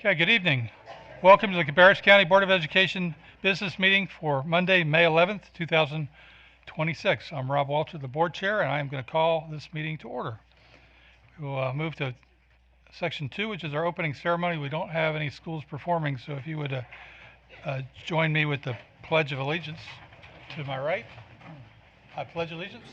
Okay, good evening. Welcome to the Cabarrus County Board of Education business meeting for Monday, May 11th, 2026. I'm Rob Walter, the board chair, and I am going to call this meeting to order. We will move to section 2, which is our opening ceremony. We don't have any schools performing, so if you would join me with the Pledge of Allegiance. To my right, I pledge allegiance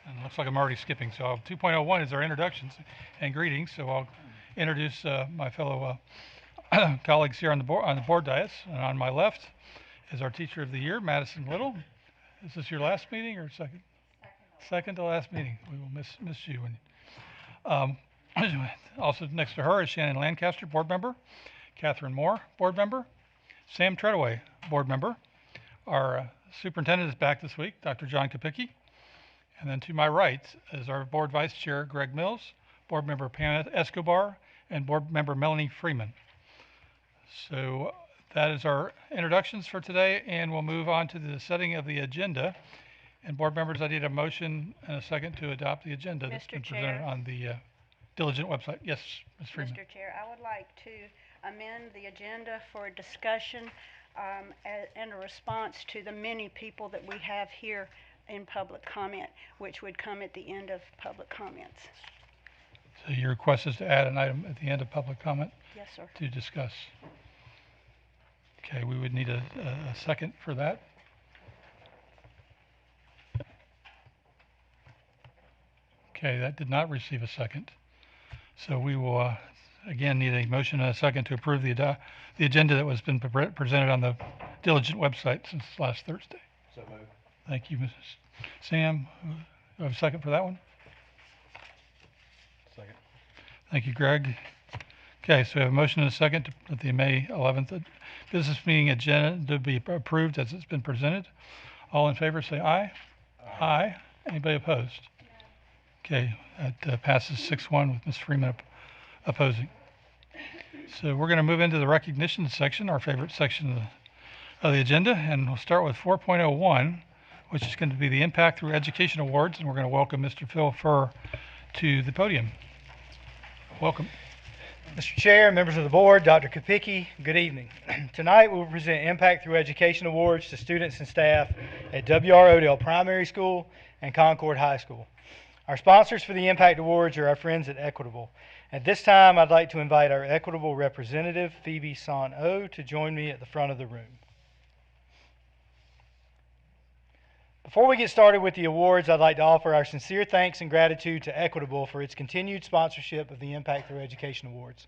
and it looks like I'm already skipping. So 2.01 is our introductions and greetings. So I'll introduce my fellow colleagues here on the board dais. And on my left is our teacher of the year, Madison Little. Is this your last meeting or second? Second to last meeting. We will miss you. Also next to her is Shannon Lancaster, board member. Catherine Moore, board member. Sam Treadaway, board member. Our superintendent is back this week, Dr. John Kopicki. And then to my right is our board vice chair, Greg Mills, board member Pam Escobar, and board member Melanie Freeman. So that is our introductions for today, and we'll move on to the setting of the agenda. And board members, I need a motion and a second to adopt the agenda that's been presented on the Diligent website. Yes, Ms. Freeman. Mr. Chair, I would like to amend the agenda for discussion and a response to the many people that we have here in public comment, which would come at the end of public comments. So your request is to add an item at the end of public comment? Yes, sir. To discuss. Okay, we would need a second for that. Okay, that did not receive a second. So we will again need a motion and a second to approve the agenda that was been presented on the Diligent website since last Thursday. So moved. Thank you, Mrs. Sam. Do I have a second for that one? Second. Thank you, Greg. Okay, so we have a motion and a second that the May 11th business meeting agenda be approved as it's been presented. All in favor say aye. Aye. Anybody opposed? Okay, that passes 6-1 with Ms. Freeman opposing. So we're going to move into the recognition section, our favorite section of the agenda, and we'll start with 4.01, which is going to be the Impact Through Education Awards, and we're going to welcome Mr. Phil Furr to the podium. Welcome. Mr. Chair, members of the board, Dr. Kopicki, good evening. Tonight we will present Impact Through Education Awards to students and staff at W.R. Odell Primary School and Concord High School. Our sponsors for the Impact Awards are our friends at Equitable. At this time, I'd like to invite our Equitable representative, Phoebe Son-O, to join me at the front of the room. Before we get started with the awards, I'd like to offer our sincere thanks and gratitude to Equitable for its continued sponsorship of the Impact Through Education Awards.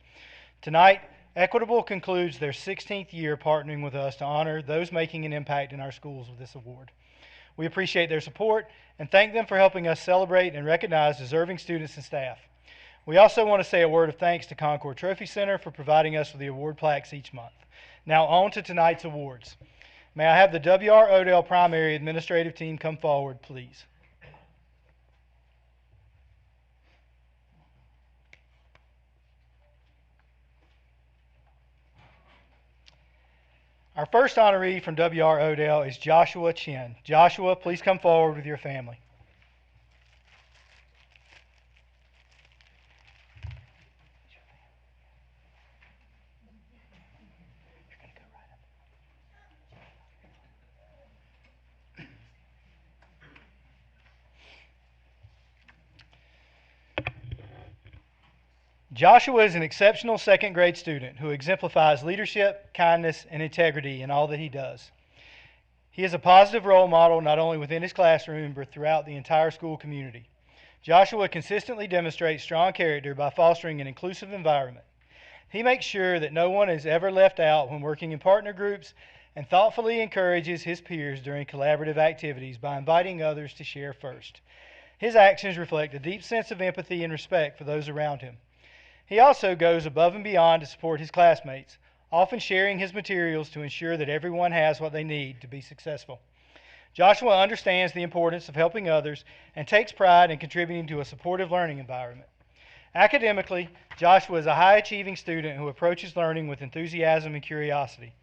Tonight, Equitable concludes their 16th year partnering with us to honor those making an impact in our schools with this award. We appreciate their support and thank them for helping us celebrate and recognize deserving students and staff. We also want to say a word of thanks to Concord Trophy Center for providing us with the award plaques each month. Now on to tonight's awards. May I have the W.R. Odell Primary Administrative Team come forward, please. Our first honoree from W.R. Odell is Joshua Chin. Joshua, please come forward with your family. Joshua is an exceptional second grade student who exemplifies leadership, kindness, and integrity in all that he does. He is a positive role model not only within his classroom but throughout the entire school community. Joshua consistently demonstrates strong character by fostering an inclusive environment. He makes sure that no one is ever left out when working in partner groups and thoughtfully encourages his peers during collaborative activities by inviting others to share first. His actions reflect a deep sense of empathy and respect for those around him. He also goes above and beyond to support his classmates, often sharing his materials to ensure that everyone has what they need to be successful. Joshua understands the importance of helping others and takes pride in contributing to a supportive learning environment. Academically, Joshua is a high-achieving student who approaches learning with enthusiasm and curiosity.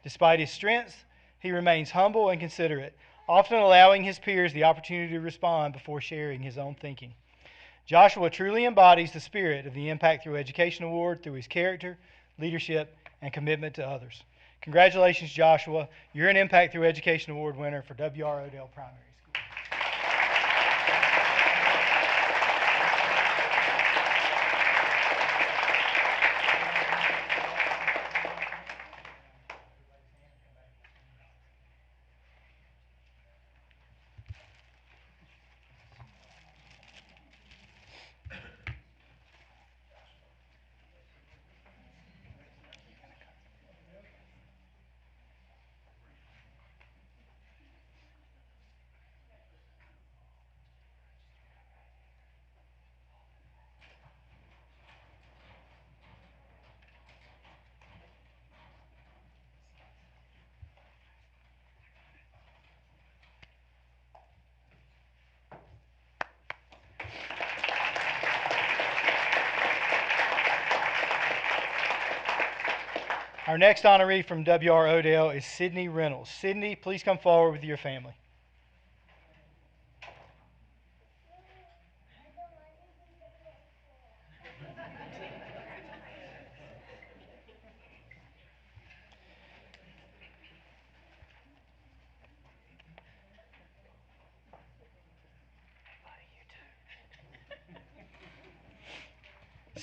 Despite his strengths, he remains humble and considerate, often allowing his peers the opportunity to respond before sharing his own thinking. Joshua truly embodies the spirit of the Impact Through Education Award through his character, leadership, and commitment to others. Congratulations, Joshua. You're an Impact Through Education Award winner for W.R. Odell Primary School. Our next honoree from W.R. Odell is Sydney Reynolds. Sydney, please come forward with your family.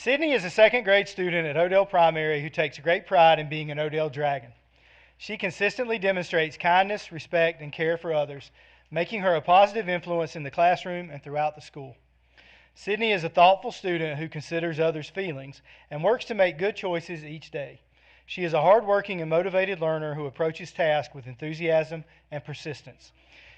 Sydney is a second grade student at Odell Primary who takes great pride in being an Odell Dragon. She consistently demonstrates kindness, respect, and care for others, making her a positive influence in the classroom and throughout the school. Sydney is a thoughtful student who considers others' feelings and works to make good choices each day. She is a hardworking and motivated learner who approaches tasks with enthusiasm and persistence.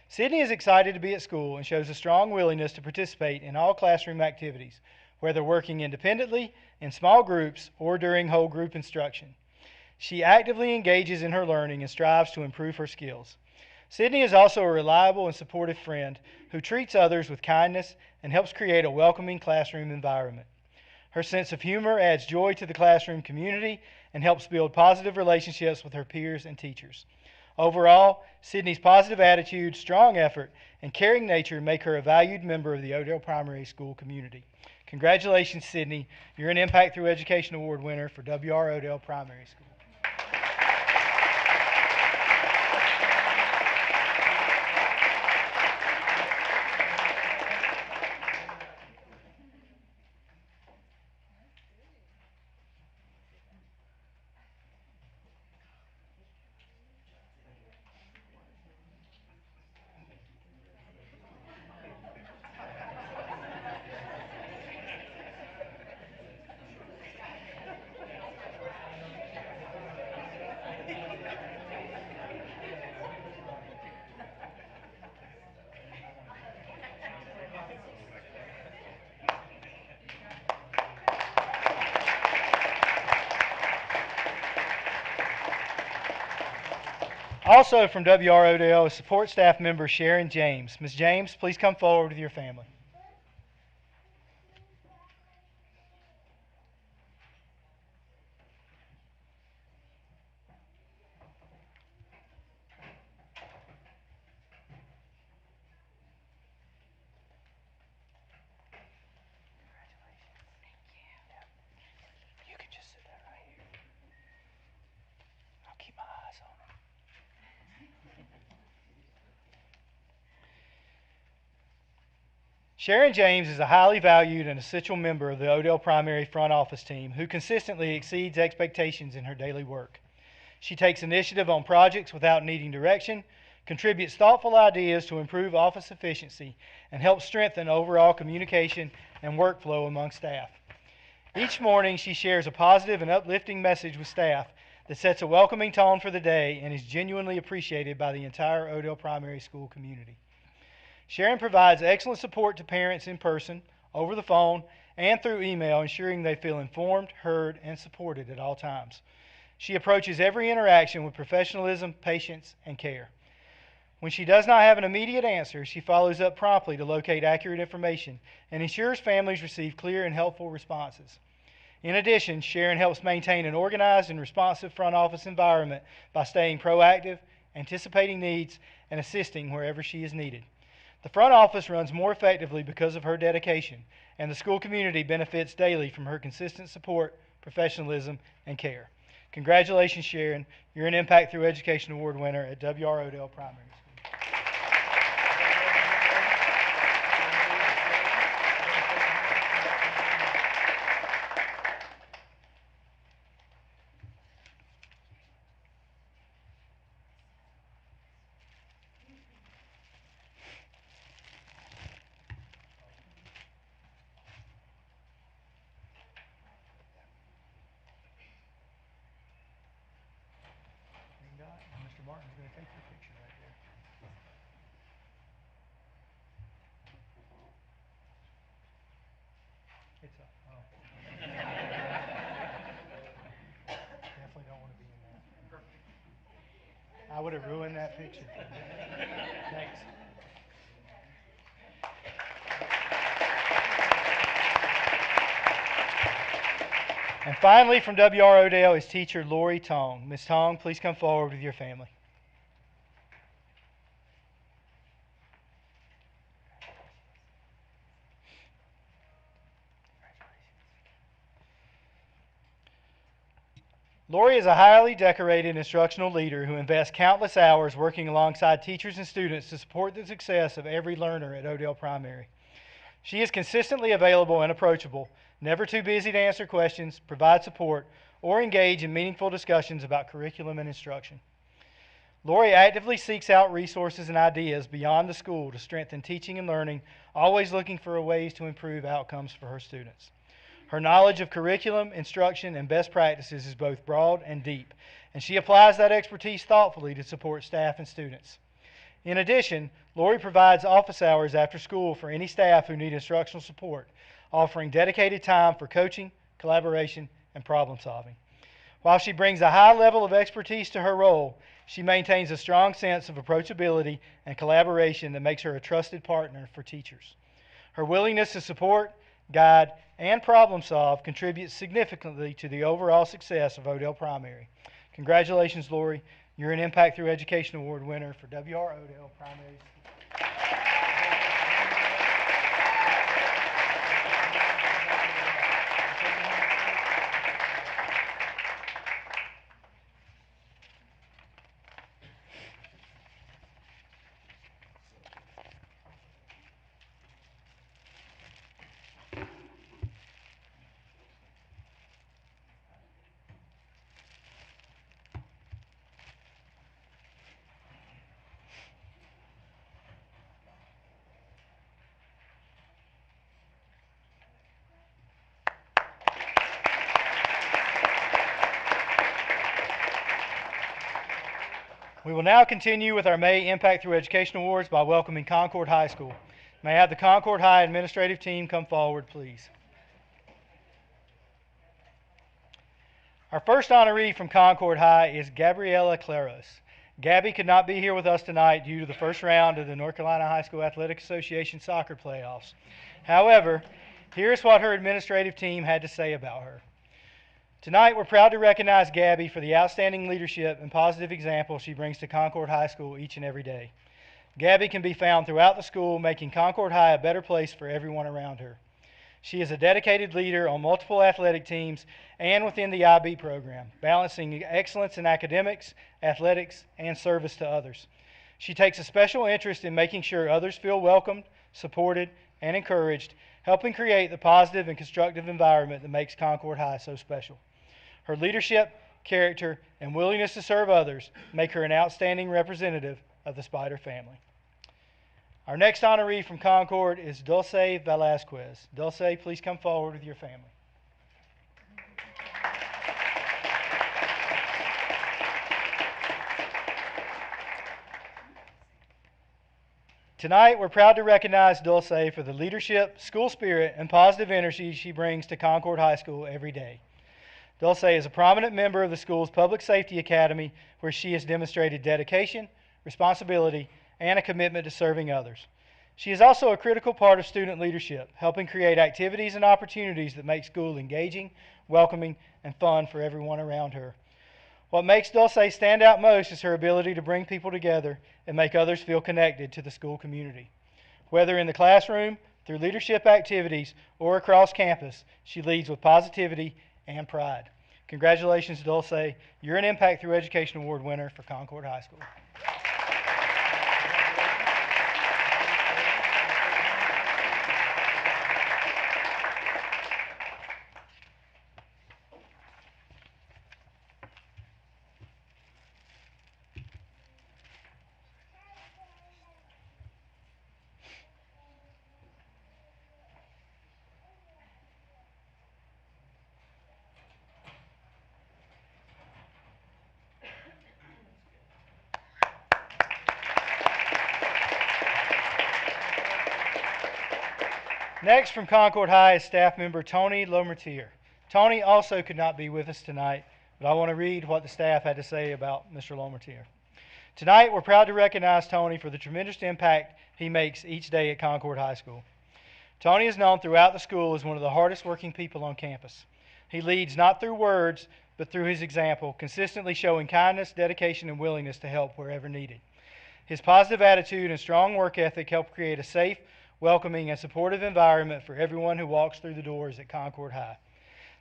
Sydney is excited to be at school and shows a strong willingness to participate in all classroom activities, whether working independently, in small groups, or during whole group instruction. She actively engages in her learning and strives to improve her skills. Sydney is also a reliable and supportive friend who treats others with kindness and helps create a welcoming classroom environment. Her sense of humor adds joy to the classroom community and helps build positive relationships with her peers and teachers. Overall, Sydney's positive attitude, strong effort, and caring nature make her a valued member of the Odell Primary School community. Congratulations, Sydney. You're an Impact Through Education Award winner for W.R. Odell Primary School. Also from W.R. Odell is support staff member Sharon James. Ms. James, please come forward with your family. You can just sit there right here. I'll keep my eyes on it. Sharon James is a highly valued and essential member of the Odell Primary front office team who consistently exceeds expectations in her daily work. She takes initiative on projects without needing direction, contributes thoughtful ideas to improve office efficiency, and helps strengthen overall communication and workflow among staff. Each morning, she shares a positive and uplifting message with staff that sets a welcoming tone for the day and is genuinely appreciated by the entire Odell Primary School community. Sharon provides excellent support to parents in person, over the phone, and through email, ensuring they feel informed, heard, and supported at all times. She approaches every interaction with professionalism, patience, and care. When she does not have an immediate answer, she follows up promptly to locate accurate information and ensures families receive clear and helpful responses. In addition, Sharon helps maintain an organized and responsive front office environment by staying proactive, anticipating needs, and assisting wherever she is needed. The front office runs more effectively because of her dedication, and the school community benefits daily from her consistent support, professionalism, and care. Congratulations, Sharon. You're an Impact Through Education Award winner at W.R. Odell Primary School. Mr. Martin's going to take your picture right there. It's up. Oh. Definitely don't want to be in that. I would have ruined that picture. Thanks. And finally, from W.R. Odell is teacher Lori Tong. Ms. Tong, please come forward with your family. Lori is a highly decorated instructional leader who invests countless hours working alongside teachers and students to support the success of every learner at Odell Primary. She is consistently available and approachable, never too busy to answer questions, provide support, or engage in meaningful discussions about curriculum and instruction. Lori actively seeks out resources and ideas beyond the school to strengthen teaching and learning, always looking for ways to improve outcomes for her students. Her knowledge of curriculum, instruction, and best practices is both broad and deep, and she applies that expertise thoughtfully to support staff and students. In addition, Lori provides office hours after school for any staff who need instructional support, offering dedicated time for coaching, collaboration, and problem solving. While she brings a high level of expertise to her role, she maintains a strong sense of approachability and collaboration that makes her a trusted partner for teachers. Her willingness to support, guide, and problem solve contributes significantly to the overall success of Odell Primary. Congratulations, Lori. You're an Impact Through Education Award winner for W.R. Odell Primary School. We will now continue with our May Impact Through Education Awards by welcoming Concord High School. May I have the Concord High administrative team come forward, please. Our first honoree from Concord High is Gabriella Claros. Gabby could not be here with us tonight due to the first round of the North Carolina High School Athletic Association soccer playoffs. However, here's what her administrative team had to say about her. Tonight, we're proud to recognize Gabby for the outstanding leadership and positive example she brings to Concord High School each and every day. Gabby can be found throughout the school, making Concord High a better place for everyone around her. She is a dedicated leader on multiple athletic teams and within the IB program, balancing excellence in academics, athletics, and service to others. She takes a special interest in making sure others feel welcomed, supported, and encouraged, helping create the positive and constructive environment that makes Concord High so special. Her leadership, character, and willingness to serve others make her an outstanding representative of the Spider family. Our next honoree from Concord is Dulce Velasquez. Dulce, please come forward with your family. Tonight, we're proud to recognize Dulce for the leadership, school spirit, and positive energy she brings to Concord High School every day. Dulce is a prominent member of the school's Public Safety Academy, where she has demonstrated dedication, responsibility, and a commitment to serving others. She is also a critical part of student leadership, helping create activities and opportunities that make school engaging, welcoming, and fun for everyone around her. What makes Dulce stand out most is her ability to bring people together and make others feel connected to the school community. Whether in the classroom, through leadership activities, or across campus, she leads with positivity and pride. Congratulations, Dulce. You're an Impact Through Education Award winner for Concord High School. Next from Concord High is staff member Tony Lomertier. Tony also could not be with us tonight, but I want to read what the staff had to say about Mr. Lomertier. Tonight, we're proud to recognize Tony for the tremendous impact he makes each day at Concord High School. Tony is known throughout the school as one of the hardest working people on campus. He leads not through words, but through his example, consistently showing kindness, dedication, and willingness to help wherever needed. His positive attitude and strong work ethic help create a safe, welcoming, and supportive environment for everyone who walks through the doors at Concord High.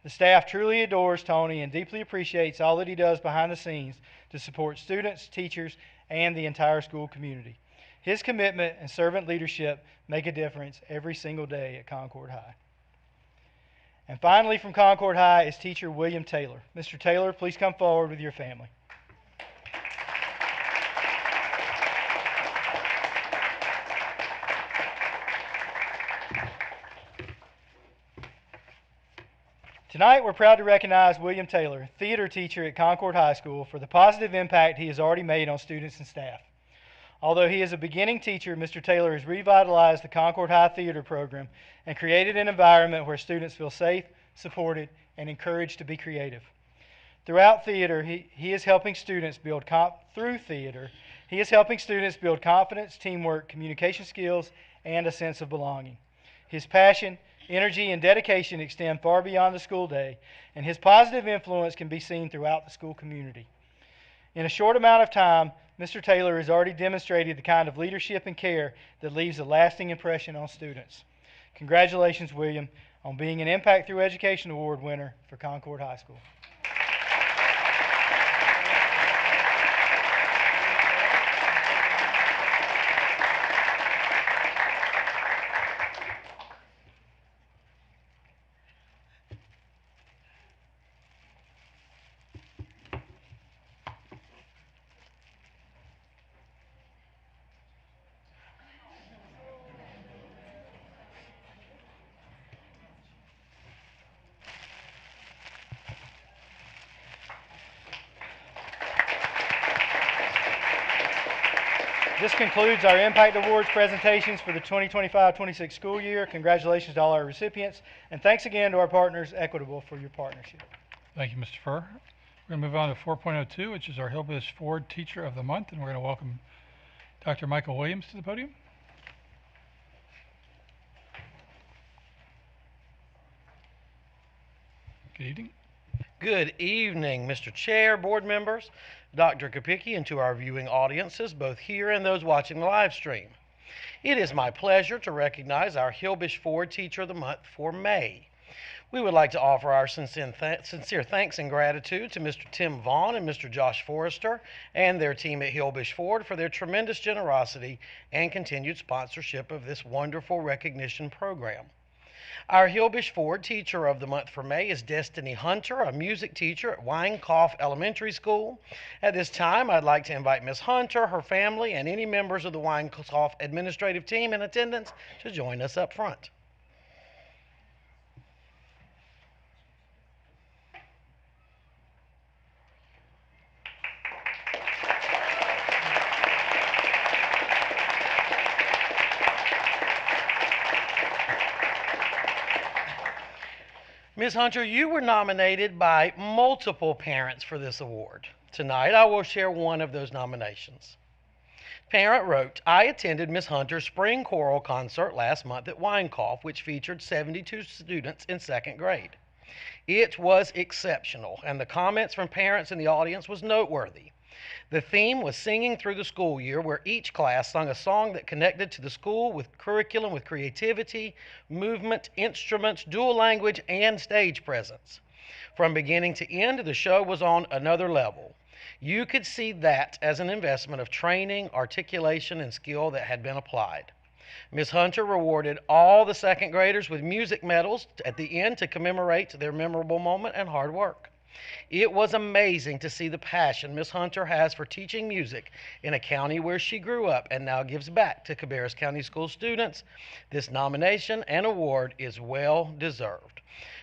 The staff truly adores Tony and deeply appreciates all that he does behind the scenes to support students, teachers, and the entire school community. His commitment and servant leadership make a difference every single day at Concord High. And finally, from Concord High is teacher William Taylor. Mr. Taylor, please come forward with your family. Tonight, we're proud to recognize William Taylor, theater teacher at Concord High School, for the positive impact he has already made on students and staff. Although he is a beginning teacher, Mr. Taylor has revitalized the Concord High Theater program and created an environment where students feel safe, supported, and encouraged to be creative. Throughout theater, he is helping students build confidence, teamwork, communication skills, and a sense of belonging. His passion, energy, and dedication extend far beyond the school day, and his positive influence can be seen throughout the school community. In a short amount of time, Mr. Taylor has already demonstrated the kind of leadership and care that leaves a lasting impression on students. Congratulations, William, on being an Impact Through Education Award winner for Concord High School. This concludes our Impact Awards presentations for the 2025-26 school year. Congratulations to all our recipients, and thanks again to our partners, Equitable, for your partnership. Thank you, Mr. Furr. We're going to move on to 4.02, which is our Hillbush Ford Teacher of the Month, and we're going to welcome Dr. Michael Williams to the podium. Good evening. Good evening, Mr. Chair, board members, Dr. Kopicki, and to our viewing audiences, both here and those watching the live stream. It is my pleasure to recognize our Hillbush Ford Teacher of the Month for May. We would like to offer our sincere thanks and gratitude to Mr. Tim Vaughn and Mr. Josh Forrester and their team at Hillbush Ford for their tremendous generosity and continued sponsorship of this wonderful recognition program. Our Hillbush Ford Teacher of the Month for May is Destiny Hunter, a music teacher at Weinkauf Elementary School. At this time, I'd like to invite Ms. Hunter, her family, and any members of the Weinkauf administrative team in attendance to join us up front. Ms. Hunter, you were nominated by multiple parents for this award. Tonight, I will share one of those nominations. Parent wrote, I attended Miss Hunter's spring choral concert last month at Weinkauf, which featured 72 students in second grade. It was exceptional, and the comments from parents in the audience was noteworthy. The theme was singing through the school year, where each class sung a song that connected to the school with curriculum with creativity, movement, instruments, dual language, and stage presence. From beginning to end, the show was on another level. You could see that as an investment of training, articulation, and skill that had been applied. Ms. Hunter rewarded all the second graders with music medals at the end to commemorate their memorable moment and hard work. It was amazing to see the passion Ms. Hunter has for teaching music in a county where she grew up and now gives back to Cabarrus County School students. This nomination and award is well deserved.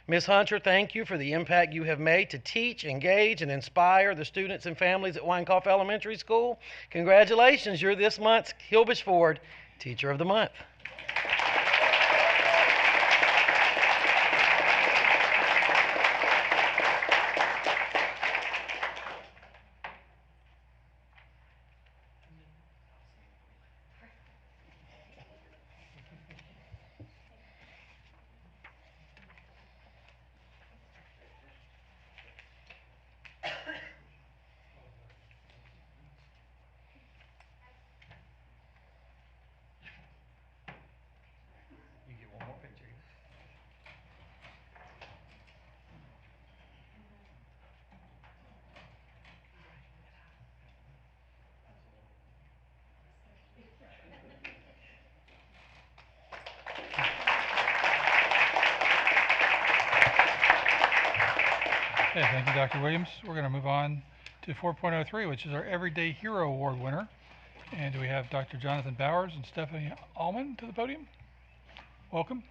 Ms. Hunter, thank you for the impact you have made to teach, engage, and inspire the students and families at Weinkauf Elementary School. Congratulations, you're this month's Hilbish Ford Teacher of the Month. You get one more picture. Okay, thank you, Dr. Williams. We're going to move on to 4.03, which is our Everyday Hero Award winner. And we have Dr. Jonathan Bowers and Stephanie Allman to the podium. Welcome.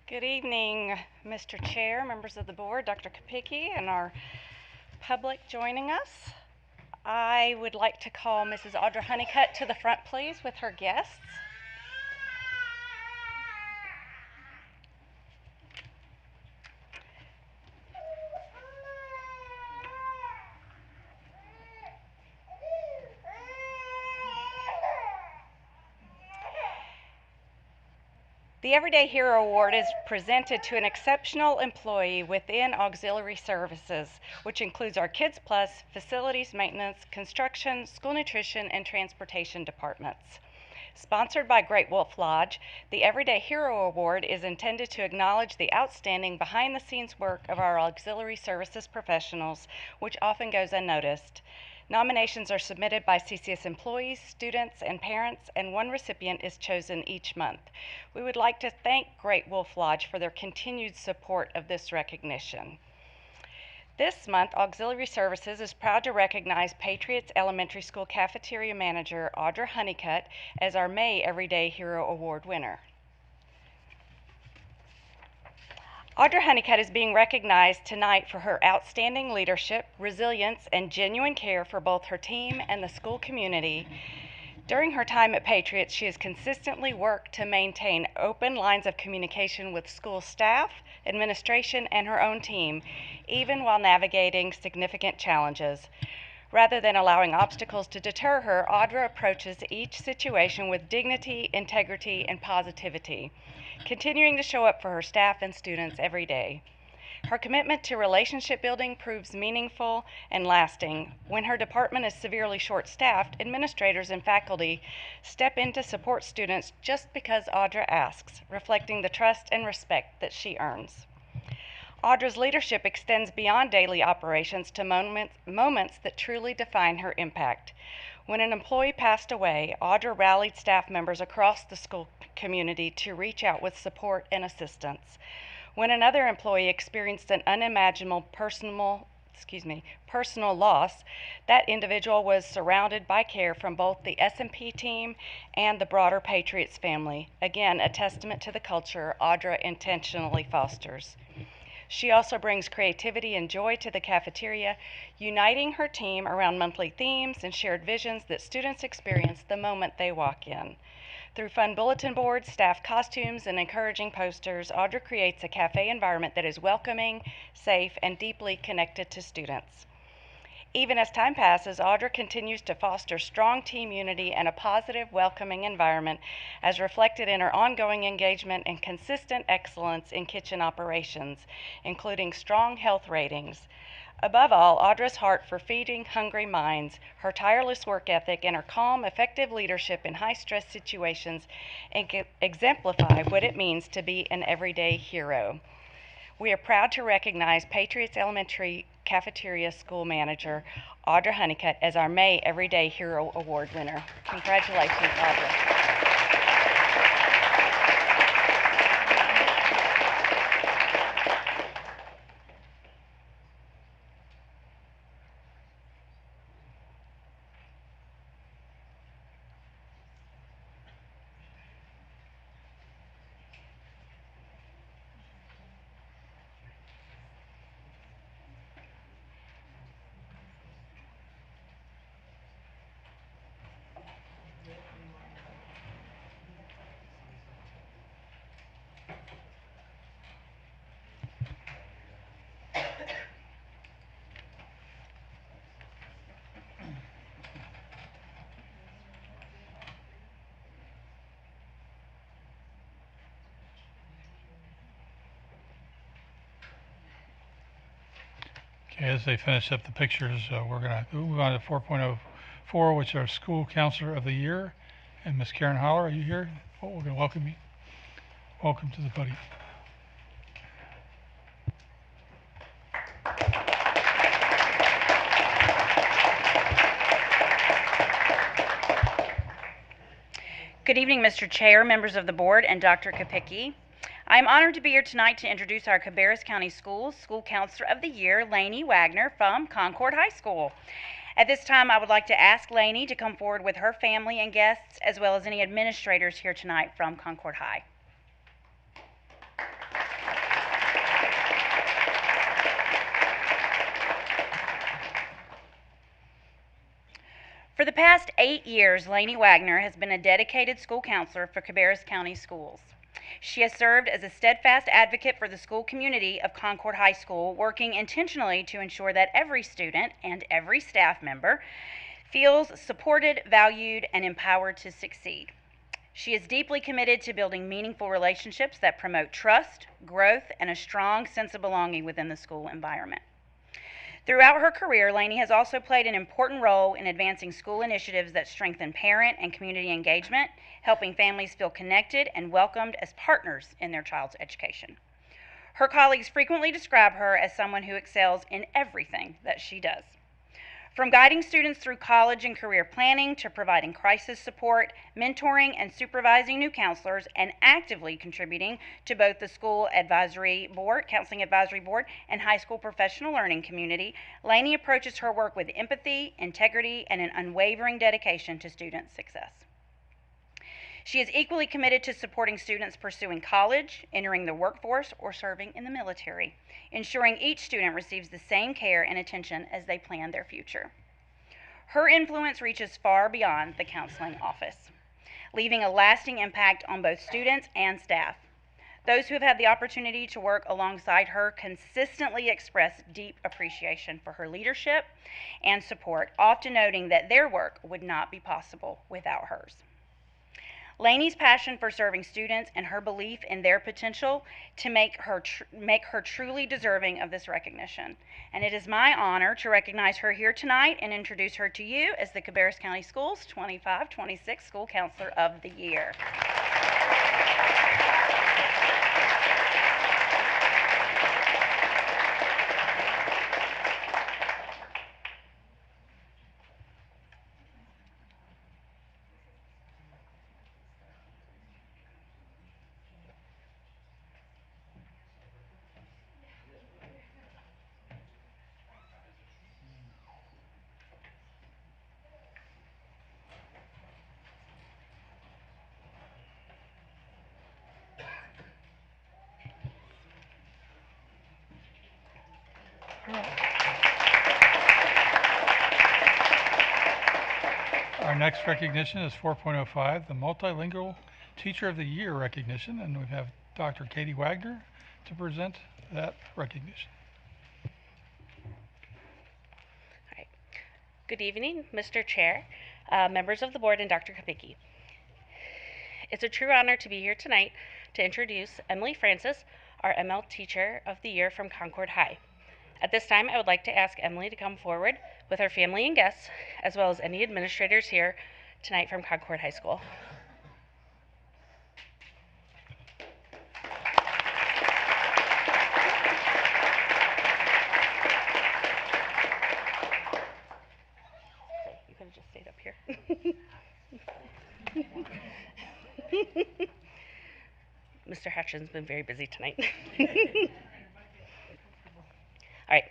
Good evening, Mr. Chair, members of the board, Dr. Kapicki, and our public joining us. I would like to call Mrs. Audra Honeycutt to the front, please, with her guests. The Everyday Hero Award is presented to an exceptional employee within auxiliary services, which includes our Kids Plus, facilities maintenance, construction, school nutrition, and transportation departments. Sponsored by Great Wolf Lodge, the Everyday Hero Award is intended to acknowledge the outstanding behind-the-scenes work of our auxiliary services professionals, which often goes unnoticed. Nominations are submitted by CCS employees, students, and parents, and one recipient is chosen each month. We would like to thank Great Wolf Lodge for their continued support of this recognition. This month, Auxiliary Services is proud to recognize Patriots Elementary School Cafeteria Manager Audra Honeycutt as our May Everyday Hero Award winner. Audra Honeycutt is being recognized tonight for her outstanding leadership, resilience, and genuine care for both her team and the school community. During her time at Patriots, she has consistently worked to maintain open lines of communication with school staff, administration, and her own team, even while navigating significant challenges. Rather than allowing obstacles to deter her, Audra approaches each situation with dignity, integrity, and positivity, continuing to show up for her staff and students every day. Her commitment to relationship building proves meaningful and lasting. When her department is severely short-staffed, administrators and faculty step in to support students just because Audra asks, reflecting the trust and respect that she earns. Audra's leadership extends beyond daily operations to moments that truly define her impact. When an employee passed away, Audra rallied staff members across the school community to reach out with support and assistance. When another employee experienced an unimaginable personal loss, that individual was surrounded by care from both the S&P team and the broader Patriots family. Again, a testament to the culture Audra intentionally fosters. She also brings creativity and joy to the cafeteria, uniting her team around monthly themes and shared visions that students experience the moment they walk in. Through fun bulletin boards, staff costumes, and encouraging posters, Audra creates a cafe environment that is welcoming, safe, and deeply connected to students. Even as time passes, Audra continues to foster strong team unity and a positive, welcoming environment as reflected in her ongoing engagement and consistent excellence in kitchen operations, including strong health ratings. Above all, Audra's heart for feeding hungry minds, her tireless work ethic, and her calm, effective leadership in high-stress situations exemplify what it means to be an everyday hero. We are proud to recognize Patriots Elementary Cafeteria School Manager Audra Honeycutt as our May Everyday Hero Award winner. Congratulations, Audra. Okay, as they finish up the pictures, we're going to move on to 4.04, which are School Counselor of the Year. And Miss Karen Holler, are you here? Oh, we're going to welcome you. Welcome to the podium. Good evening, Mr. Chair, members of the board, and Dr. Kapicki. I am honored to be here tonight to introduce our Cabarrus County Schools School Counselor of the Year, Lainey Wagner from Concord High School. At this time, I would like to ask Lainey to come forward with her family and guests, as well as any administrators here tonight from Concord High. For the past 8 years, Lainey Wagner has been a dedicated school counselor for Cabarrus County Schools. She has served as a steadfast advocate for the school community of Concord High School, working intentionally to ensure that every student and every staff member feels supported, valued, and empowered to succeed. She is deeply committed to building meaningful relationships that promote trust, growth, and a strong sense of belonging within the school environment. Throughout her career, Lainey has also played an important role in advancing school initiatives that strengthen parent and community engagement, helping families feel connected and welcomed as partners in their child's education. Her colleagues frequently describe her as someone who excels in everything that she does. From guiding students through college and career planning to providing crisis support, mentoring and supervising new counselors, and actively contributing to both the school advisory board, counseling advisory board, and high school professional learning community, Lainey approaches her work with empathy, integrity, and an unwavering dedication to student success. She is equally committed to supporting students pursuing college, entering the workforce, or serving in the military, ensuring each student receives the same care and attention as they plan their future. Her influence reaches far beyond the counseling office, leaving a lasting impact on both students and staff. Those who have had the opportunity to work alongside her consistently express deep appreciation for her leadership and support, often noting that their work would not be possible without hers. Lainey's passion for serving students and her belief in their potential to make her truly deserving of this recognition. And it is my honor to recognize her here tonight and introduce her to you as the Cabarrus County Schools 25-26 School Counselor of the Year. Our next recognition is 4.05, the Multilingual Teacher of the Year recognition, and we have Dr. Katie Wagner to present that recognition. Good evening, Mr. Chair, members of the board, and Dr. Kapicki. It's a true honor to be here tonight to introduce Emily Francis, our ML Teacher of the Year from Concord High. At this time, I would like to ask Emily to come forward with her family and guests, as well as any administrators here tonight from Concord High School. You could have just stayed up here. Mr. Hatchin's been very busy tonight. All right.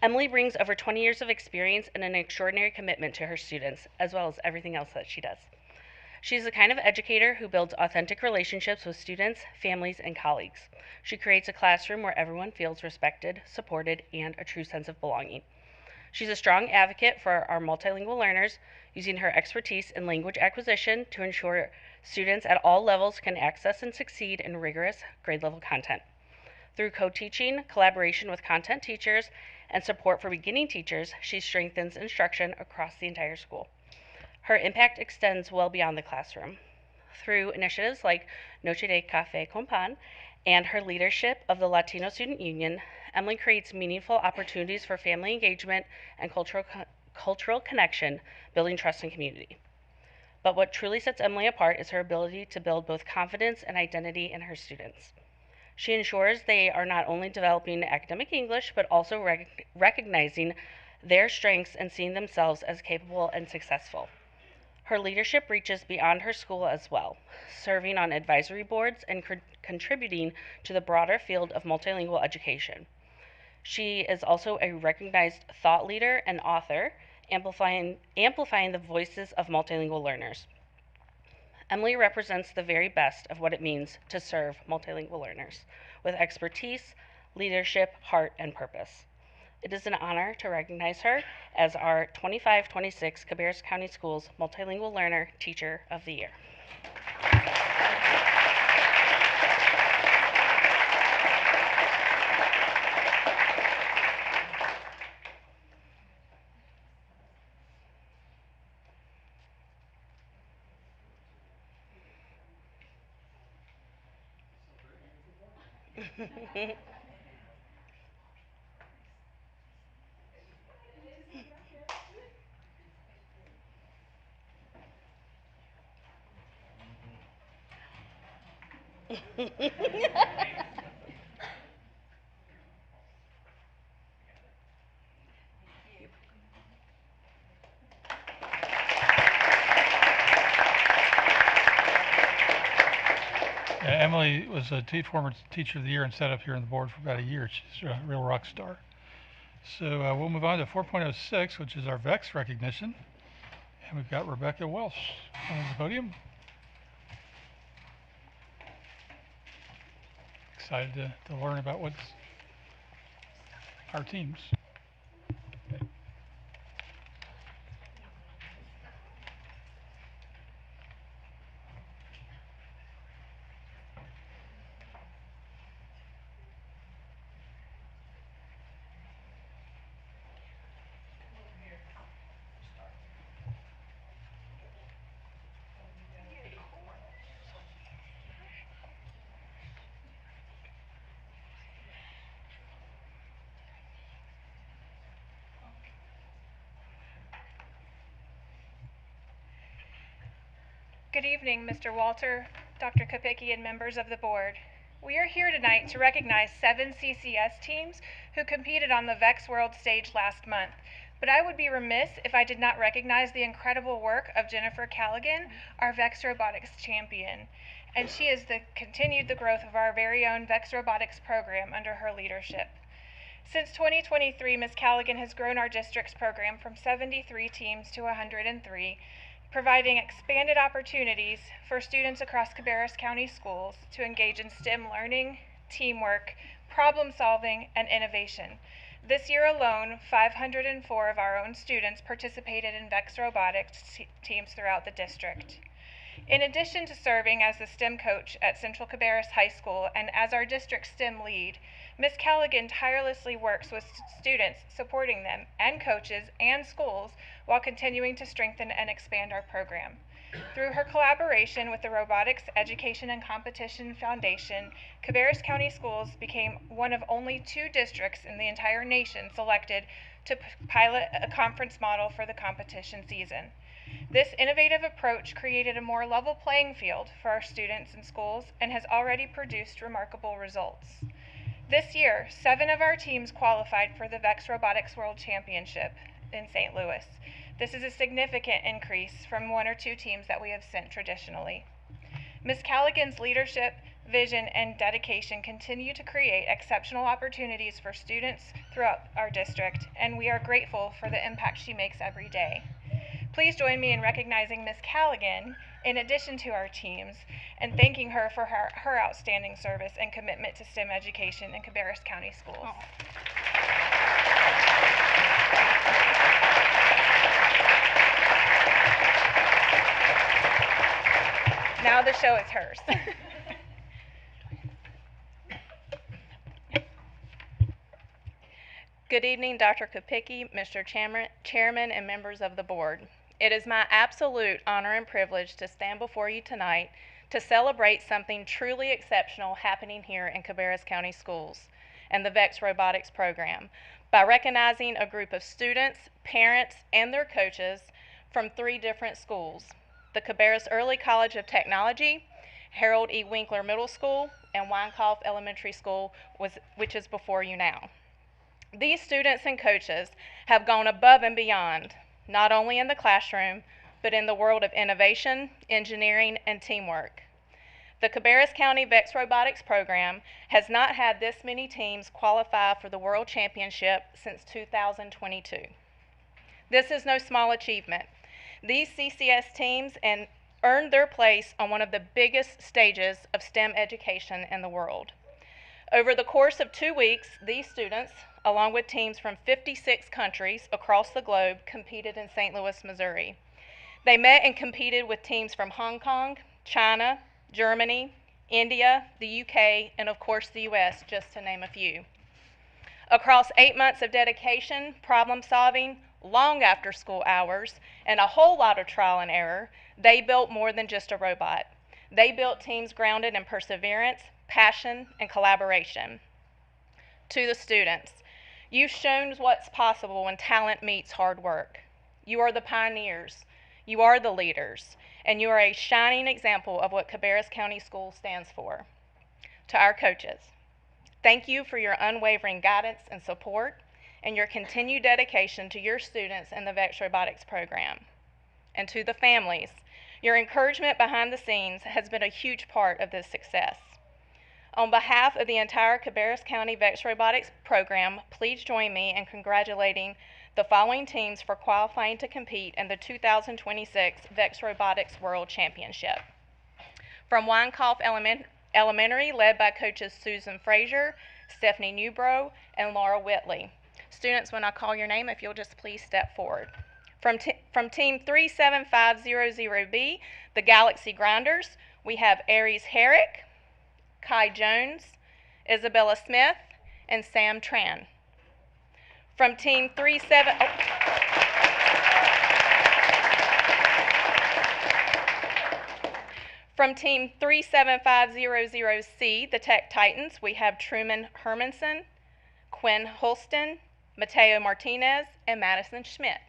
Emily brings over 20 years of experience and an extraordinary commitment to her students, as well as everything else that she does. She's the kind of educator who builds authentic relationships with students, families, and colleagues. She creates a classroom where everyone feels respected, supported, and a true sense of belonging. She's a strong advocate for our multilingual learners, using her expertise in language acquisition to ensure students at all levels can access and succeed in rigorous grade level content. Through co-teaching, collaboration with content teachers, and support for beginning teachers, she strengthens instruction across the entire school. Her impact extends well beyond the classroom. Through initiatives like Noche de Café con Pan and her leadership of the Latino Student Union, Emily creates meaningful opportunities for family engagement and cultural connection, building trust and community. But what truly sets Emily apart is her ability to build both confidence and identity in her students. She ensures they are not only developing academic English, but also recognizing their strengths and seeing themselves as capable and successful. Her leadership reaches beyond her school as well, serving on advisory boards and contributing to the broader field of multilingual education. She is also a recognized thought leader and author, amplifying the voices of multilingual learners. Emily represents the very best of what it means to serve multilingual learners, with expertise, leadership, heart, and purpose. It is an honor to recognize her as our 25-26 Cabarrus County Schools Multilingual Learner Teacher of the Year. Emily was a former Teacher of the Year and sat up here on the board for about a year. She's a real rock star. So we'll move on to 4.06, which is our VEX recognition. And we've got Rebecca Welsh on the podium. Excited to learn about what's our teams. Good evening, Mr. Walter, Dr. Kapicki, and members of the board. We are here tonight to recognize 7 CCS teams who competed on the VEX World stage last month. But I would be remiss if I did not recognize the incredible work of Jennifer Callaghan, our VEX Robotics champion. And she has continued the growth of our very own VEX Robotics program under her leadership. Since 2023, Ms. Callaghan has grown our district's program from 73 teams to 103, providing expanded opportunities for students across Cabarrus County schools to engage in STEM learning, teamwork, problem solving, and innovation. This year alone, 504 of our own students participated in VEX Robotics teams throughout the district. In addition to serving as the STEM coach at Central Cabarrus High School and as our district STEM lead, Ms. Callaghan tirelessly works with students, supporting them and coaches and schools while continuing to strengthen and expand our program. Through her collaboration with the Robotics Education and Competition Foundation, Cabarrus County Schools became one of only 2 districts in the entire nation selected to pilot a conference model for the competition season. This innovative approach created a more level playing field for our students and schools and has already produced remarkable results. This year, 7 of our teams qualified for the VEX Robotics World Championship in St. Louis. This is a significant increase from 1 or 2 teams that we have sent traditionally. Ms. Callaghan's leadership, vision, and dedication continue to create exceptional opportunities for students throughout our district, and we are grateful for the impact she makes every day. Please join me in recognizing Ms. Callaghan in addition to our teams and thanking her for her outstanding service and commitment to STEM education in Cabarrus County Schools. Oh. Now the show is hers. Good evening, Dr. Kopicki, Mr. Chairman, and members of the board. It is my absolute honor and privilege to stand before you tonight to celebrate something truly exceptional happening here in Cabarrus County Schools and the VEX Robotics program by recognizing a group of students, parents, and their coaches from 3 different schools: the Cabarrus Early College of Technology, Harold E. Winkler Middle School, and Weinkauf Elementary School, which is before you now. These students and coaches have gone above and beyond, not only in the classroom, but in the world of innovation, engineering, and teamwork. The Cabarrus County VEX Robotics program has not had this many teams qualify for the World Championship since 2022. This is no small achievement. These CCS teams earned their place on one of the biggest stages of STEM education in the world. Over the course of 2 weeks, these students, along with teams from 56 countries across the globe, competed in St. Louis, Missouri. They met and competed with teams from Hong Kong, China, Germany, India, the UK, and of course the US, just to name a few. Across 8 months of dedication, problem solving, long after school hours, and a whole lot of trial and error, they built more than just a robot. They built teams grounded in perseverance, passion, and collaboration. To the students, you've shown what's possible when talent meets hard work. You are the pioneers, you are the leaders, and you are a shining example of what Cabarrus County Schools stands for. To our coaches, thank you for your unwavering guidance and support and your continued dedication to your students in the VEX Robotics program. And to the families, your encouragement behind the scenes has been a huge part of this success. On behalf of the entire Cabarrus County VEX Robotics program, please join me in congratulating the following teams for qualifying to compete in the 2026 VEX Robotics World Championship. From Weinkauf Elementary, led by coaches Susan Frazier, Stephanie Newbrough, and Laura Whitley. Students, when I call your name, if you'll just please step forward. From Team 37500B, the Galaxy Grinders, we have Aries Herrick, Kai Jones, Isabella Smith, and Sam Tran. From Team 37500C, the Tech Titans, we have Truman Hermanson, Quinn Holston, Mateo Martinez, and Madison Schmidt.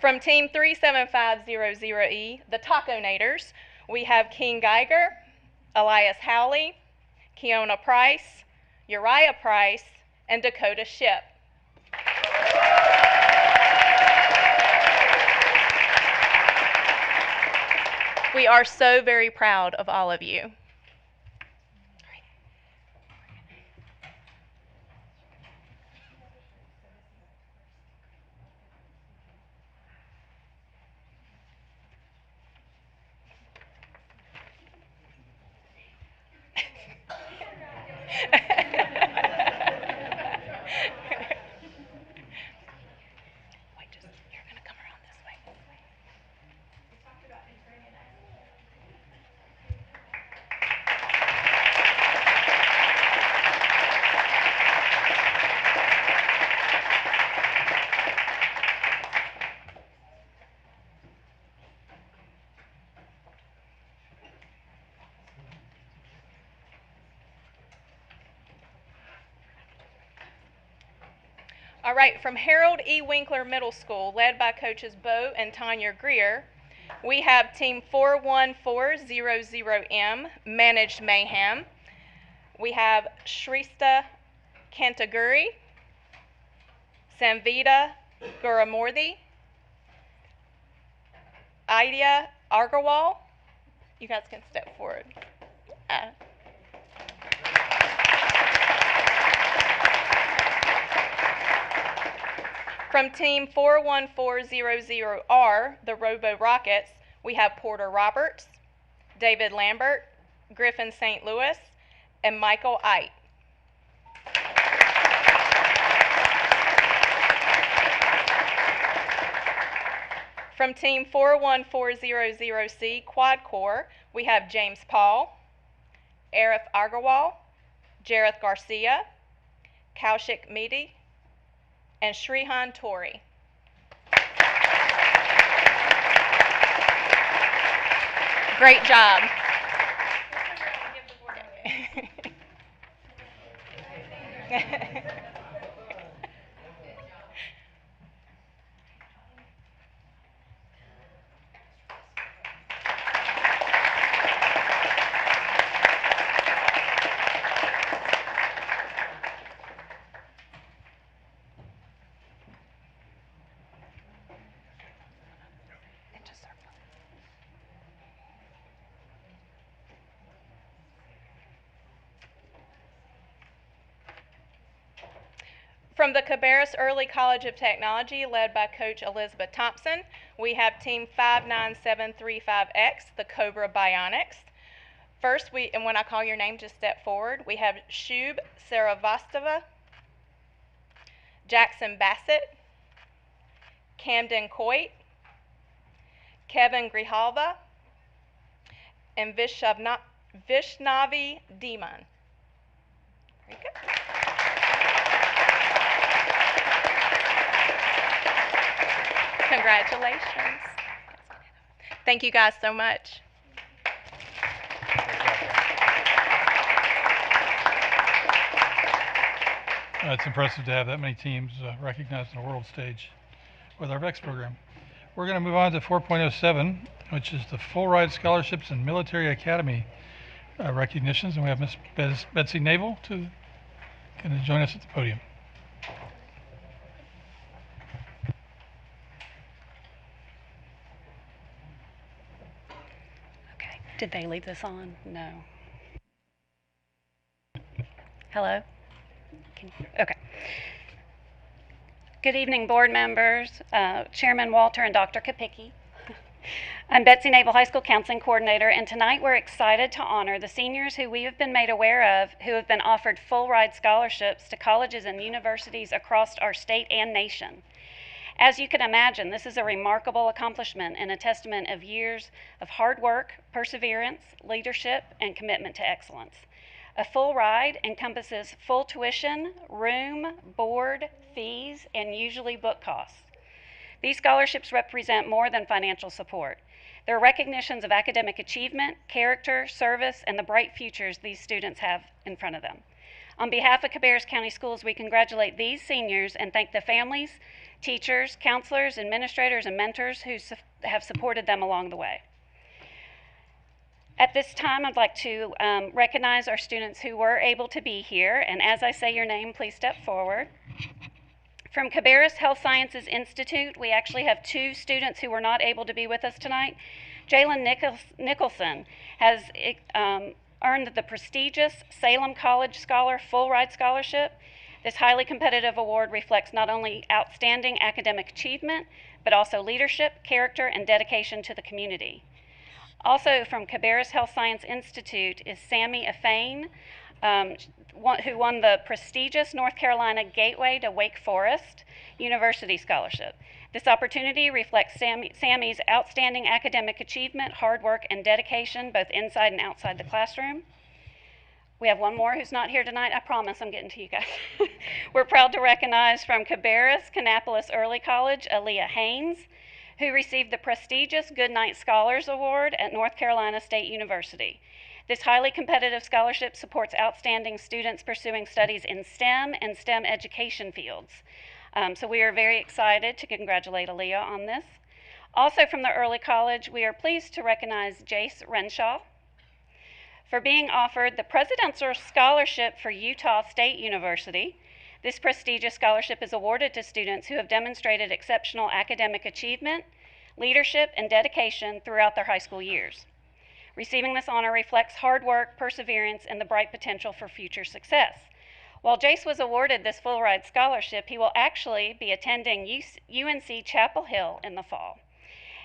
From Team 37500E, the Taconators, we have King Geiger, Elias Howley, Keona Price, Uriah Price, and Dakota Ship. We are so very proud of all of you. All right, from Harold E. Winkler Middle School, led by coaches Bo and Tanya Greer, we have Team 41400M, Managed Mayhem. We have Shrista Kantaguri, Samvita Guramurthy, Idea Agarwal. You guys can step forward. From Team 41400R, the Robotics, we have Porter Roberts, David Lambert, Griffin St. Louis, and Michael Ite. From Team 41400C, Quad Corps, we have James Paul, Arif Agarwal, Jareth Garcia, Kaushik Mehdi, and Shrihan Tori. Great job. From the Cabarrus Early College of Technology, led by Coach Elizabeth Thompson, we have Team 59735X, the Cobra Bionics. First, and when I call your name, just step forward. We have Shub Saravastava, Jackson Bassett, Camden Coit, Kevin Grijalva, and Vishnavi Deeman. Very good. Congratulations. Thank you guys so much. It's impressive to have that many teams recognized on the world stage with our VEX program. We're going to move on to 4.07, which is the full ride scholarships and military academy recognitions. And we have Miss Betsy Naval going to join us at the podium. Did they leave this on? No. Hello? Okay. Good evening, board members, Chairman Walter and Dr. Kapicki. I'm Betsy Naval High School Counseling Coordinator, and tonight we're excited to honor the seniors who we have been made aware of who have been offered full ride scholarships to colleges and universities across our state and nation. As you can imagine, this is a remarkable accomplishment and a testament of years of hard work, perseverance, leadership, and commitment to excellence. A full ride encompasses full tuition, room, board, fees, and usually book costs. These scholarships represent more than financial support. They're recognitions of academic achievement, character, service, and the bright futures these students have in front of them. On behalf of Cabarrus County Schools, we congratulate these seniors and thank the families, teachers, counselors, administrators, and mentors who have supported them along the way. At this time, I'd like to recognize our students who were able to be here, and as I say your name, please step forward. From Cabarrus Health Sciences Institute, we actually have two students who were not able to be with us tonight. Jalen Nicholson has earned the prestigious Salem College Scholar Full Ride Scholarship. This highly competitive award reflects not only outstanding academic achievement, but also leadership, character, and dedication to the community. Also from Cabarrus Health Science Institute is Sammy Afane, who won the prestigious North Carolina Gateway to Wake Forest University Scholarship. This opportunity reflects Sammy's outstanding academic achievement, hard work, and dedication both inside and outside the classroom. We have one more who's not here tonight. I promise I'm getting to you guys. We're proud to recognize from Cabarrus Kannapolis Early College, Aaliyah Haynes, who received the prestigious Goodnight Scholars Award at North Carolina State University. This highly competitive scholarship supports outstanding students pursuing studies in STEM and STEM education fields. So we are very excited to congratulate Aaliyah on this. Also from the early college, we are pleased to recognize Jace Renshaw for being offered the Presidential Scholarship for Utah State University. This prestigious scholarship is awarded to students who have demonstrated exceptional academic achievement, leadership, and dedication throughout their high school years. Receiving this honor reflects hard work, perseverance, and the bright potential for future success. While Jace was awarded this full-ride scholarship, he will actually be attending UNC Chapel Hill in the fall.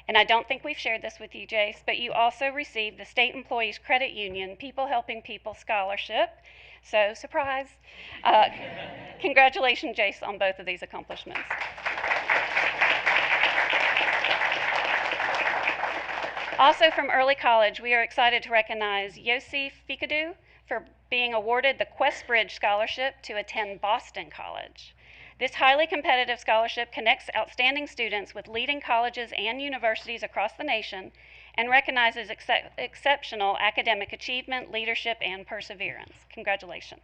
And I don't think we've shared this with you, Jace, but you also received the State Employees Credit Union People Helping People Scholarship. So, surprise. Congratulations, Jace, on both of these accomplishments. Also from early college, we are excited to recognize Yossi Fikadu for being awarded the Questbridge Scholarship to attend Boston College. This highly competitive scholarship connects outstanding students with leading colleges and universities across the nation and recognizes exceptional academic achievement, leadership, and perseverance. Congratulations.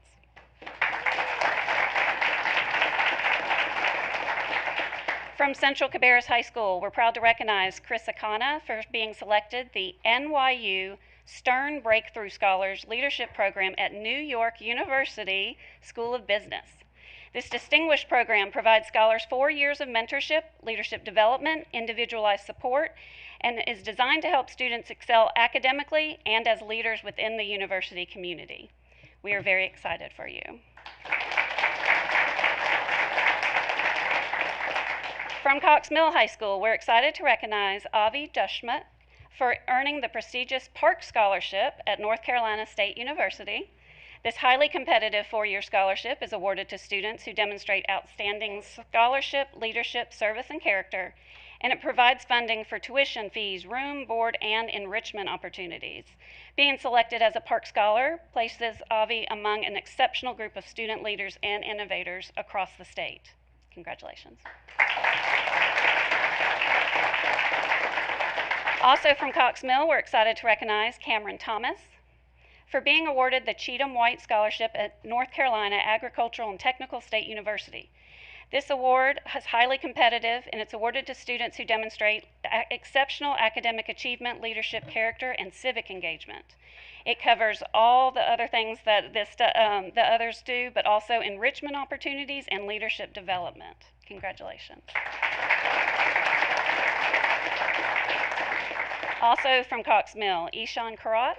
From Central Cabarrus High School, we're proud to recognize Chris Akana for being selected the NYU Stern Breakthrough Scholars Leadership Program at New York University School of Business. This distinguished program provides scholars 4 years of mentorship, leadership development, individualized support, and is designed to help students excel academically and as leaders within the university community. We are very excited for you. From Cox Mill High School, we're excited to recognize Avi Dushmat for earning the prestigious Park Scholarship at North Carolina State University. This highly competitive 4-year scholarship is awarded to students who demonstrate outstanding scholarship, leadership, service, and character, and it provides funding for tuition fees, room, board, and enrichment opportunities. Being selected as a Park Scholar places Avi among an exceptional group of student leaders and innovators across the state. Congratulations. Also from Cox Mill, we're excited to recognize Cameron Thomas for being awarded the Cheatham White Scholarship at North Carolina Agricultural and Technical State University. This award is highly competitive, and it's awarded to students who demonstrate exceptional academic achievement, leadership, character, and civic engagement. It covers all the other things that the others do, but also enrichment opportunities and leadership development. Congratulations. Also from Cox Mill, Ishan Karat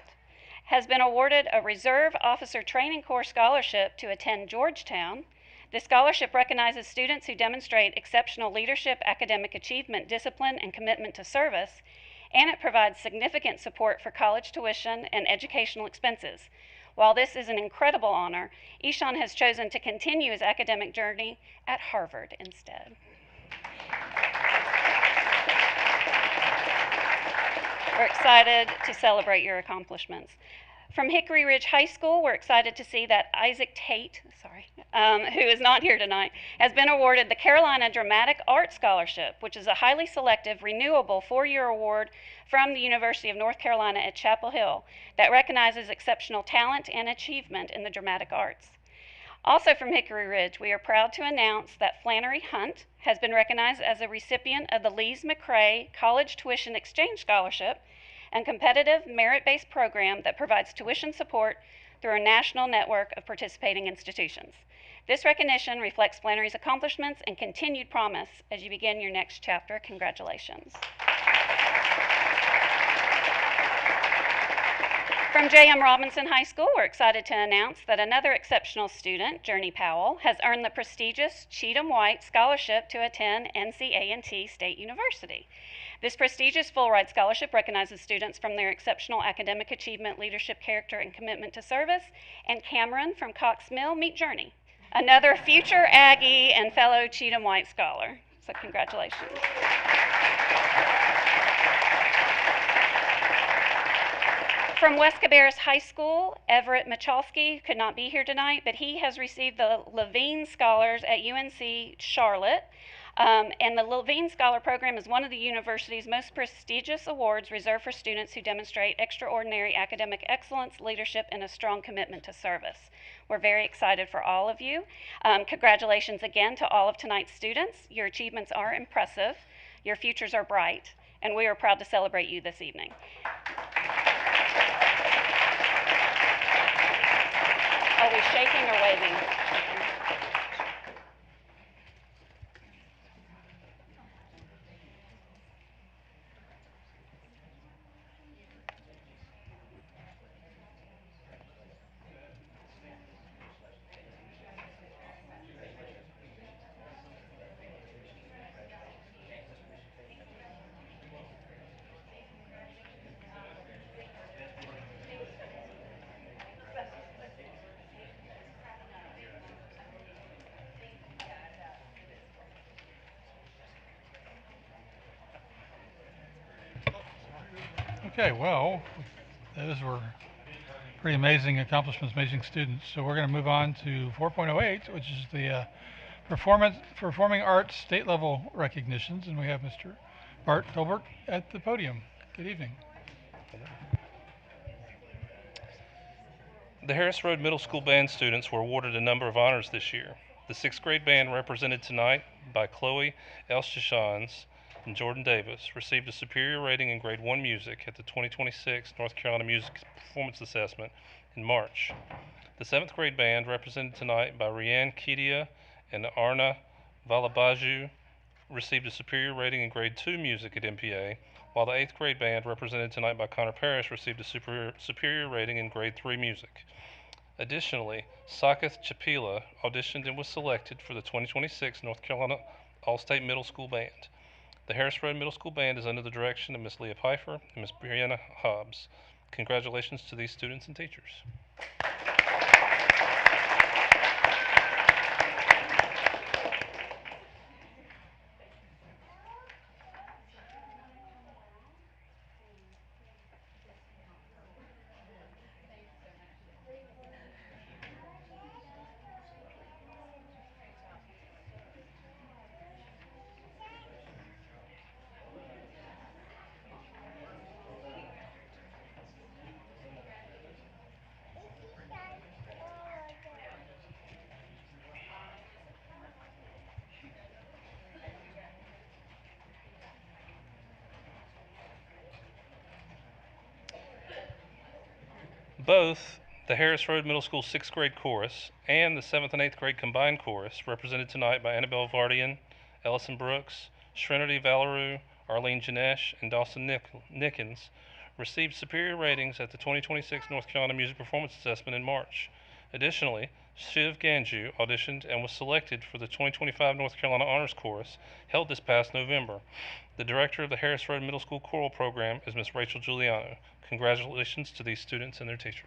has been awarded a Reserve Officer Training Corps Scholarship to attend Georgetown. This scholarship recognizes students who demonstrate exceptional leadership, academic achievement, discipline, and commitment to service, and it provides significant support for college tuition and educational expenses. While this is an incredible honor, Ishan has chosen to continue his academic journey at Harvard instead. We're excited to celebrate your accomplishments. From Hickory Ridge High School, we're excited to see that Isaac Tate, who is not here tonight, has been awarded the Carolina Dramatic Arts Scholarship, which is a highly selective, renewable 4-year award from the University of North Carolina at Chapel Hill that recognizes exceptional talent and achievement in the dramatic arts. Also from Hickory Ridge, we are proud to announce that Flannery Hunt has been recognized as a recipient of the Lees McRae College Tuition Exchange Scholarship, and competitive merit-based program that provides tuition support through a national network of participating institutions. This recognition reflects Flannery's accomplishments and continued promise as you begin your next chapter. Congratulations. From J.M. Robinson High School, we're excited to announce that another exceptional student, Journey Powell, has earned the prestigious Cheatham White Scholarship to attend NC State University. This prestigious full-ride scholarship recognizes students from their exceptional academic achievement, leadership, character, and commitment to service. And Cameron from Cox Mill, meet Journey, another future Aggie and fellow Cheatham White Scholar. So congratulations. From West Cabarrus High School, Everett Michalski could not be here tonight, but he has received the Levine Scholars at UNC Charlotte. And the Levine Scholar Program is one of the university's most prestigious awards reserved for students who demonstrate extraordinary academic excellence, leadership, and a strong commitment to service. We're very excited for all of you. Congratulations again to all of tonight's students. Your achievements are impressive, your futures are bright, and we are proud to celebrate you this evening. Are we shaking or waving? Okay, well, those were pretty amazing accomplishments, amazing students. So we're going to move on to 4.08, which is the performing arts state level recognitions, and we have Mr. Bart Hilbert at the podium. Good evening. The Harris Road Middle School band students were awarded a number of honors this year. The 6th grade band, represented tonight by Chloe Elshashans and Jordan Davis, received a superior rating in grade 1 music at the 2026 North Carolina Music Performance Assessment in March. The 7th grade band, represented tonight by Rianne Kedia and Arna Valabaju, received a superior rating in grade 2 music at MPA, while the 8th grade band, represented tonight by Connor Parrish, received a superior rating in grade 3 music. Additionally, Saketh Chapila auditioned and was selected for the 2026 North Carolina All-State Middle School Band. The Harris Road Middle School Band is under the direction of Ms. Leah Pfeiffer and Ms. Brianna Hobbs. Congratulations to these students and teachers. Both the Harris Road Middle School 6th grade chorus and the 7th and 8th grade combined chorus, represented tonight by Annabelle Vardian, Ellison Brooks, Trinity Valeru, Arlene Janesh, and Dawson Nickens, received superior ratings at the 2026 North Carolina Music Performance Assessment in March. Additionally, Shiv Ganju auditioned and was selected for the 2025 North Carolina Honors Chorus held this past November. The director of the Harris Road Middle School Choral Program is Ms. Rachel Giuliano. Congratulations to these students and their teacher.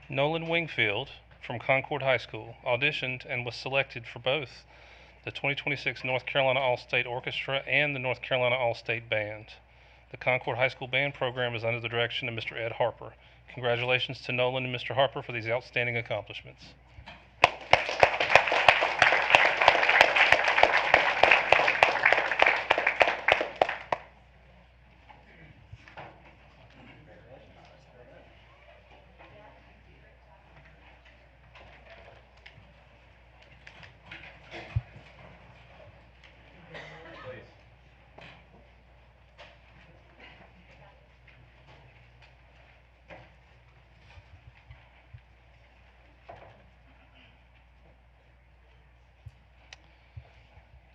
Nolan Wingfield from Concord High School auditioned and was selected for both the 2026 North Carolina All-State Orchestra and the North Carolina All-State Band. The Concord High School Band program is under the direction of Mr. Ed Harper. Congratulations to Nolan and Mr. Harper for these outstanding accomplishments.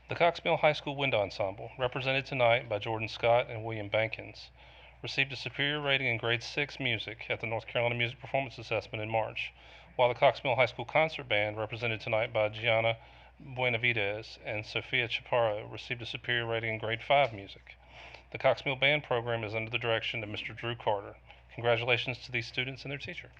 The Cox Mill High School Wind Ensemble, represented tonight by Jordan Scott and William Bankins, received a superior rating in grade 6 music at the North Carolina Music Performance Assessment in March, while the Cox Mill High School Concert Band, represented tonight by Gianna Buenavides and Sofia Chaparro, received a superior rating in grade 5 music. The Cox Mill Band program is under the direction of Mr. Drew Carter. Congratulations to these students and their teacher.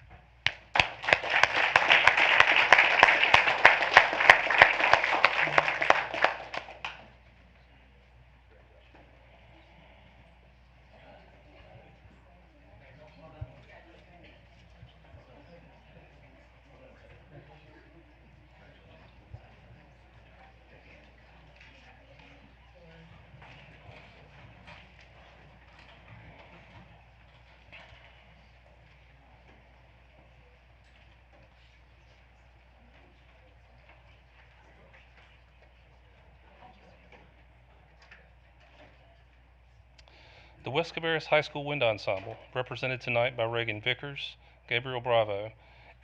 The West Cabarrus High School Wind Ensemble, represented tonight by Reagan Vickers, Gabriel Bravo,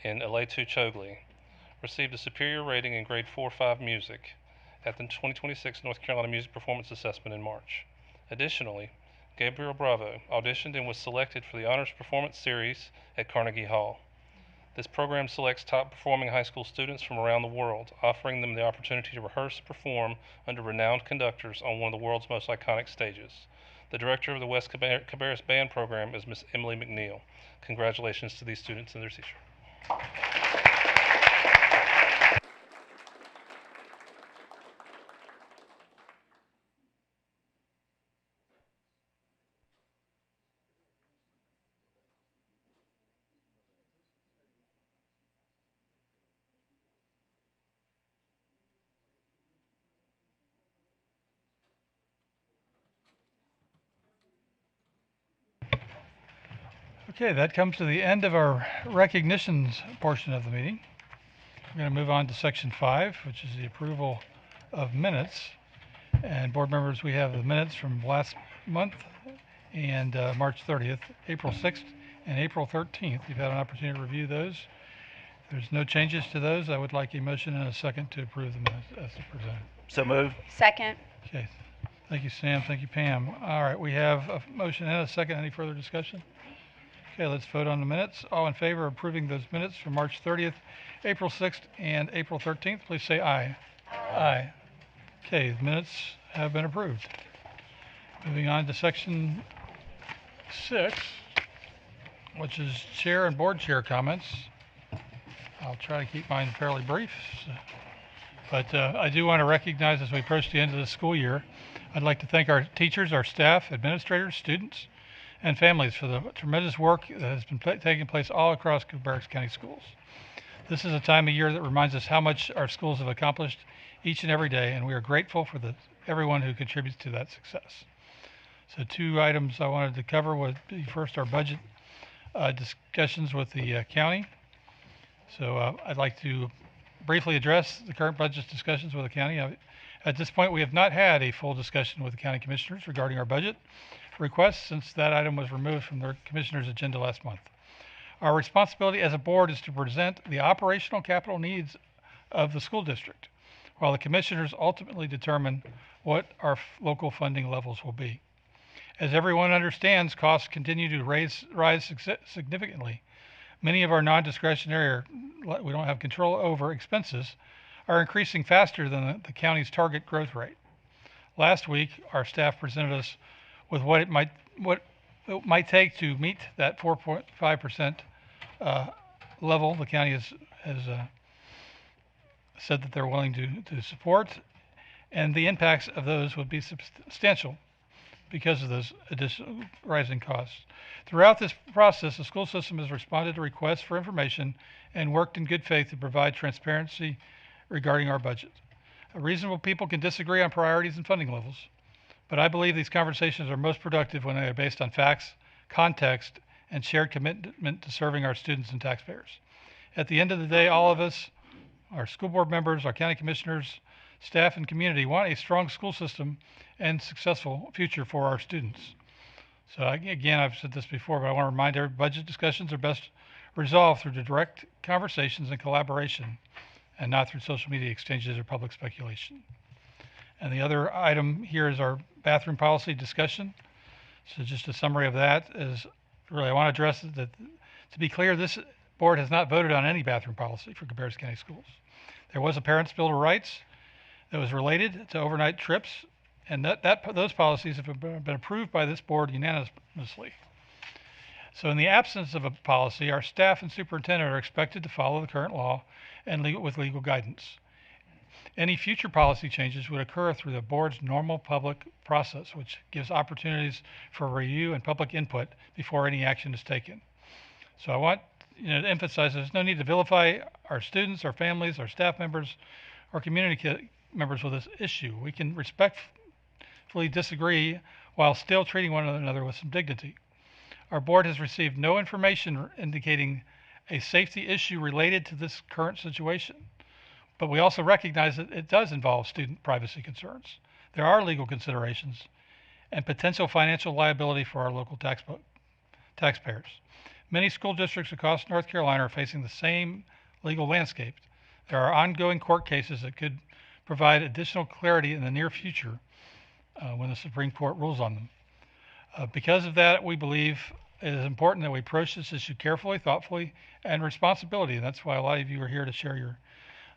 and Aletu Chogli, received a superior rating in grade 4-5 music at the 2026 North Carolina Music Performance Assessment in March. Additionally, Gabriel Bravo auditioned and was selected for the Honors Performance Series at Carnegie Hall. This program selects top performing high school students from around the world, offering them the opportunity to rehearse and perform under renowned conductors on one of the world's most iconic stages. The director of the West Cabarrus Band program is Miss Emily McNeil. Congratulations to these students and their teacher. Okay, that comes to the end of our recognitions portion of the meeting. We're going to move on to section 5, which is the approval of minutes. And board members, we have the minutes from last month and March 30th, April 6th, and April 13th. You've had an opportunity to review those. If there's no changes to those, I would like a motion and a second to approve the minutes as presented. So moved. Second. Okay, thank you, Sam. Thank you, Pam. All right, we have a motion and a second. Any further discussion? Okay, let's vote on the minutes. All in favor of approving those minutes from March 30th, April 6th, and April 13th, please say aye. Aye. Okay, the minutes have been approved. Moving on to section 6, which is chair and board chair comments. I'll try to keep mine fairly brief, but I do want to recognize as we approach the end of the school year, I'd like to thank our teachers, our staff, administrators, students, and families for the tremendous work that has been taking place all across Cabarrus County Schools. This is a time of year that reminds us how much our schools have accomplished each and every day, and we are grateful for everyone who contributes to that success. So 2 items I wanted to cover would be first our budget discussions with the county. So I'd like to briefly address the current budget discussions with the county. At this point, we have not had a full discussion with the county commissioners regarding our budget request since that item was removed from the commissioner's agenda last month. Our responsibility as a board is to present the operational capital needs of the school district, while the commissioners ultimately determine what our local funding levels will be. As everyone understands, costs continue to rise significantly. Many of our non-discretionary, we don't have control over expenses, are increasing faster than the county's target growth rate. Last week, our staff presented us with what it might take to meet that 4.5% level. The county has said that they're willing to support, and the impacts of those would be substantial because of those additional rising costs. Throughout this process, the school system has responded to requests for information and worked in good faith to provide transparency regarding our budget. Reasonable people can disagree on priorities and funding levels, but I believe these conversations are most productive when they are based on facts, context, and shared commitment to serving our students and taxpayers. At the end of the day, all of us, our school board members, our county commissioners, staff, and community want a strong school system and successful future for our students. So again, I've said this before, but I want to remind everybody, budget discussions are best resolved through direct conversations and collaboration, and not through social media exchanges or public speculation. And the other item here is our bathroom policy discussion. So just a summary of that is really, I want to address that, to be clear, this board has not voted on any bathroom policy for Cabarrus County Schools. There was a Parents' Bill of Rights that was related to overnight trips, and those policies have been approved by this board unanimously. So in the absence of a policy, our staff and superintendent are expected to follow the current law and with legal guidance. Any future policy changes would occur through the board's normal public process, which gives opportunities for review and public input before any action is taken. So I want to emphasize there's no need to vilify our students, our families, our staff members, or community members with this issue. We can respectfully disagree while still treating one another with some dignity. Our board has received no information indicating a safety issue related to this current situation. But we also recognize that it does involve student privacy concerns. There are legal considerations and potential financial liability for our local taxpayers. Many school districts across North Carolina are facing the same legal landscape. There are ongoing court cases that could provide additional clarity in the near future when the Supreme Court rules on them. Because of that, we believe it is important that we approach this issue carefully, thoughtfully, and responsibility. And that's why a lot of you are here to share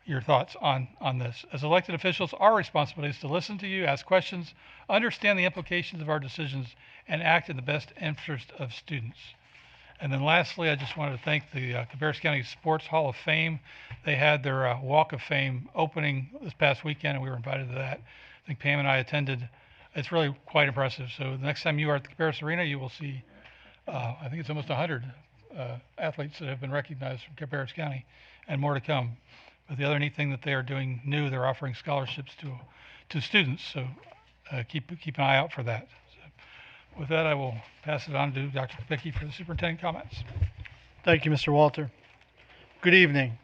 your thoughts on this. As elected officials, our responsibility is to listen to you, ask questions, understand the implications of our decisions, and act in the best interest of students. And then lastly, I just wanted to thank the Cabarrus County Sports Hall of Fame. They had their Walk of Fame opening this past weekend, and we were invited to that. I think Pam and I attended. It's really quite impressive. So the next time you are at the Cabarrus Arena, you will see, I think it's almost 100 athletes that have been recognized from Cabarrus County, and more to come. But the other neat thing that they are doing new, they're offering scholarships to students. So keep an eye out for that. So with that, I will pass it on to Dr. Kopicki for the superintendent comments. Thank you, Mr. Walter. Good evening.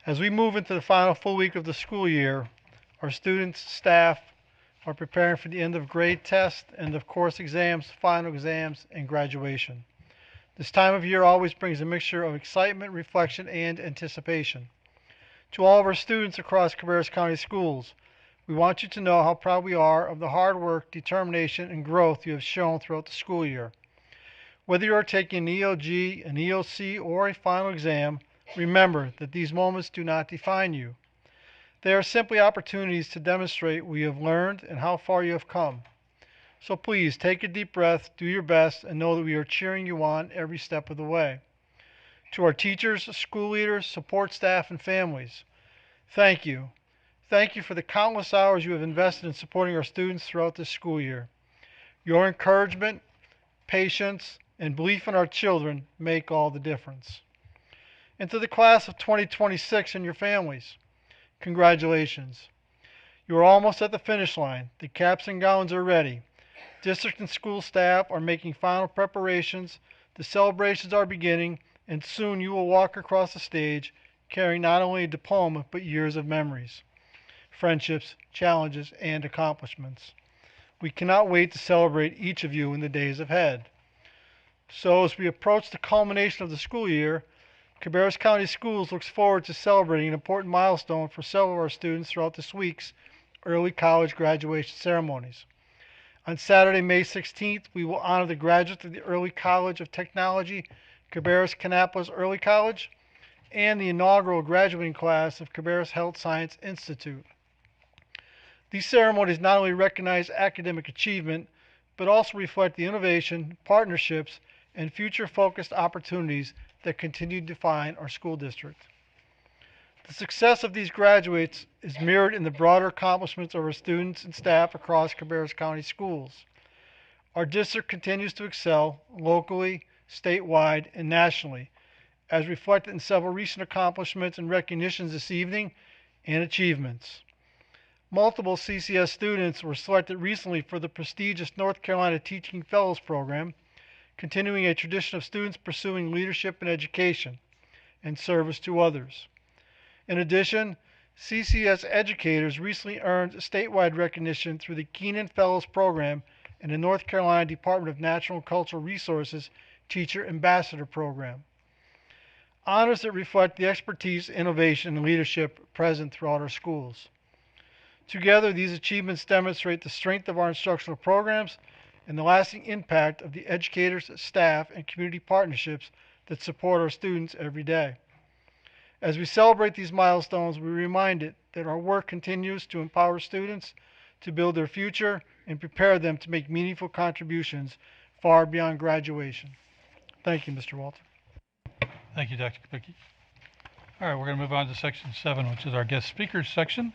As we move into the final full week of the school year, our students, staff are preparing for the end of grade tests, end of course exams, final exams, and graduation. This time of year always brings a mixture of excitement, reflection, and anticipation. To all of our students across Cabarrus County Schools, we want you to know how proud we are of the hard work, determination, and growth you have shown throughout the school year. Whether you are taking an ELG, an EOC, or a final exam, remember that these moments do not define you. They are simply opportunities to demonstrate what you have learned and how far you have come. So please take a deep breath, do your best, and know that we are cheering you on every step of the way. To our teachers, school leaders, support staff, and families, thank you. Thank you for the countless hours you have invested in supporting our students throughout this school year. Your encouragement, patience, and belief in our children make all the difference. And to the class of 2026 and your families, congratulations. You are almost at the finish line. The caps and gowns are ready. District and school staff are making final preparations. The celebrations are beginning, and soon you will walk across the stage carrying not only a diploma, but years of memories, friendships, challenges, and accomplishments. We cannot wait to celebrate each of you in the days ahead. So as we approach the culmination of the school year, Cabarrus County Schools looks forward to celebrating an important milestone for several of our students throughout this week's early college graduation ceremonies. On Saturday, May 16th, we will honor the graduates of the Early College of Technology, Cabarrus Kannapolis Early College, and the inaugural graduating class of Cabarrus Health Science Institute. These ceremonies not only recognize academic achievement, but also reflect the innovation, partnerships, and future-focused opportunities that continue to define our school district. The success of these graduates is mirrored in the broader accomplishments of our students and staff across Cabarrus County Schools. Our district continues to excel locally, statewide, and nationally, as reflected in several recent accomplishments and recognitions this evening and achievements. Multiple CCS students were selected recently for the prestigious North Carolina Teaching Fellows Program, continuing a tradition of students pursuing leadership in education and service to others. In addition, CCS educators recently earned statewide recognition through the Keenan Fellows Program and the North Carolina Department of Natural and Cultural Resources Teacher Ambassador Program. Honors that reflect the expertise, innovation, and leadership present throughout our schools. Together, these achievements demonstrate the strength of our instructional programs and the lasting impact of the educators, staff, and community partnerships that support our students every day. As we celebrate these milestones, we're reminded that our work continues to empower students to build their future and prepare them to make meaningful contributions far beyond graduation. Thank you, Mr. Walter. Thank you, Dr. Kapicki. All right, we're going to move on to section 7, which is our guest speakers section.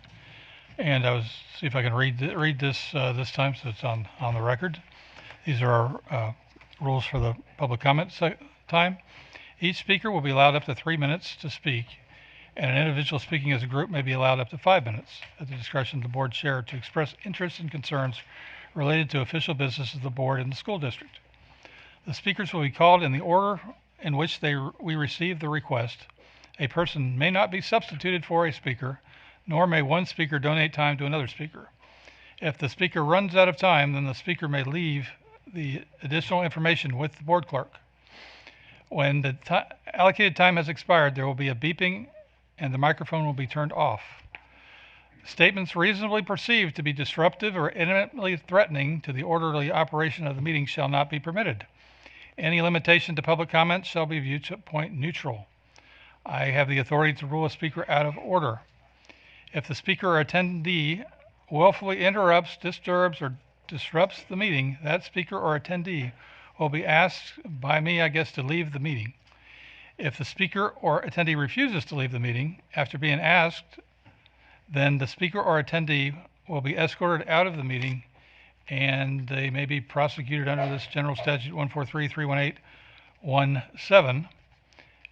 And I was see if I can read this this time, so it's on the record. These are our rules for the public comment time. Each speaker will be allowed up to 3 minutes to speak, and an individual speaking as a group may be allowed up to 5 minutes at the discretion of the board chair to express interests and concerns related to official business of the board and the school district. The speakers will be called in the order in which we received the request. A person may not be substituted for a speaker, nor may one speaker donate time to another speaker. If the speaker runs out of time, then the speaker may leave the additional information with the board clerk. When the allocated time has expired, there will be a beeping and the microphone will be turned off. Statements reasonably perceived to be disruptive or imminently threatening to the orderly operation of the meeting shall not be permitted. Any limitation to public comment shall be viewed to point neutral. I have the authority to rule a speaker out of order. If the speaker or attendee willfully interrupts, disturbs, or disrupts the meeting, that speaker or attendee will be asked by me, to leave the meeting. If the speaker or attendee refuses to leave the meeting after being asked, then the speaker or attendee will be escorted out of the meeting and they may be prosecuted under this General Statute 143-318-17.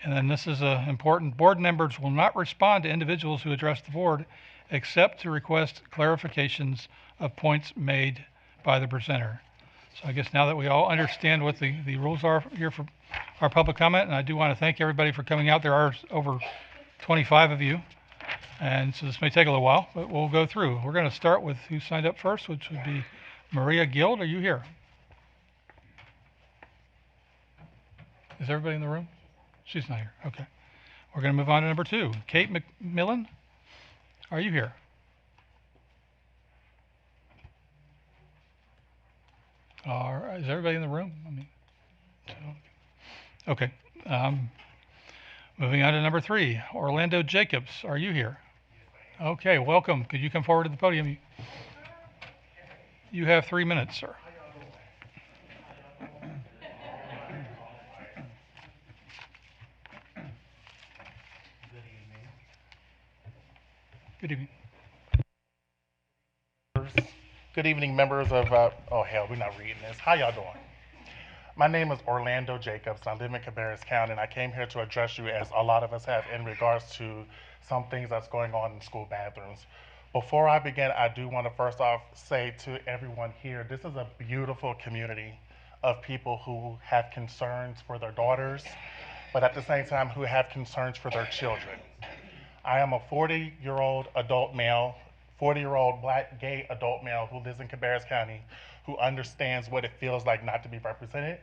And then this is important. Board members will not respond to individuals who address the board except to request clarifications of points made by the presenter. So I guess now that we all understand what the rules are here for our public comment, and I do want to thank everybody for coming out. There are over 25 of you, and so this may take a little while, but we'll go through. We're going to start with who signed up first, which would be Maria Guild. Are you here? Is everybody in the room? She's not here. Okay. We're going to move on to number 2. Kate McMillan, are you here? Is everybody in the room? Okay. Moving on to number 3. Orlando Jacobs, are you here? Okay, welcome. Could you come forward to the podium? You have 3 minutes, sir. Good evening. Good evening, members of, oh hell, we're not reading this. How y'all doing? My name is Orlando Jacobs. I live in Cabarrus County, and I came here to address you, as a lot of us have, in regards to some things that's going on in school bathrooms. Before I begin, I do want to first off say to everyone here, this is a beautiful community of people who have concerns for their daughters, but at the same time who have concerns for their children. I am a 40-year-old adult male, 40-year-old black gay adult male who lives in Cabarrus County, who understands what it feels like not to be represented,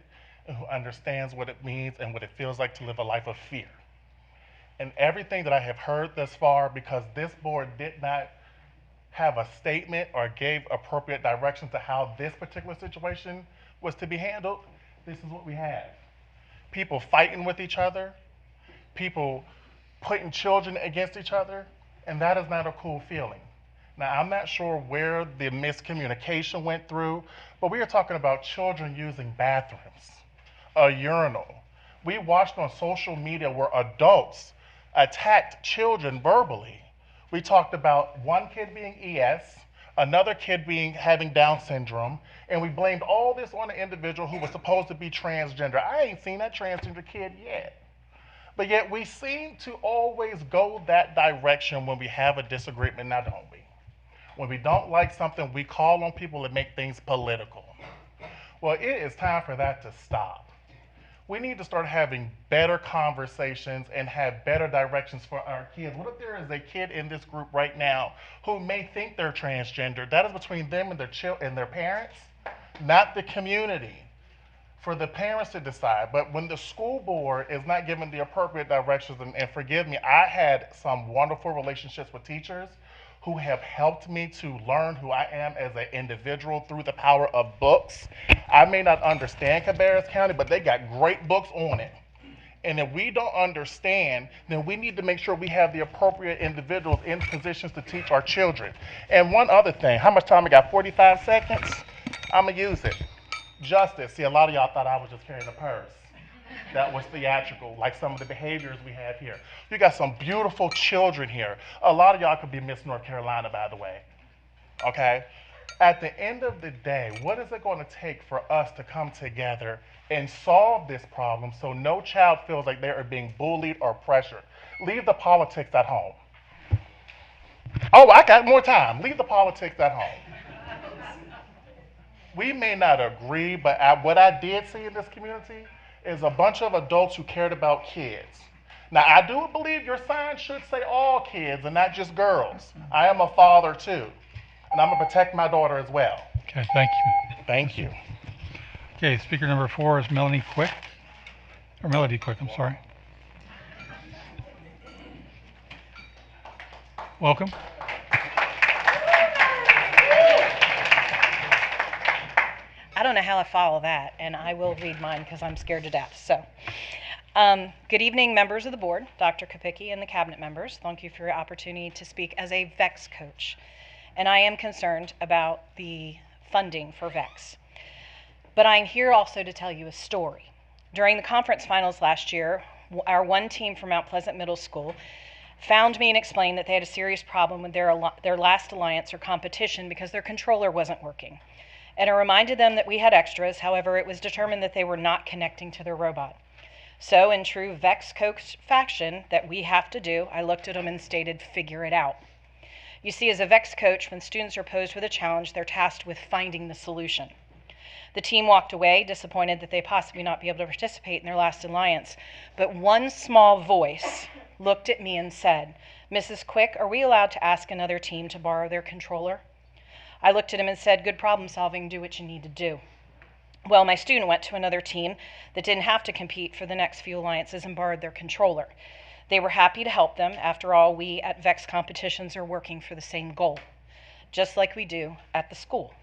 and who understands what it means and what it feels like to live a life of fear. And everything that I have heard thus far, because this board did not have a statement or gave appropriate direction to how this particular situation was to be handled, this is what we have. People fighting with each other, people putting children against each other, and that is not a cool feeling. Now, I'm not sure where the miscommunication went through, but we are talking about children using bathrooms, a urinal. We watched on social media where adults attacked children verbally. We talked about one kid being ES, another kid having Down syndrome, and we blamed all this on an individual who was supposed to be transgender. I ain't seen that transgender kid yet. But yet we seem to always go that direction when we have a disagreement, now don't we? When we don't like something, we call on people to make things political. Well, it is time for that to stop. We need to start having better conversations and have better directions for our kids. What if there is a kid in this group right now who may think they're transgender? That is between them and their parents, not the community. For the parents to decide. But when the school board is not given the appropriate directions, and forgive me, I had some wonderful relationships with teachers who have helped me to learn who I am as an individual through the power of books. I may not understand Cabarrus County, but they got great books on it. And if we don't understand, then we need to make sure we have the appropriate individuals in positions to teach our children. And one other thing, how much time I got? 45 seconds? I'm gonna use it. Justice. See, a lot of y'all thought I was just carrying a purse. That was theatrical, like some of the behaviors we have here. You got some beautiful children here. A lot of y'all could be Miss North Carolina, by the way. Okay? At the end of the day, what is it going to take for us to come together and solve this problem so no child feels like they are being bullied or pressured? Leave the politics at home. Oh, I got more time. Leave the politics at home. We may not agree, but what I did see in this community is a bunch of adults who cared about kids. Now, I do believe your sign should say all kids and not just girls. I am a father too, and I'm gonna protect my daughter as well. Okay, thank you. Thank you. Okay, speaker number 4 is Melody Quick, I'm sorry. Welcome. I don't know how I follow that, and I will read mine because I'm scared to death. So, good evening, members of the board, Dr. Kopicki and the cabinet members. Thank you for your opportunity to speak as a VEX coach. And I am concerned about the funding for VEX. But I'm here also to tell you a story. During the conference finals last year, our one team from Mount Pleasant Middle School found me and explained that they had a serious problem with their last alliance or competition because their controller wasn't working. And I reminded them that we had extras, however, it was determined that they were not connecting to their robot. So, in true VEX coach fashion that we have to do, I looked at them and stated, figure it out. You see, as a VEX coach, when students are posed with a challenge, they're tasked with finding the solution. The team walked away, disappointed that they possibly not be able to participate in their last alliance. But one small voice looked at me and said, Mrs. Quick, are we allowed to ask another team to borrow their controller? I looked at him and said, good problem solving, do what you need to do. Well, my student went to another team that didn't have to compete for the next few alliances and borrowed their controller. They were happy to help them. After all, we at VEX competitions are working for the same goal, just like we do at the school.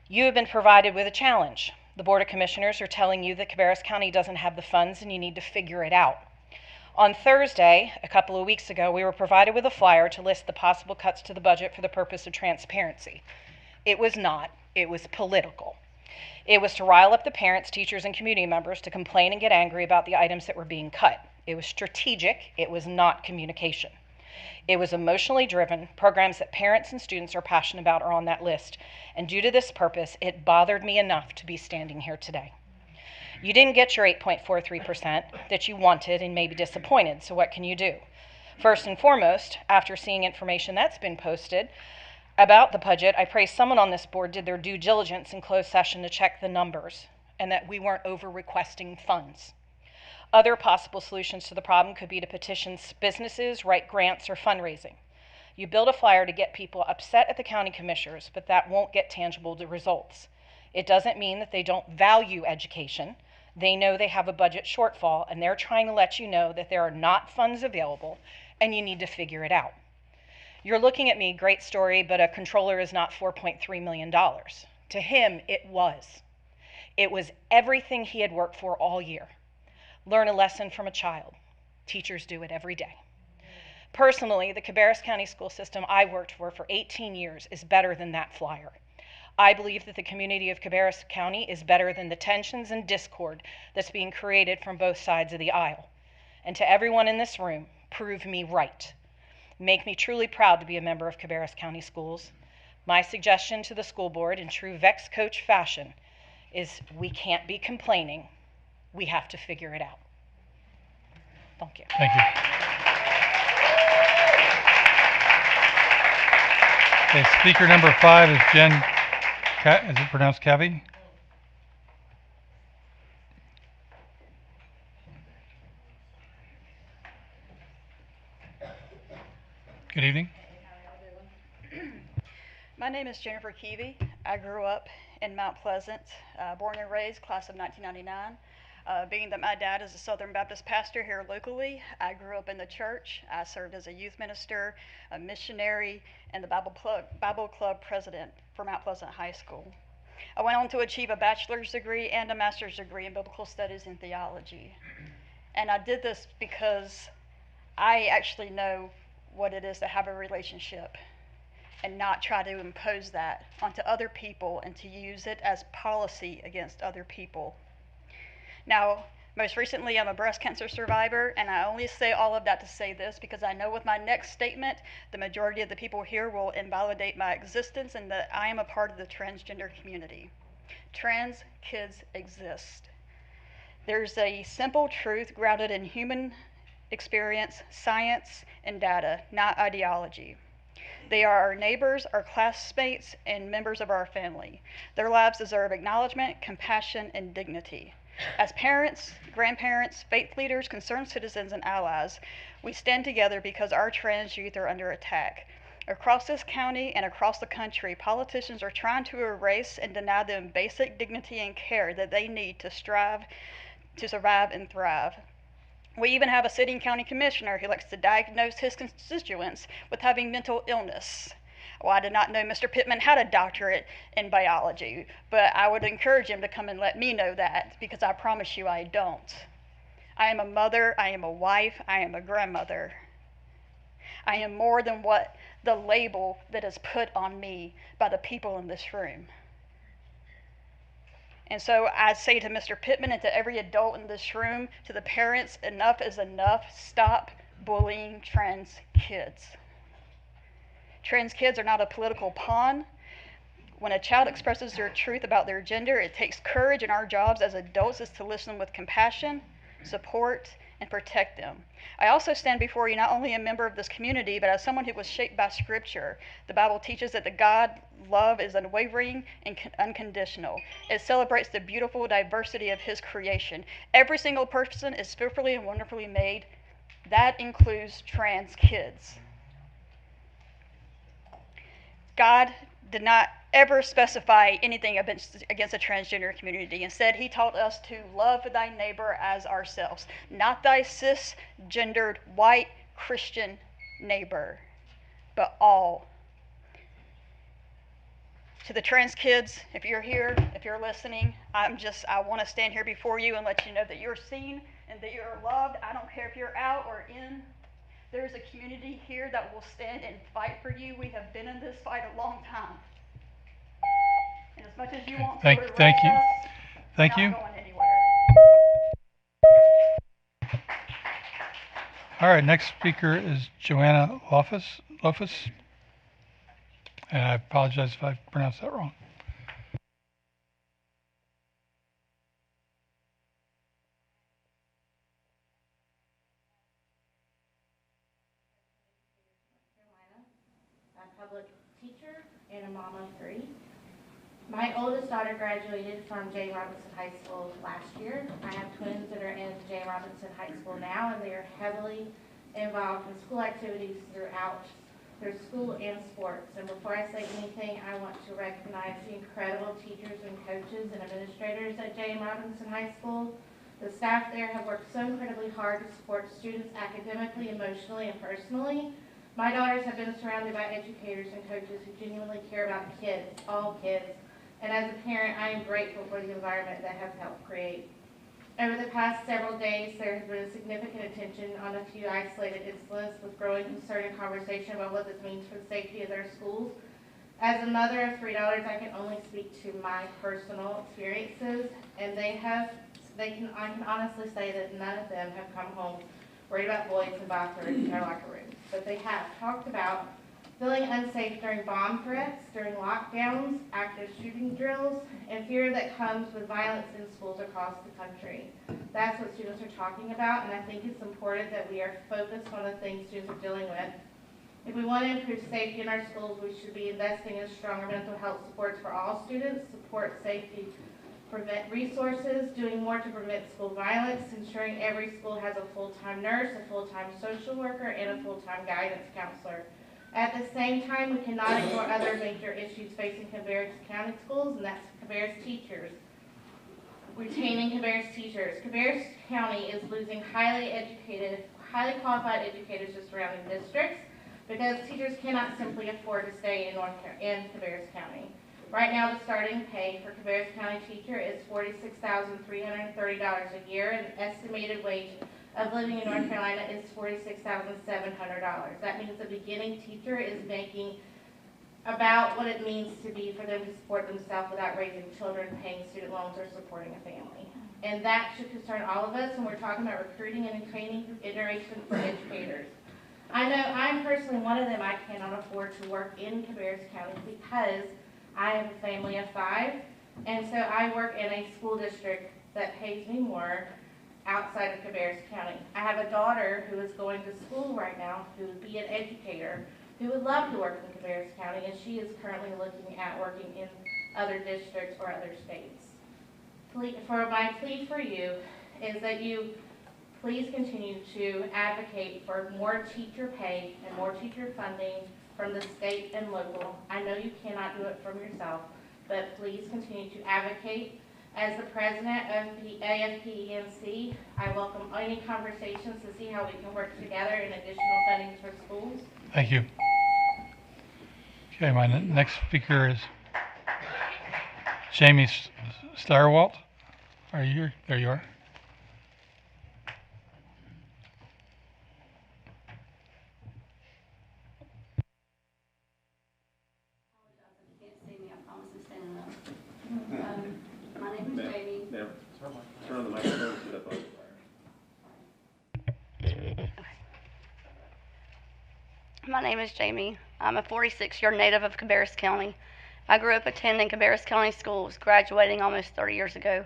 You have been provided with a challenge. The Board of Commissioners are telling you that Cabarrus County doesn't have the funds and you need to figure it out. On Thursday, a couple of weeks ago, we were provided with a flyer to list the possible cuts to the budget for the purpose of transparency. It was not. It was political. It was to rile up the parents, teachers, and community members to complain and get angry about the items that were being cut. It was strategic. It was not communication. It was emotionally driven. Programs that parents and students are passionate about are on that list. And due to this purpose, it bothered me enough to be standing here today. You didn't get your 8.43% that you wanted and may be disappointed, so what can you do? First and foremost, after seeing information that's been posted about the budget, I pray someone on this board did their due diligence in closed session to check the numbers and that we weren't over-requesting funds. Other possible solutions to the problem could be to petition businesses, write grants, or fundraising. You build a flyer to get people upset at the county commissioners, but that won't get tangible results. It doesn't mean that they don't value education. They know they have a budget shortfall, and they're trying to let you know that there are not funds available, and you need to figure it out. You're looking at me, great story, but a controller is not $4.3 million. To him, it was. It was everything he had worked for all year. Learn a lesson from a child. Teachers do it every day. Personally, the Cabarrus County school system I worked for 18 years is better than that flyer. I believe that the community of Cabarrus County is better than the tensions and discord that's being created from both sides of the aisle. And to everyone in this room, prove me right. Make me truly proud to be a member of Cabarrus County Schools. My suggestion to the school board in true VEX coach fashion is we can't be complaining. We have to figure it out. Thank you. Thank you. Okay, speaker number 5 is Jen, is it pronounced Cavi? Good evening. My name is Jennifer Keevy. I grew up in Mount Pleasant, born and raised, class of 1999. Being that my dad is a Southern Baptist pastor here locally, I grew up in the church. I served as a youth minister, a missionary, and the Bible Club president for Mount Pleasant High School. I went on to achieve a bachelor's degree and a master's degree in biblical studies and theology. And I did this because I actually know what it is to have a relationship and not try to impose that onto other people and to use it as policy against other people. Now, most recently, I'm a breast cancer survivor, and I only say all of that to say this because I know with my next statement, the majority of the people here will invalidate my existence and that I am a part of the transgender community. Trans kids exist. There's a simple truth grounded in human experience, science, and data, not ideology. They are our neighbors, our classmates, and members of our family. Their lives deserve acknowledgement, compassion, and dignity. As parents, grandparents, faith leaders, concerned citizens, and allies, we stand together because our trans youth are under attack. Across this county and across the country, politicians are trying to erase and deny them basic dignity and care that they need to strive to survive and thrive. We even have a sitting county commissioner who likes to diagnose his constituents with having mental illness. Well, I did not know Mr. Pittman had a doctorate in biology, but I would encourage him to come and let me know that because I promise you I don't. I am a mother, I am a wife, I am a grandmother. I am more than what the label that is put on me by the people in this room. And so I say to Mr. Pittman and to every adult in this room, to the parents, enough is enough. Stop bullying trans kids. Trans kids are not a political pawn. When a child expresses their truth about their gender, it takes courage, and our jobs as adults is to listen with compassion, support, and protect them. I also stand before you not only a member of this community, but as someone who was shaped by Scripture. The Bible teaches that the God love is unwavering and unconditional. It celebrates the beautiful diversity of His creation. Every single person is fearfully and wonderfully made. That includes trans kids. God did not ever specify anything against the transgender community. Instead, He taught us to love thy neighbor as ourselves, not thy cisgendered white Christian neighbor, but all. To the trans kids, if you're here, if you're listening, I want to stand here before you and let you know that you're seen and that you're loved. I don't care if you're out or in. There's a community here that will stand and fight for you. We have been in this fight a long time. And as much as you want to erase Thank you. us, Thank we're you. not going anywhere. All right, next speaker is Joanna Lofus. And I apologize if I pronounced that wrong. Public teacher and a mom of 3. My oldest daughter graduated from J. Robinson High School last year. I have twins that are in J. Robinson High School now, and they are heavily involved in school activities throughout their school and sports. And before I say anything, I want to recognize the incredible teachers and coaches and administrators at J. Robinson High School. The staff there have worked so incredibly hard to support students academically, emotionally, and personally. My daughters have been surrounded by educators and coaches who genuinely care about kids, all kids, and as a parent, I am grateful for the environment that has helped create. Over the past several days, there has been significant attention on a few isolated incidents with growing concern and conversation about what this means for the safety of their schools. As a mother of 3 daughters, I can only speak to my personal experiences, and I can honestly say that none of them have come home worried about boys in bathrooms in their locker rooms. But they have talked about feeling unsafe during bomb threats, during lockdowns, active shooting drills, and fear that comes with violence in schools across the country. That's what students are talking about, and I think it's important that we are focused on the things students are dealing with. If we want to improve safety in our schools, we should be investing in stronger mental health supports for all students, support safety, prevent resources, doing more to prevent school violence, ensuring every school has a full-time nurse, a full-time social worker, and a full-time guidance counselor. At the same time, we cannot ignore other major issues facing Cabarrus County schools, and that's Cabarrus teachers. retaining Cabarrus teachers. Cabarrus County is losing highly qualified educators to surrounding districts because teachers cannot simply afford to stay in Cabarrus County. Right now, the starting pay for Cabarrus County teacher is $46,330 a year, and the estimated wage of living in North Carolina is $46,700. That means the beginning teacher is making about what it means to be for them to support themselves without raising children, paying student loans, or supporting a family. And that should concern all of us when we're talking about recruiting and training generation for educators. I know I'm personally one of them. I cannot afford to work in Cabarrus County because I have a family of 5, and so I work in a school district that pays me more outside of Cabarrus County. I have a daughter who is going to school right now who would be an educator who would love to work in Cabarrus County, and she is currently looking at working in other districts or other states. My plea for you is that you please continue to advocate for more teacher pay and more teacher funding from the state and local. I know you cannot do it from yourself, but please continue to advocate. As the president of the AFP-EMC, I welcome any conversations to see how we can work together in additional funding for schools. Thank you. Okay, my next speaker is Jamie Starwalt. Are you here? There you are. My name is Jamie. Ma'am, turn on the microphone to the phone. My name is Jamie. I'm a 46-year native of Cabarrus County. I grew up attending Cabarrus County schools, graduating almost 30 years ago.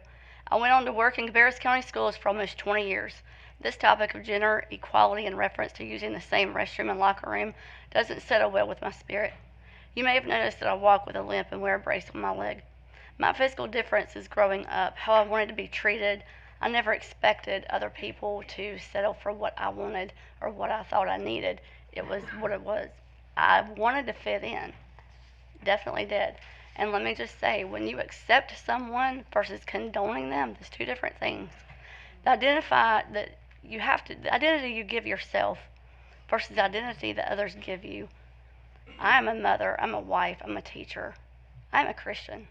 I went on to work in Cabarrus County schools for almost 20 years. This topic of gender equality in reference to using the same restroom and locker room doesn't settle well with my spirit. You may have noticed that I walk with a limp and wear a brace on my leg. My physical difference is growing up, how I wanted to be treated. I never expected other people to settle for what I wanted or what I thought I needed. It was what it was. I wanted to fit in. Definitely did. And let me just say, when you accept someone versus condoning them, there's two different things. The identity you give yourself versus the identity that others give you. I'm a mother, I'm a wife, I'm a teacher, I'm a Christian.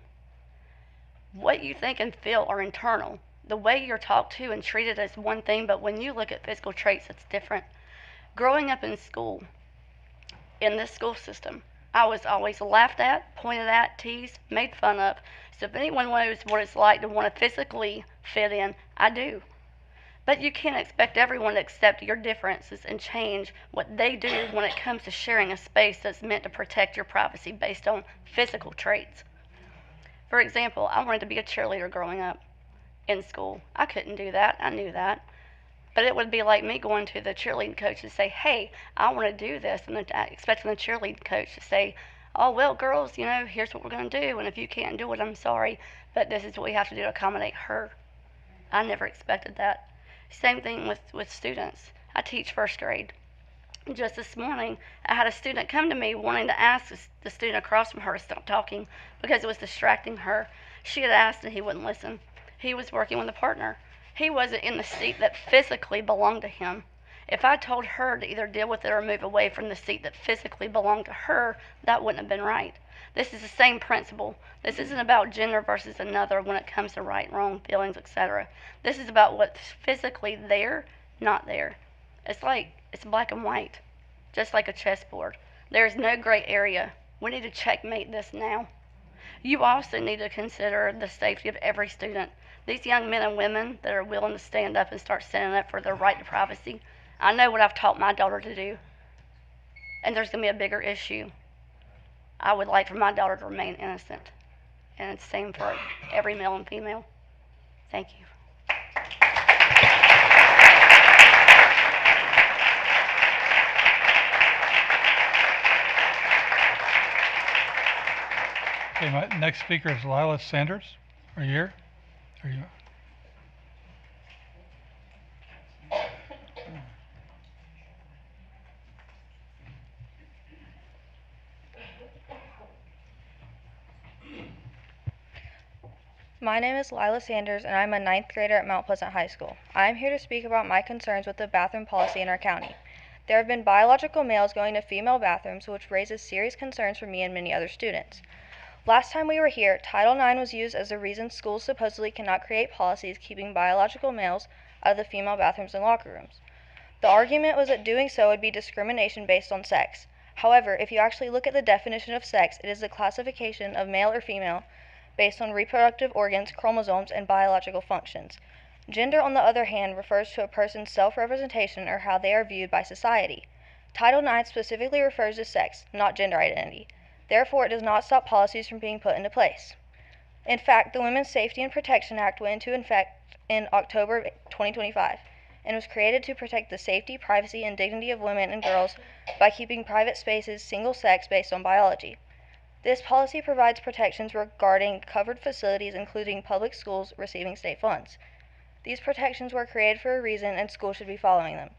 What you think and feel are internal. The way you're talked to and treated is one thing, but when you look at physical traits, it's different. Growing up in school, in this school system, I was always laughed at, pointed at, teased, made fun of. So if anyone knows what it's like to want to physically fit in, I do. But you can't expect everyone to accept your differences and change what they do when it comes to sharing a space that's meant to protect your privacy based on physical traits. For example, I wanted to be a cheerleader growing up in school. I couldn't do that. I knew that. But it would be like me going to the cheerleading coach and say, hey, I want to do this, and then expecting the cheerleading coach to say, oh, well, girls, here's what we're going to do, and if you can't do it, I'm sorry, but this is what we have to do to accommodate her. I never expected that. Same thing with students. I teach first grade. Just this morning, I had a student come to me wanting to ask the student across from her to stop talking because it was distracting her. She had asked and he wouldn't listen. He was working with a partner. He wasn't in the seat that physically belonged to him. If I told her to either deal with it or move away from the seat that physically belonged to her, that wouldn't have been right. This is the same principle. This isn't about gender versus another when it comes to right, wrong, feelings, etc. This is about what's physically there, not there. It's black and white, just like a chessboard. There's no gray area. We need to checkmate this now. You also need to consider the safety of every student. These young men and women that are willing to stand up and start standing up for their right to privacy. I know what I've taught my daughter to do, and there's going to be a bigger issue. I would like for my daughter to remain innocent, and it's the same for every male and female. Thank you. Okay, my next speaker is Lila Sanders. Are you here? There you are. My name is Lila Sanders, and I'm a 9th grader at Mount Pleasant High School. I am here to speak about my concerns with the bathroom policy in our county. There have been biological males going to female bathrooms, which raises serious concerns for me and many other students. Last time we were here, Title IX was used as the reason schools supposedly cannot create policies keeping biological males out of the female bathrooms and locker rooms. The argument was that doing so would be discrimination based on sex. However, if you actually look at the definition of sex, it is the classification of male or female based on reproductive organs, chromosomes, and biological functions. Gender, on the other hand, refers to a person's self-representation or how they are viewed by society. Title IX specifically refers to sex, not gender identity. Therefore, it does not stop policies from being put into place. In fact, the Women's Safety and Protection Act went into effect in October 2025 and was created to protect the safety, privacy, and dignity of women and girls by keeping private spaces single-sex based on biology. This policy provides protections regarding covered facilities, including public schools receiving state funds. These protections were created for a reason, and schools should be following them.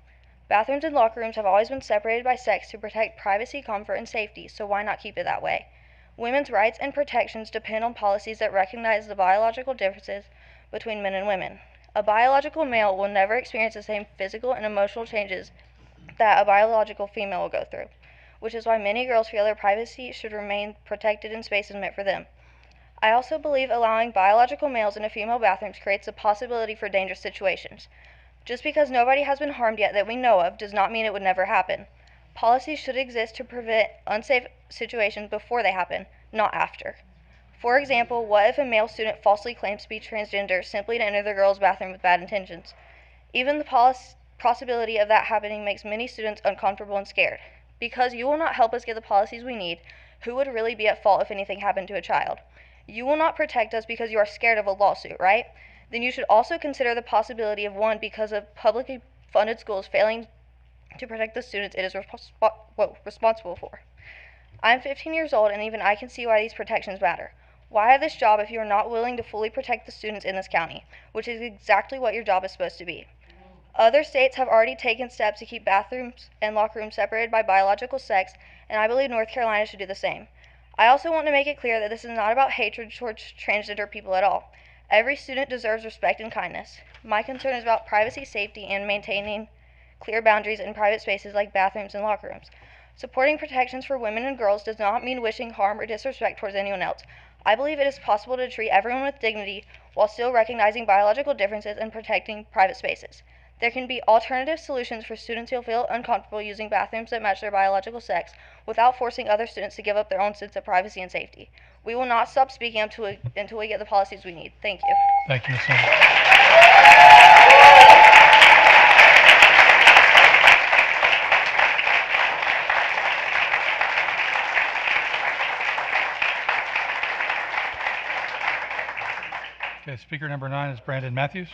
Bathrooms and locker rooms have always been separated by sex to protect privacy, comfort, and safety, so why not keep it that way? Women's rights and protections depend on policies that recognize the biological differences between men and women. A biological male will never experience the same physical and emotional changes that a biological female will go through, which is why many girls feel their privacy should remain protected in spaces meant for them. I also believe allowing biological males into female bathrooms creates a possibility for dangerous situations. Just because nobody has been harmed yet that we know of does not mean it would never happen. Policies should exist to prevent unsafe situations before they happen, not after. For example, what if a male student falsely claims to be transgender simply to enter the girls' bathroom with bad intentions? Even the possibility of that happening makes many students uncomfortable and scared. Because you will not help us get the policies we need, who would really be at fault if anything happened to a child? You will not protect us because you are scared of a lawsuit, right? Then you should also consider the possibility of one because of publicly funded schools failing to protect the students it is responsible for. I am 15 years old, and even I can see why these protections matter. Why have this job if you are not willing to fully protect the students in this county, which is exactly what your job is supposed to be? Other states have already taken steps to keep bathrooms and locker rooms separated by biological sex, and I believe North Carolina should do the same. I also want to make it clear that this is not about hatred towards transgender people at all. Every student deserves respect and kindness. My concern is about privacy, safety, and maintaining clear boundaries in private spaces like bathrooms and locker rooms. Supporting protections for women and girls does not mean wishing harm or disrespect towards anyone else. I believe it is possible to treat everyone with dignity while still recognizing biological differences and protecting private spaces. There can be alternative solutions for students who feel uncomfortable using bathrooms that match their biological sex without forcing other students to give up their own sense of privacy and safety. We will not stop speaking until we get the policies we need. Thank you. Thank you, Ms. Sanders. Okay, speaker number 9 is Brandon Matthews.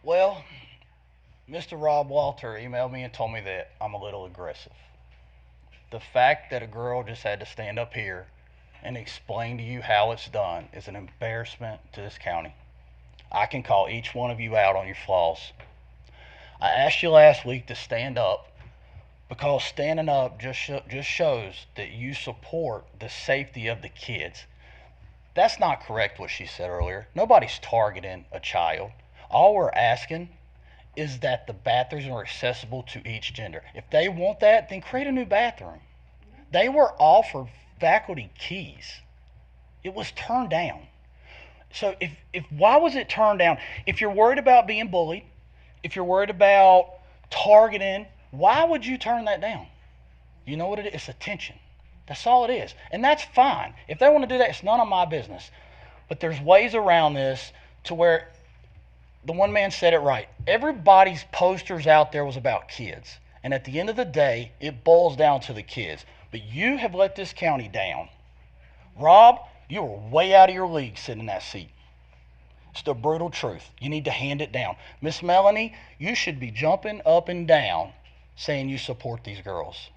Well, Mr. Rob Walter emailed me and told me that I'm a little aggressive. The fact that a girl just had to stand up here and explain to you how it's done is an embarrassment to this county. I can call each one of you out on your flaws. I asked you last week to stand up because standing up just shows that you support the safety of the kids. That's not correct what she said earlier. Nobody's targeting a child. All we're asking is that the bathrooms are accessible to each gender. If they want that, then create a new bathroom. They were offered faculty keys. It was turned down. So if why was it turned down? If you're worried about being bullied, if you're worried about targeting, why would you turn that down? You know what it is? It's attention. That's all it is. And that's fine. If they want to do that, it's none of my business. But there's ways around this to where the one man said it right. Everybody's posters out there was about kids. And at the end of the day, it boils down to the kids. But you have let this county down. Rob, you are way out of your league sitting in that seat. It's the brutal truth. You need to hand it down. Miss Melanie, you should be jumping up and down saying you support these girls.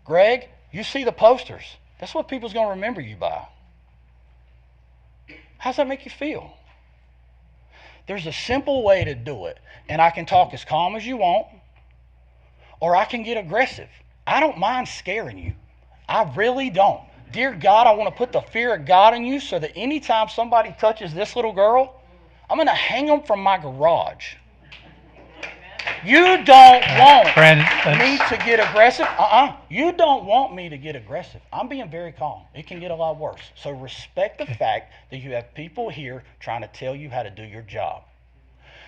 Greg, you see the posters. That's what people's going to remember you by. How's that make you feel? There's a simple way to do it. And I can talk as calm as you want. or I can get aggressive. I don't mind scaring you. I really don't. Dear God, I want to put the fear of God in you so that anytime somebody touches this little girl, I'm going to hang them from my garage. You don't want me to get aggressive. You don't want me to get aggressive. I'm being very calm. It can get a lot worse. So respect the fact that you have people here trying to tell you how to do your job.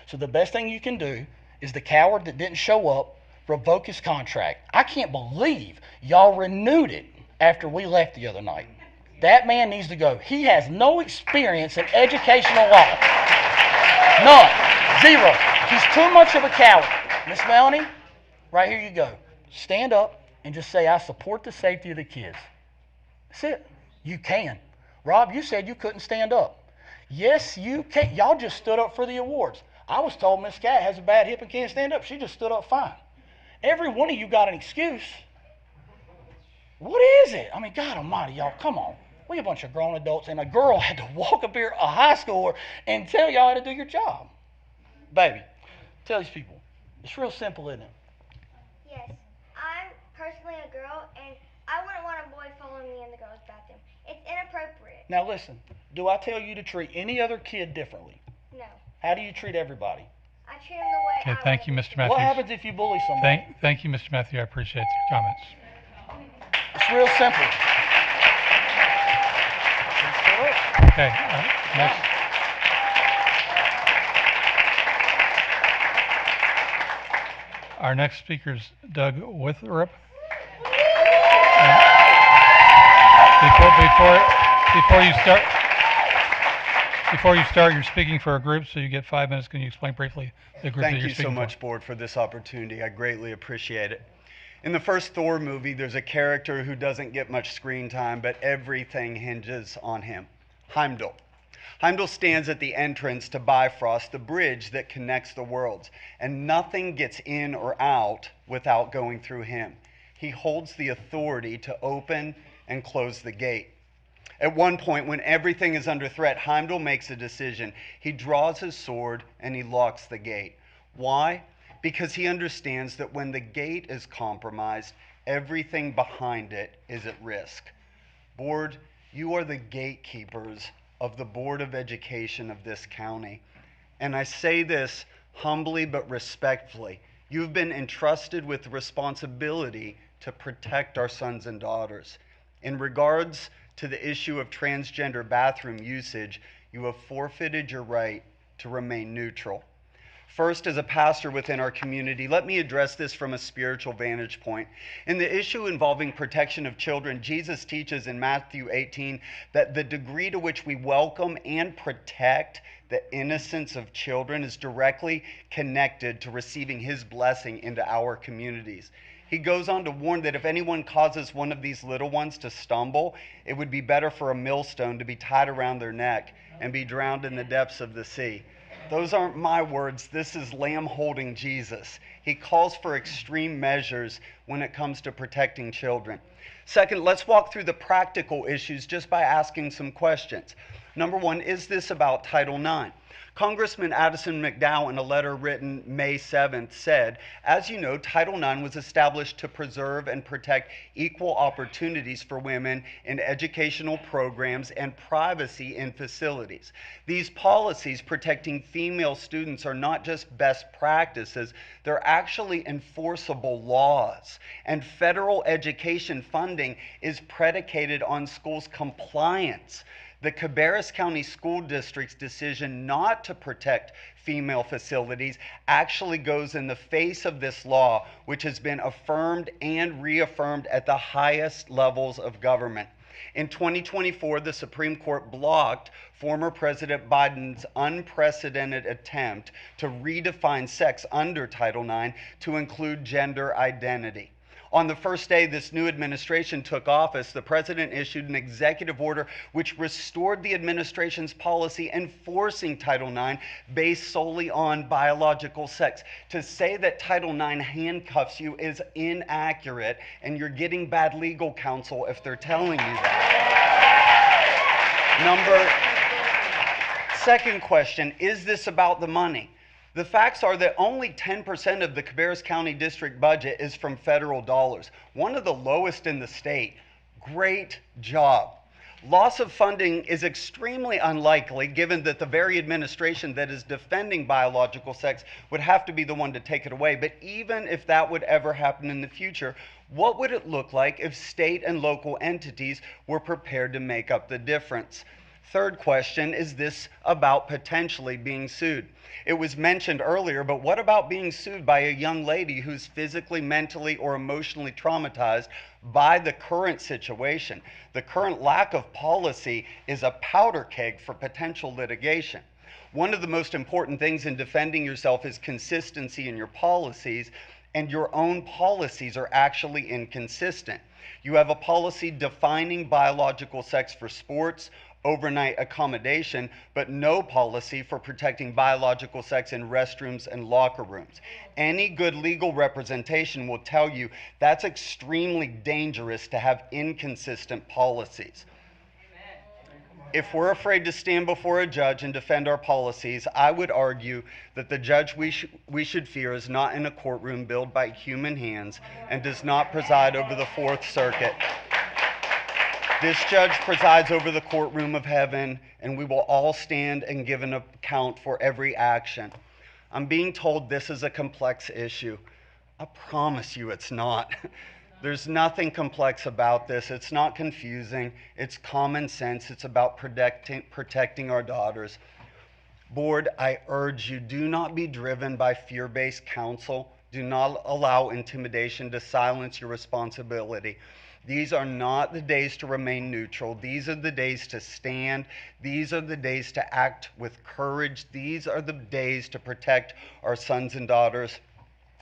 So the best thing you can do is the coward that didn't show up, revoke his contract. I can't believe y'all renewed it after we left the other night. That man needs to go. He has no experience in educational law. None. Zero. He's too much of a coward. Miss Melanie, right here you go. Stand up and just say, I support the safety of the kids. That's it. You can. Rob, you said you couldn't stand up. Yes, you can. Y'all just stood up for the awards. I was told Miss Cat has a bad hip and can't stand up. She just stood up fine. Every one of you got an excuse. What is it? I mean, God almighty, y'all, come on. We a bunch of grown adults, and a girl had to walk up here, a high schooler, and tell y'all how to do your job. Baby, tell these people. It's real simple, isn't it? Yes. I'm personally a girl, and I wouldn't want a boy following me in the girls' bathroom. It's inappropriate. Now listen, do I tell you to treat any other kid differently? No. How do you treat everybody? I treat them the way Okay, thank you, Mr. Matthews. What happens if you bully somebody? Thank you, Mr. Matthews. I appreciate your comments. It's real simple. Okay, next. Our next speaker is Doug Witherup. Before you start, you're speaking for a group, so you get 5 minutes. Can you explain briefly the group that you're speaking for? Thank you so much, Board, for this opportunity. I greatly appreciate it. In the first Thor movie, there's a character who doesn't get much screen time, but everything hinges on him. Heimdall. Heimdall stands at the entrance to Bifrost, the bridge that connects the worlds, and nothing gets in or out without going through him. He holds the authority to open and close the gate. At one point, when everything is under threat, Heimdall makes a decision. He draws his sword and he locks the gate. Why? Because he understands that when the gate is compromised, everything behind it is at risk. Board, you are the gatekeepers of the Board of Education of this county. And I say this humbly but respectfully. You've been entrusted with the responsibility to protect our sons and daughters. In regards to the issue of transgender bathroom usage, you have forfeited your right to remain neutral. First, as a pastor within our community, let me address this from a spiritual vantage point. In the issue involving protection of children, Jesus teaches in Matthew 18 that the degree to which we welcome and protect the innocence of children is directly connected to receiving his blessing into our communities. He goes on to warn that if anyone causes one of these little ones to stumble, it would be better for a millstone to be tied around their neck and be drowned in the depths of the sea. Those aren't my words. This is Lamb holding Jesus. He calls for extreme measures when it comes to protecting children. Second, let's walk through the practical issues just by asking some questions. Number one, is this about Title IX? Congressman Addison McDowell, in a letter written May 7th, said, as you know, Title IX was established to preserve and protect equal opportunities for women in educational programs and privacy in facilities. These policies protecting female students are not just best practices, they're actually enforceable laws. And federal education funding is predicated on schools' compliance. The Cabarrus County School District's decision not to protect female facilities actually goes in the face of this law, which has been affirmed and reaffirmed at the highest levels of government. In 2024, the Supreme Court blocked former President Biden's unprecedented attempt to redefine sex under Title IX to include gender identity. On the first day this new administration took office, the president issued an executive order which restored the administration's policy enforcing Title IX based solely on biological sex. To say that Title IX handcuffs you is inaccurate, and you're getting bad legal counsel if they're telling you that. Second question, is this about the money? The facts are that only 10% of the Cabarrus County District budget is from federal dollars, one of the lowest in the state. Great job. Loss of funding is extremely unlikely given that the very administration that is defending biological sex would have to be the one to take it away. But even if that would ever happen in the future, what would it look like if state and local entities were prepared to make up the difference? Third question, is this about potentially being sued? It was mentioned earlier, but what about being sued by a young lady who's physically, mentally, or emotionally traumatized by the current situation? The current lack of policy is a powder keg for potential litigation. One of the most important things in defending yourself is consistency in your policies, and your own policies are actually inconsistent. You have a policy defining biological sex for sports, overnight accommodation, but no policy for protecting biological sex in restrooms and locker rooms. Any good legal representation will tell you that's extremely dangerous to have inconsistent policies. If we're afraid to stand before a judge and defend our policies, I would argue that the judge we should fear is not in a courtroom built by human hands and does not preside over the Fourth Circuit. This judge presides over the courtroom of heaven, and we will all stand and give an account for every action. I'm being told this is a complex issue. I promise you it's not. There's nothing complex about this. It's not confusing. It's common sense. It's about protecting our daughters. Board, I urge you, do not be driven by fear-based counsel. Do not allow intimidation to silence your responsibility. These are not the days to remain neutral. These are the days to stand. These are the days to act with courage. These are the days to protect our sons and daughters.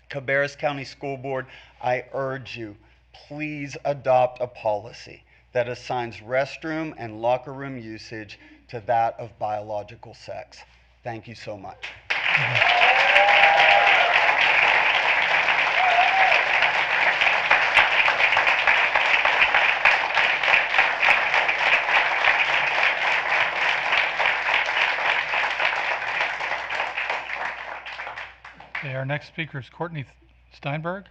Cabarrus County School Board, I urge you, please adopt a policy that assigns restroom and locker room usage to that of biological sex. Thank you so much. Okay, our next speaker is Courtney Steinberg.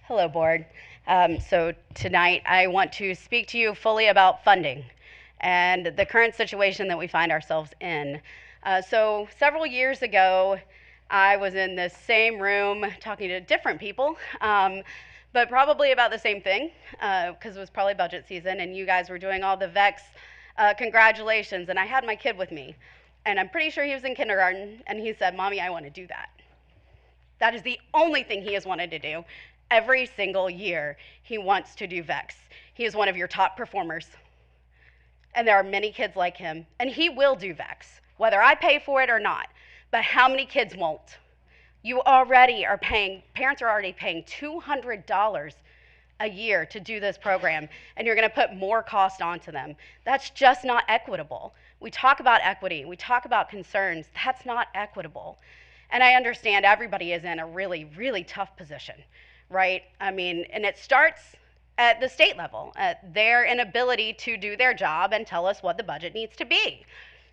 Hello, Board. So tonight I want to speak to you fully about funding and the current situation that we find ourselves in. So several years ago, I was in this same room talking to different people, but probably about the same thing, because it was probably budget season, and you guys were doing all the VEX congratulations, and I had my kid with me, and I'm pretty sure he was in kindergarten, and he said, "Mommy, I want to do that." That is the only thing he has wanted to do. Every single year, he wants to do VEX. He is one of your top performers, and there are many kids like him, and he will do VEX, whether I pay for it or not. But how many kids won't? You already are paying, parents are already paying $200 a year to do this program, and you're going to put more cost onto them. That's just not equitable. We talk about equity, we talk about concerns. That's not equitable. And I understand everybody is in a really, really tough position, right? I mean, and it starts at the state level, at their inability to do their job and tell us what the budget needs to be.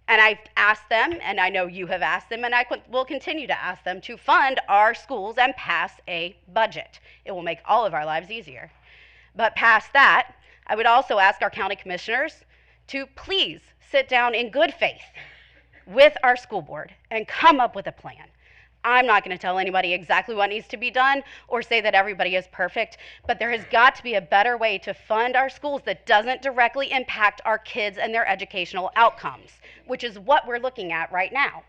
And I've asked them, and I know you have asked them, and I will continue to ask them to fund our schools and pass a budget. It will make all of our lives easier. But past that, I would also ask our county commissioners to please sit down in good faith with our school board and come up with a plan. I'm not going to tell anybody exactly what needs to be done or say that everybody is perfect, but there has got to be a better way to fund our schools that doesn't directly impact our kids and their educational outcomes, which is what we're looking at right now.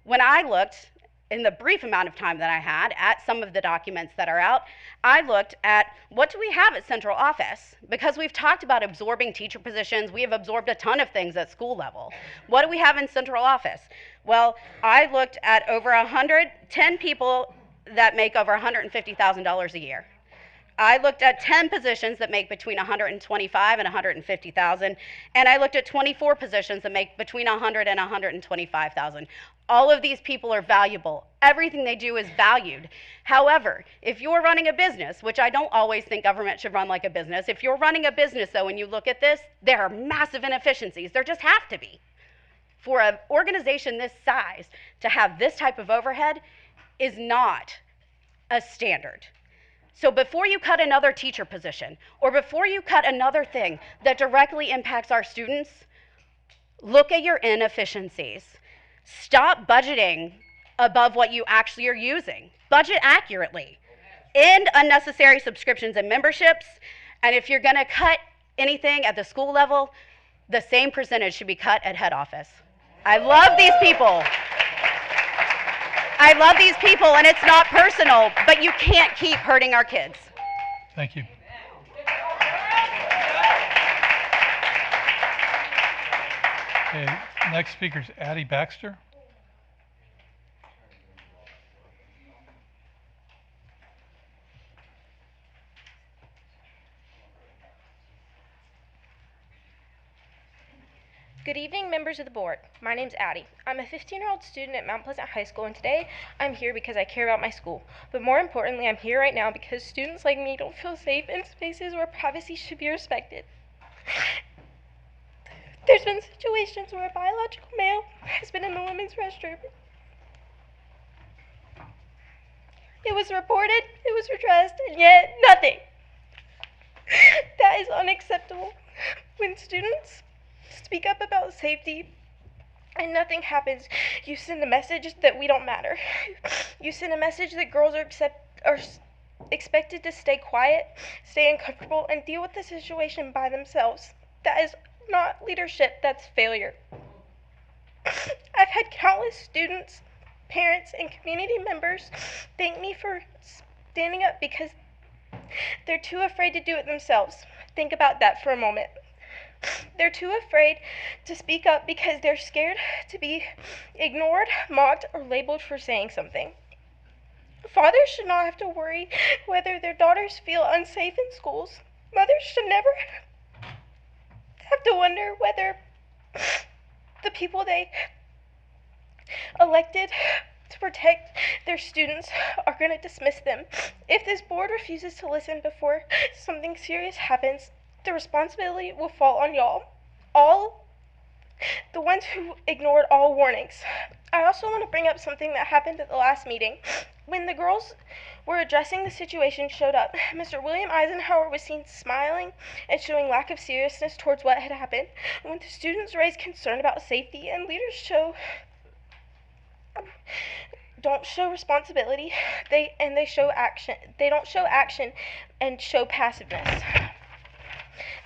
When I looked, in the brief amount of time that I had, at some of the documents that are out, I looked at what do we have at central office? Because we've talked about absorbing teacher positions, we have absorbed a ton of things at school level. What do we have in central office? Well, I looked at over 110 people that make over $150,000 a year. I looked at 10 positions that make between 125 and 150,000, and I looked at 24 positions that make between 100 and 125,000. All of these people are valuable. Everything they do is valued. However, if you're running a business, which I don't always think government should run like a business, if you're running a business though and you look at this, there are massive inefficiencies. There just have to be. For an organization this size to have this type of overhead is not a standard. So before you cut another teacher position, or before you cut another thing that directly impacts our students, look at your inefficiencies. Stop budgeting above what you actually are using. Budget accurately. End unnecessary subscriptions and memberships. And if you're gonna cut anything at the school level, the same percentage should be cut at head office. I love these people. I love these people, and it's not personal, but you can't keep hurting our kids. Thank you. Okay, next speaker is Addie Baxter. Good evening, members of the board. My name's Addie. I'm a 15-year-old student at Mount Pleasant High School, and today I'm here because I care about my school. But more importantly, I'm here right now because students like me don't feel safe in spaces where privacy should be respected. There's been situations where a biological male has been in the women's restroom. It was reported, it was redressed, and yet nothing. That is unacceptable. When students speak up about safety and nothing happens, you send a message that we don't matter. You send a message that girls are expected to stay quiet, stay uncomfortable, and deal with the situation by themselves. That is not leadership, that's failure. I've had countless students, parents, and community members thank me for standing up because they're too afraid to do it themselves. Think about that for a moment. They're too afraid to speak up because they're scared to be ignored, mocked, or labeled for saying something. Fathers should not have to worry whether their daughters feel unsafe in schools. Mothers should never have to wonder whether the people they elected to protect their students are going to dismiss them. If this board refuses to listen before something serious happens, the responsibility will fall on y'all. All the ones who ignored all warnings. I also want to bring up something that happened at the last meeting. When the girls were addressing the situation showed up, Mr. William Eisenhower was seen smiling and showing lack of seriousness towards what had happened. And when the students raised concern about safety and leaders don't show responsibility, they show action. They don't show action and show passiveness.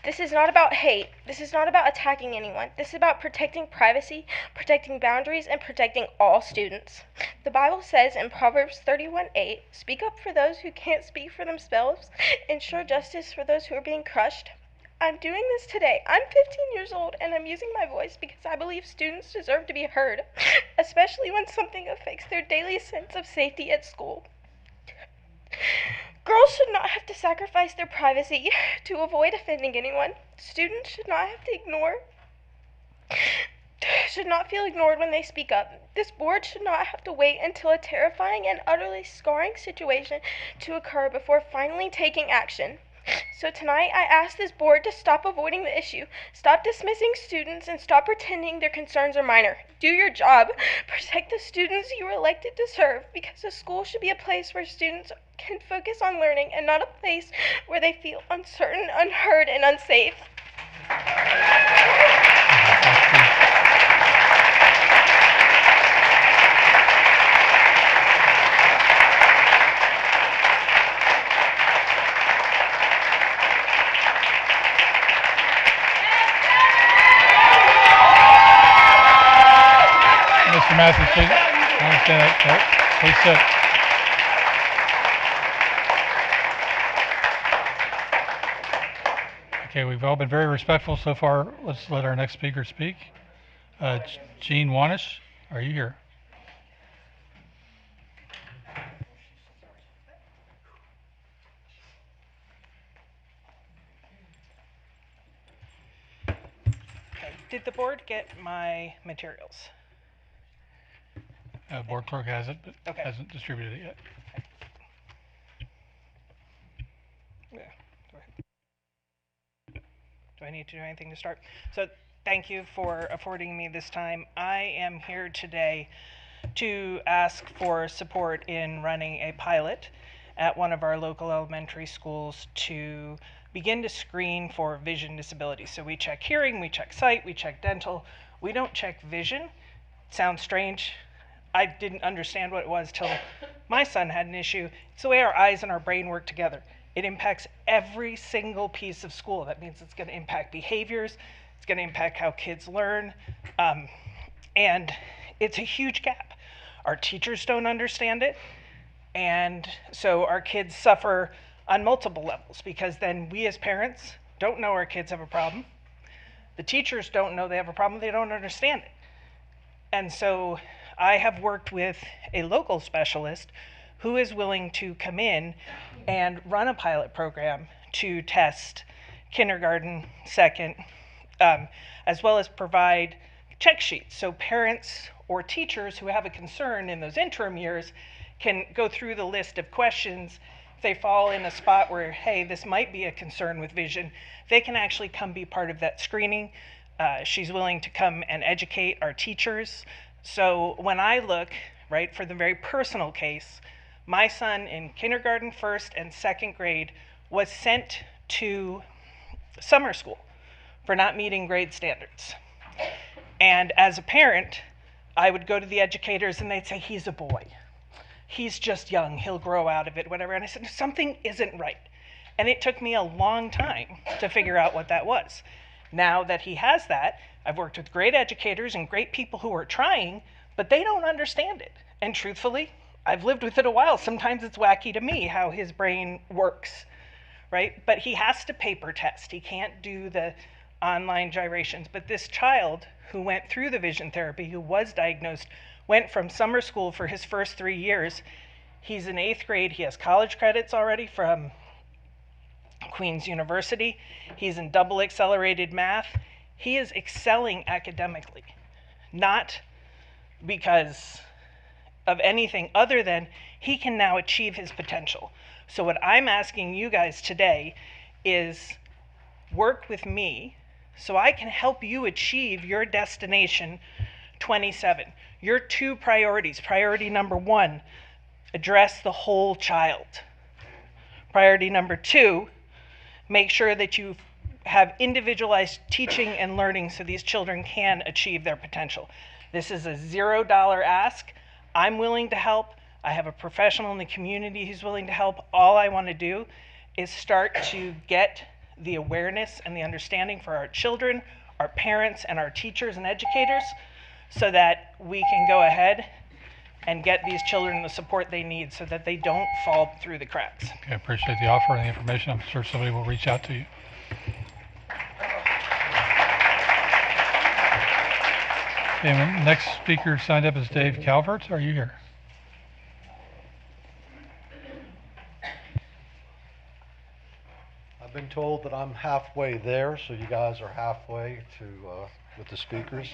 This is not about hate. This is not about attacking anyone. This is about protecting privacy, protecting boundaries, and protecting all students. The Bible says in Proverbs 31:8, speak up for those who can't speak for themselves, ensure justice for those who are being crushed. I'm doing this today. I'm 15 years old, and I'm using my voice because I believe students deserve to be heard, especially when something affects their daily sense of safety at school. Girls should not have to sacrifice their privacy to avoid offending anyone. Students should not feel ignored when they speak up. This board should not have to wait until a terrifying and utterly scarring situation to occur before finally taking action. So tonight I ask this board to stop avoiding the issue, stop dismissing students, and stop pretending their concerns are minor. Do your job. Protect the students you were elected to serve, because a school should be a place where students can focus on learning and not a place where they feel uncertain, unheard, and unsafe. Mr. Matthews, please. I understand that. Please sit. Okay, we've all been very respectful so far. Let's let our next speaker speak. Jean Wanish, are you here? Did the board get my materials? Board clerk has it, but Okay. hasn't distributed it yet. Yeah. Do I need to do anything to start? So thank you for affording me this time. I am here today to ask for support in running a pilot at one of our local elementary schools to begin to screen for vision disability. So we check hearing, we check sight, we check dental. We don't check vision. Sounds strange. I didn't understand what it was till my son had an issue. It's the way our eyes and our brain work together. It impacts every single piece of school. That means it's going to impact behaviors. It's going to impact how kids learn. And it's a huge gap. Our teachers don't understand it. And so our kids suffer on multiple levels because then we as parents don't know our kids have a problem. The teachers don't know they have a problem. They don't understand it. And so I have worked with a local specialist who is willing to come in and run a pilot program to test kindergarten, second, as well as provide check sheets. So parents or teachers who have a concern in those interim years can go through the list of questions. If they fall in a spot where, hey, this might be a concern with vision, they can actually come be part of that screening. She's willing to come and educate our teachers. So when I look, right, for the very personal case, my son in kindergarten, first and second grade was sent to summer school for not meeting grade standards. And as a parent, I would go to the educators and they'd say, he's a boy. He's just young, he'll grow out of it, whatever. And I said, something isn't right. And it took me a long time to figure out what that was. Now that he has that, I've worked with great educators and great people who are trying, but they don't understand it. And truthfully, I've lived with it a while. Sometimes it's wacky to me how his brain works, right? But he has to paper test. He can't do the online gyrations. But this child who went through the vision therapy, who was diagnosed, went from summer school for his first 3 years. He's in 8th grade. He has college credits already from Queen's University. He's in double accelerated math. He is excelling academically, not because of anything other than he can now achieve his potential. So what I'm asking you guys today is work with me so I can help you achieve your destination 27. Your 2 priorities. Priority number 1, address the whole child. Priority number 2, make sure that you have individualized teaching and learning so these children can achieve their potential. This is a $0 ask. I'm willing to help. I have a professional in the community who's willing to help. All I want to do is start to get the awareness and the understanding for our children, our parents, and our teachers and educators so that we can go ahead and get these children the support they need so that they don't fall through the cracks. Okay, I appreciate the offer and the information. I'm sure somebody will reach out to you. Okay, next speaker signed up is Dave Calvert. Are you here? I've been told that I'm halfway there, so you guys are halfway to with the speakers.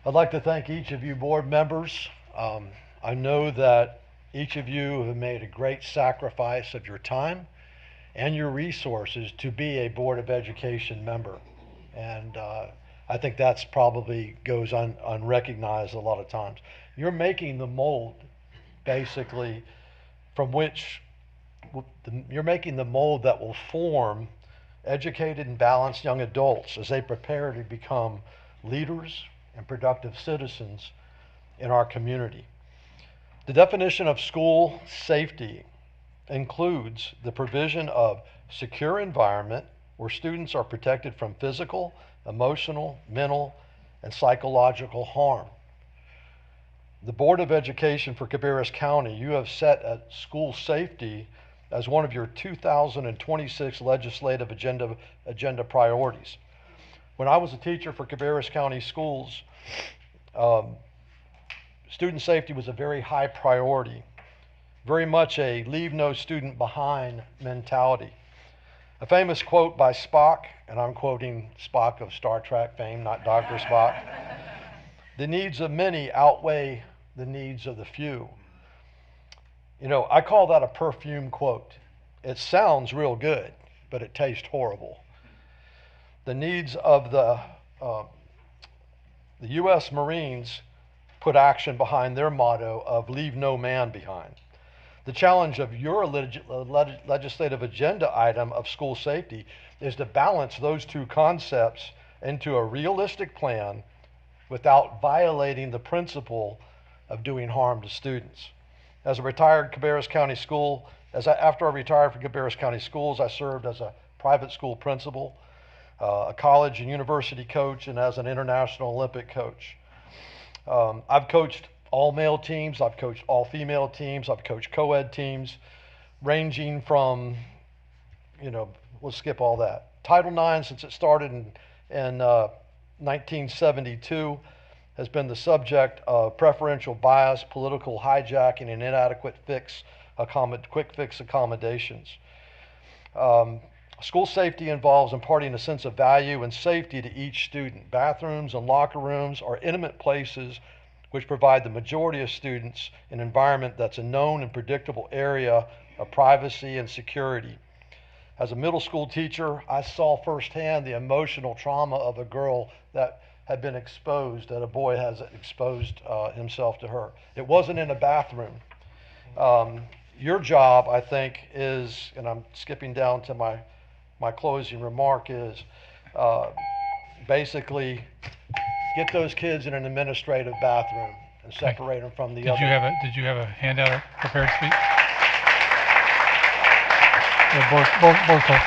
I'd like to thank each of you board members. I know that each of you have made a great sacrifice of your time and your resources to be a Board of Education member. And I think that's probably goes unrecognized a lot of times. You're making the mold, basically, from which you're making the mold that will form educated and balanced young adults as they prepare to become leaders and productive citizens in our community. The definition of school safety includes the provision of secure environment where students are protected from physical, emotional, mental, and psychological harm. The Board of Education for Cabarrus County, you have set school safety as one of your 2026 legislative agenda priorities. When I was a teacher for Cabarrus County Schools, student safety was a very high priority, very much a leave no student behind mentality. A famous quote by Spock, and I'm quoting Spock of Star Trek fame, not Dr. Spock. The needs of many outweigh the needs of the few. You know, I call that a perfume quote. It sounds real good, but it tastes horrible. The needs of the U.S. Marines put action behind their motto of leave no man behind. The challenge of your legislative agenda item of school safety is to balance those two concepts into a realistic plan without violating the principle of doing harm to students. As a retired Cabarrus County school, after I retired from Cabarrus County Schools, I served as a private school principal, a college and university coach, and as an international Olympic coach. I've coached all male teams, I've coached all female teams, I've coached co-ed teams, ranging from, you know, we'll skip all that. Title IX, since it started in 1972, has been the subject of preferential bias, political hijacking, and inadequate quick fix accommodations. School safety involves imparting a sense of value and safety to each student. Bathrooms and locker rooms are intimate places which provide the majority of students an environment that's a known and predictable area of privacy and security. As a middle school teacher, I saw firsthand the emotional trauma of a girl that had been exposed, that a boy has exposed himself to her. It wasn't in a bathroom. Your job, I think, is, and I'm skipping down to my closing remark, is basically get those kids in an administrative bathroom and separate them from the other. Did you have a handout or prepared speech? Yeah, board clerk.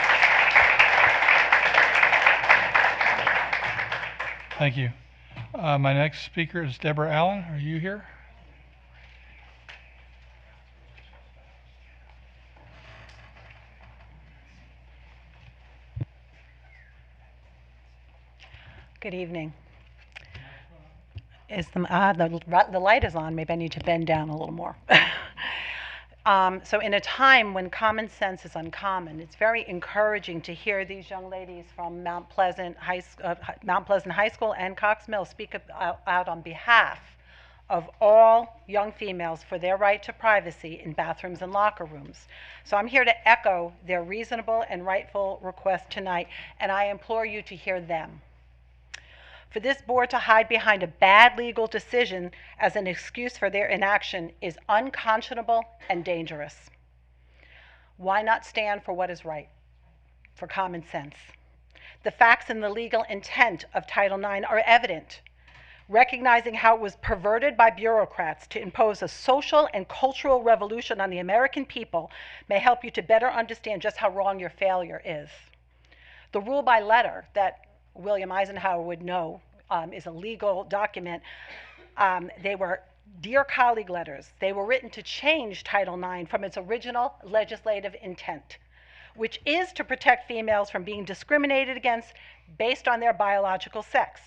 Thank you. My next speaker is Deborah Allen. Are you here? Good evening. Is the light is on? Maybe I need to bend down a little more. So in a time when common sense is uncommon, it's very encouraging to hear these young ladies from Mount Pleasant High School and Cox Mill speak out on behalf of all young females for their right to privacy in bathrooms and locker rooms. So I'm here to echo their reasonable and rightful request tonight, and I implore you to hear them. For this board to hide behind a bad legal decision as an excuse for their inaction is unconscionable and dangerous. Why not stand for what is right, for common sense? The facts and the legal intent of Title IX are evident. Recognizing how it was perverted by bureaucrats to impose a social and cultural revolution on the American people may help you to better understand just how wrong your failure is. The rule by letter that William Eisenhower would know is a legal document. They were dear colleague letters. They were written to change Title IX from its original legislative intent, which is to protect females from being discriminated against based on their biological sex.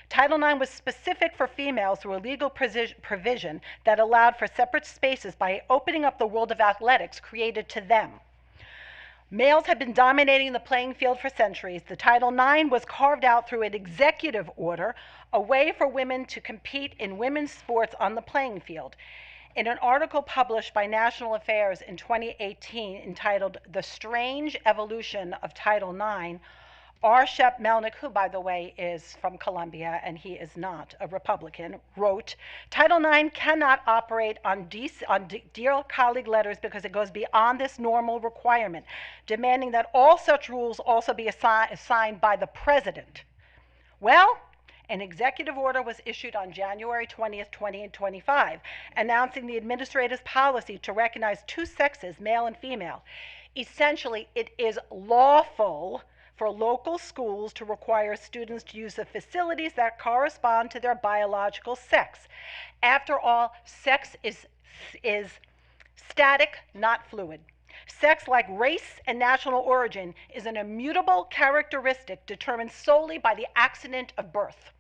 Title IX was specific for females through a legal provision that allowed for separate spaces by opening up the world of athletics created to them. Males had been dominating the playing field for centuries. The Title IX was carved out through an executive order, a way for women to compete in women's sports on the playing field. In an article published by National Affairs in 2018 entitled "The Strange Evolution of Title IX," R. Shep Melnick, who, by the way, is from Columbia, and he is not a Republican, wrote, Title IX cannot operate on dear colleague letters because it goes beyond this normal requirement, demanding that all such rules also be assigned by the president. Well, an executive order was issued on January 20th, 2025, announcing the administrator's policy to recognize two sexes, male and female. Essentially, it is lawful for local schools to require students to use the facilities that correspond to their biological sex. After all, sex is static, not fluid. Sex, like race and national origin, is an immutable characteristic determined solely by the accident of birth.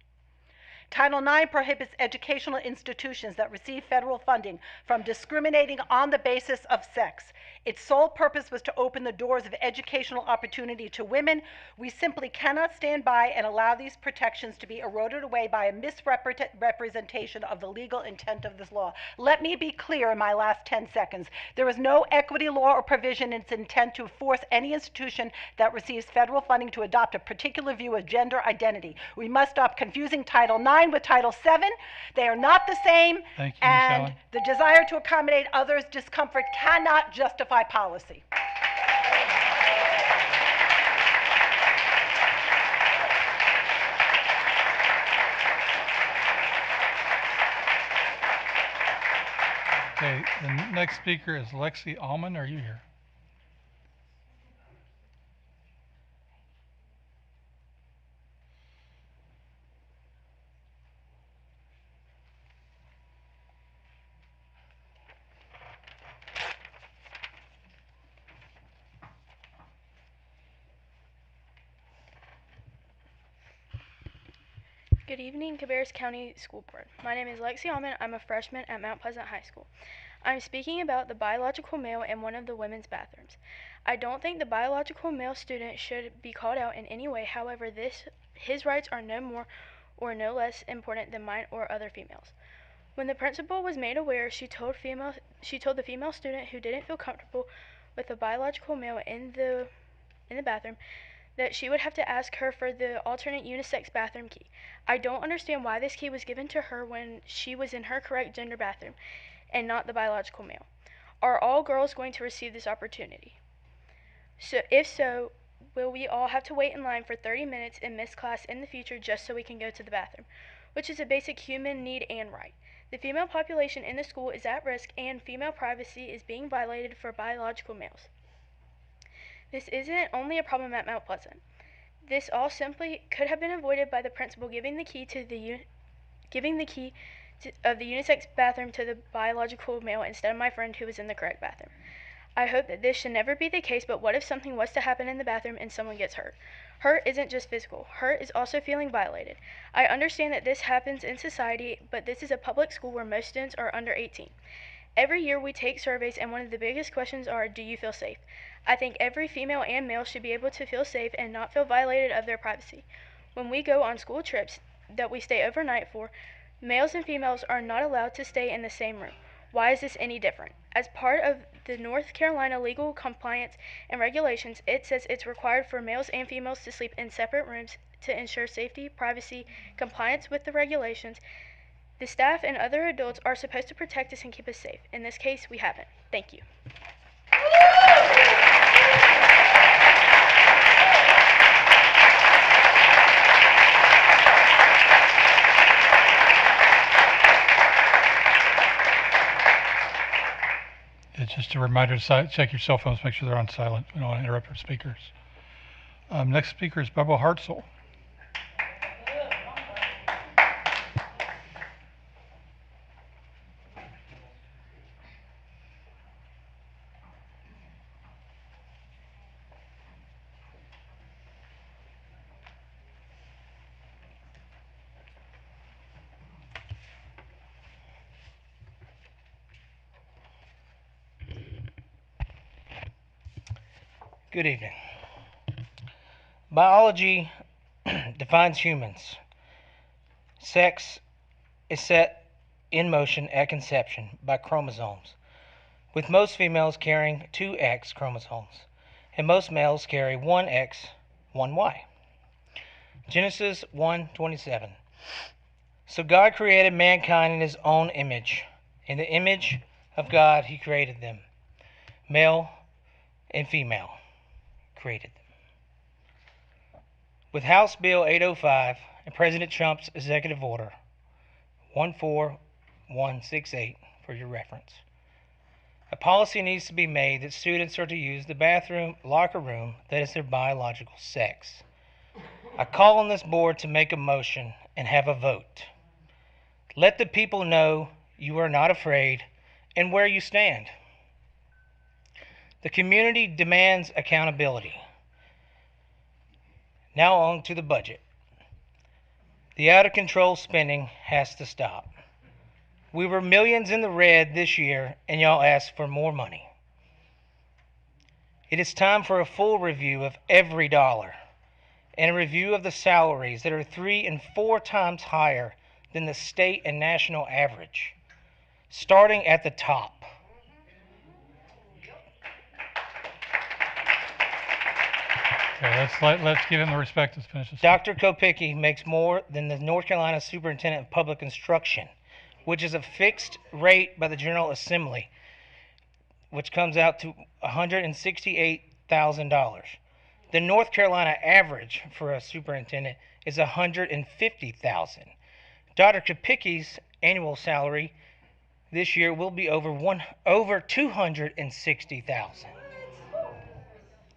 Title IX prohibits educational institutions that receive federal funding from discriminating on the basis of sex. Its sole purpose was to open the doors of educational opportunity to women. We simply cannot stand by and allow these protections to be eroded away by a misrepresentation of the legal intent of this law. Let me be clear in my last 10 seconds. There is no equity law or provision in its intent to force any institution that receives federal funding to adopt a particular view of gender identity. We must stop confusing Title IX with Title VII. They are not the same. Thank you, Ms. And Allen. the desire to accommodate others' discomfort cannot justify policy. Okay, the next speaker is Lexi Allman. Are you here? Good evening, Cabarrus County School Board. My name is Lexi Allman. I'm a freshman at Mount Pleasant High School. I'm speaking about the biological male in one of the women's bathrooms. I don't think the biological male student should be called out in any way. However, his rights are no more or no less important than mine or other females. When the principal was made aware, she told the female student who didn't feel comfortable with the biological male in the bathroom that she would have to ask her for the alternate unisex bathroom key. I don't understand why this key was given to her when she was in her correct gender bathroom and not the biological male. Are all girls going to receive this opportunity? So if so, will we all have to wait in line for 30 minutes and miss class in the future just so we can go to the bathroom, which is a basic human need and right? The female population in the school is at risk and female privacy is being violated for biological males. This isn't only a problem at Mount Pleasant. This all simply could have been avoided by the principal giving the key of the unisex bathroom to the biological male instead of my friend who was in the correct bathroom. I hope that this should never be the case, but what if something was to happen in the bathroom and someone gets hurt? Hurt isn't just physical. Hurt is also feeling violated. I understand that this happens in society, but this is a public school where most students are under 18. Every year we take surveys and one of the biggest questions are, do you feel safe? I think every female and male should be able to feel safe and not feel violated of their privacy. When we go on school trips that we stay overnight for, males and females are not allowed to stay in the same room. Why is this any different? As part of the North Carolina legal compliance and regulations, it says it's required for males and females to sleep in separate rooms to ensure safety, privacy, compliance with the regulations. The staff and other adults are supposed to protect us and keep us safe. In this case, we haven't. Thank you. It's just a reminder to check your cell phones, make sure they're on silent. We don't want to interrupt our speakers. Next speaker is Bubba Hartzell. Good evening. Biology defines humans. Sex is set in motion at conception by chromosomes, with most females carrying 2 X chromosomes, and most males carry 1 X, 1 Y. Genesis 1:27. So God created mankind in his own image. In the image of God he created them. Male and female created them. With House Bill 805 and President Trump's executive order 14168 for your reference, a policy needs to be made that students are to use the bathroom, locker room that is their biological sex. I call on this board to make a motion and have a vote. Let the people know you are not afraid and where you stand. The community demands accountability. Now on to the budget. The out-of-control spending has to stop. We were millions in the red this year, and y'all asked for more money. It is time for a full review of every dollar and a review of the salaries that are 3 and 4 times higher than the state and national average, starting at the top. Okay, let's give him the respect to finish this. Dr. Kopicki makes more than the North Carolina Superintendent of Public Instruction, which is a fixed rate by the General Assembly, which comes out to $168,000. The North Carolina average for a superintendent is $150,000. Dr. Kopicki's annual salary this year will be over $260,000.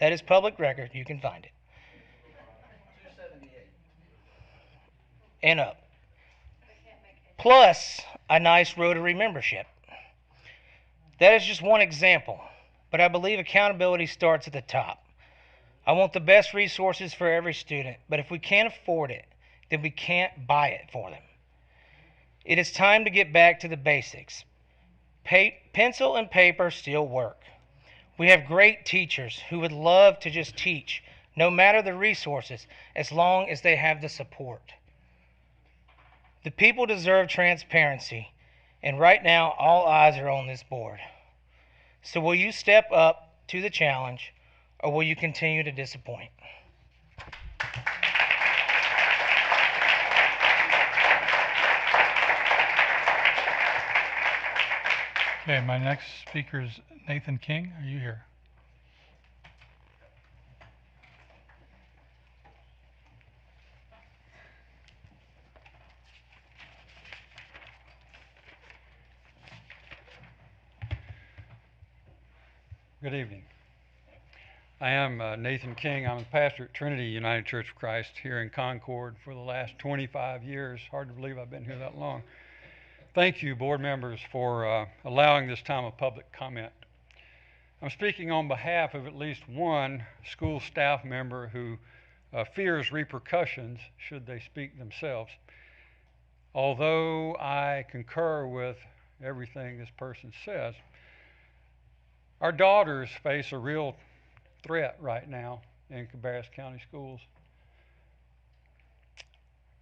That is public record. You can find it. And up. Plus a nice Rotary membership. That is just one example, but I believe accountability starts at the top. I want the best resources for every student, but if we can't afford it, then we can't buy it for them. It is time to get back to the basics. Pencil and paper still work. We have great teachers who would love to just teach, no matter the resources, as long as they have the support. The people deserve transparency, and right now all eyes are on this board. So will you step up to the challenge, or will you continue to disappoint? Okay, my next speaker is Nathan King. Are you here? Good evening. I am Nathan King. I'm a pastor at Trinity United Church of Christ here in Concord for the last 25 years. Hard to believe I've been here that long. Thank you, board members, for allowing this time of public comment. I'm speaking on behalf of at least one school staff member who fears repercussions should they speak themselves. Although I concur with everything this person says, our daughters face a real threat right now in Cabarrus County schools.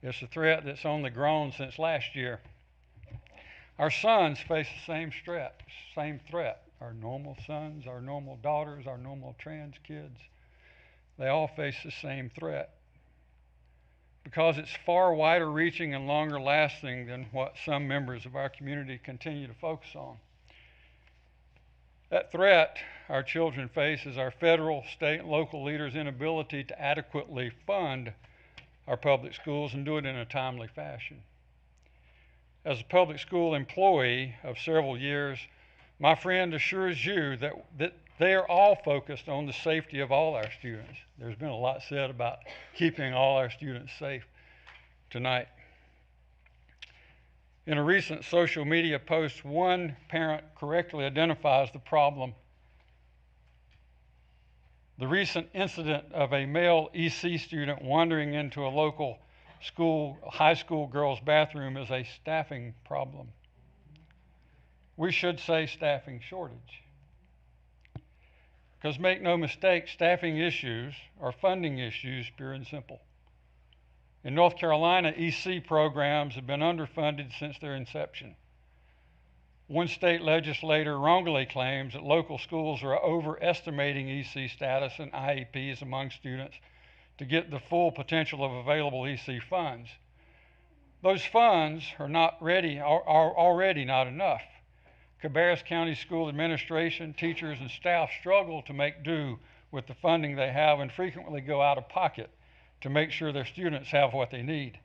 It's a threat that's only grown since last year. Our sons face the same threat. Our normal sons, our normal daughters, our normal trans kids, they all face the same threat because it's far wider reaching and longer lasting than what some members of our community continue to focus on. That threat our children face is our federal, state, and local leaders' inability to adequately fund our public schools and do it in a timely fashion. As a public school employee of several years, my friend assures you that they are all focused on the safety of all our students. There's been a lot said about keeping all our students safe tonight. In a recent social media post, one parent correctly identifies the problem. The recent incident of a male EC student wandering into a local high school girls' bathroom is a staffing problem. We should say staffing shortage. Because make no mistake, staffing issues are funding issues, pure and simple. In North Carolina, EC programs have been underfunded since their inception. One state legislator wrongly claims that local schools are overestimating EC status and IEPs among students to get the full potential of available EC funds. Those funds are already not enough. Cabarrus County School Administration, teachers, and staff struggle to make do with the funding they have and frequently go out of pocket to make sure their students have what they need.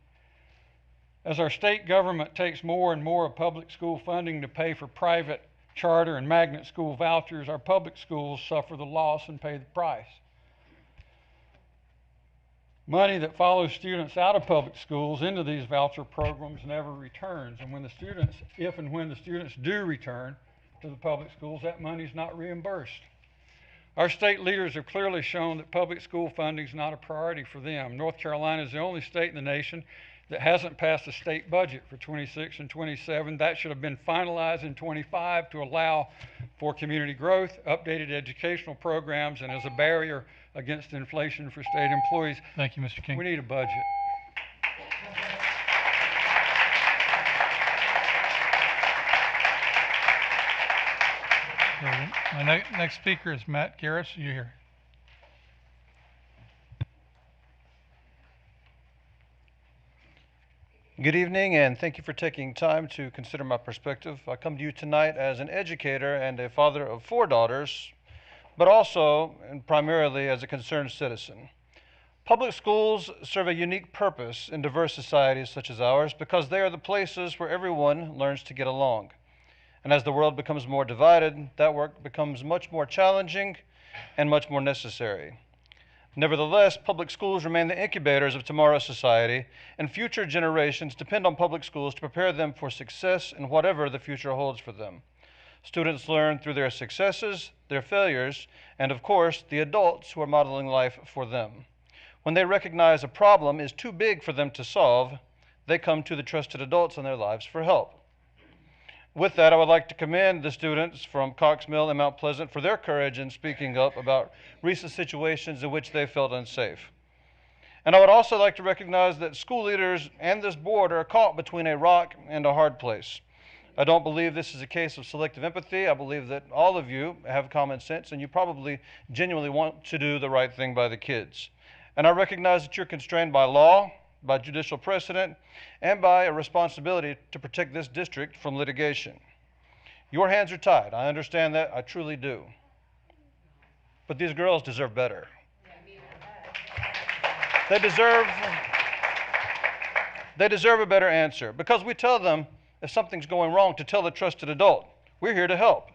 As our state government takes more and more of public school funding to pay for private, charter, and magnet school vouchers, our public schools suffer the loss and pay the price. Money that follows students out of public schools into these voucher programs never returns, and when the students, if and when the students do return to the public schools, that money is not reimbursed. Our state leaders have clearly shown that public school funding is not a priority for them. North Carolina is the only state in the nation that hasn't passed the state budget for 26 and 27. That should have been finalized in 25 to allow for community growth, updated educational programs, and as a barrier against inflation for state employees. Thank you, Mr. King. We need a budget. My next speaker is Matt Garris. You're here. Good evening, and thank you for taking time to consider my perspective. I come to you tonight as an educator and a father of 4 daughters, but also and primarily as a concerned citizen. Public schools serve a unique purpose in diverse societies such as ours because they are the places where everyone learns to get along. And as the world becomes more divided, that work becomes much more challenging and much more necessary. Nevertheless, public schools remain the incubators of tomorrow's society, and future generations depend on public schools to prepare them for success in whatever the future holds for them. Students learn through their successes, their failures, and of course, the adults who are modeling life for them. When they recognize a problem is too big for them to solve, they come to the trusted adults in their lives for help. With that, I would like to commend the students from Cox Mill and Mount Pleasant for their courage in speaking up about recent situations in which they felt unsafe. And I would also like to recognize that school leaders and this board are caught between a rock and a hard place. I don't believe this is a case of selective empathy. I believe that all of you have common sense and you probably genuinely want to do the right thing by the kids. And I recognize that you're constrained by law, by judicial precedent, and by a responsibility to protect this district from litigation. Your hands are tied. I understand that. I truly do. But these girls deserve better. They deserve a better answer because we tell them if something's going wrong to tell the trusted adult. We're here to help.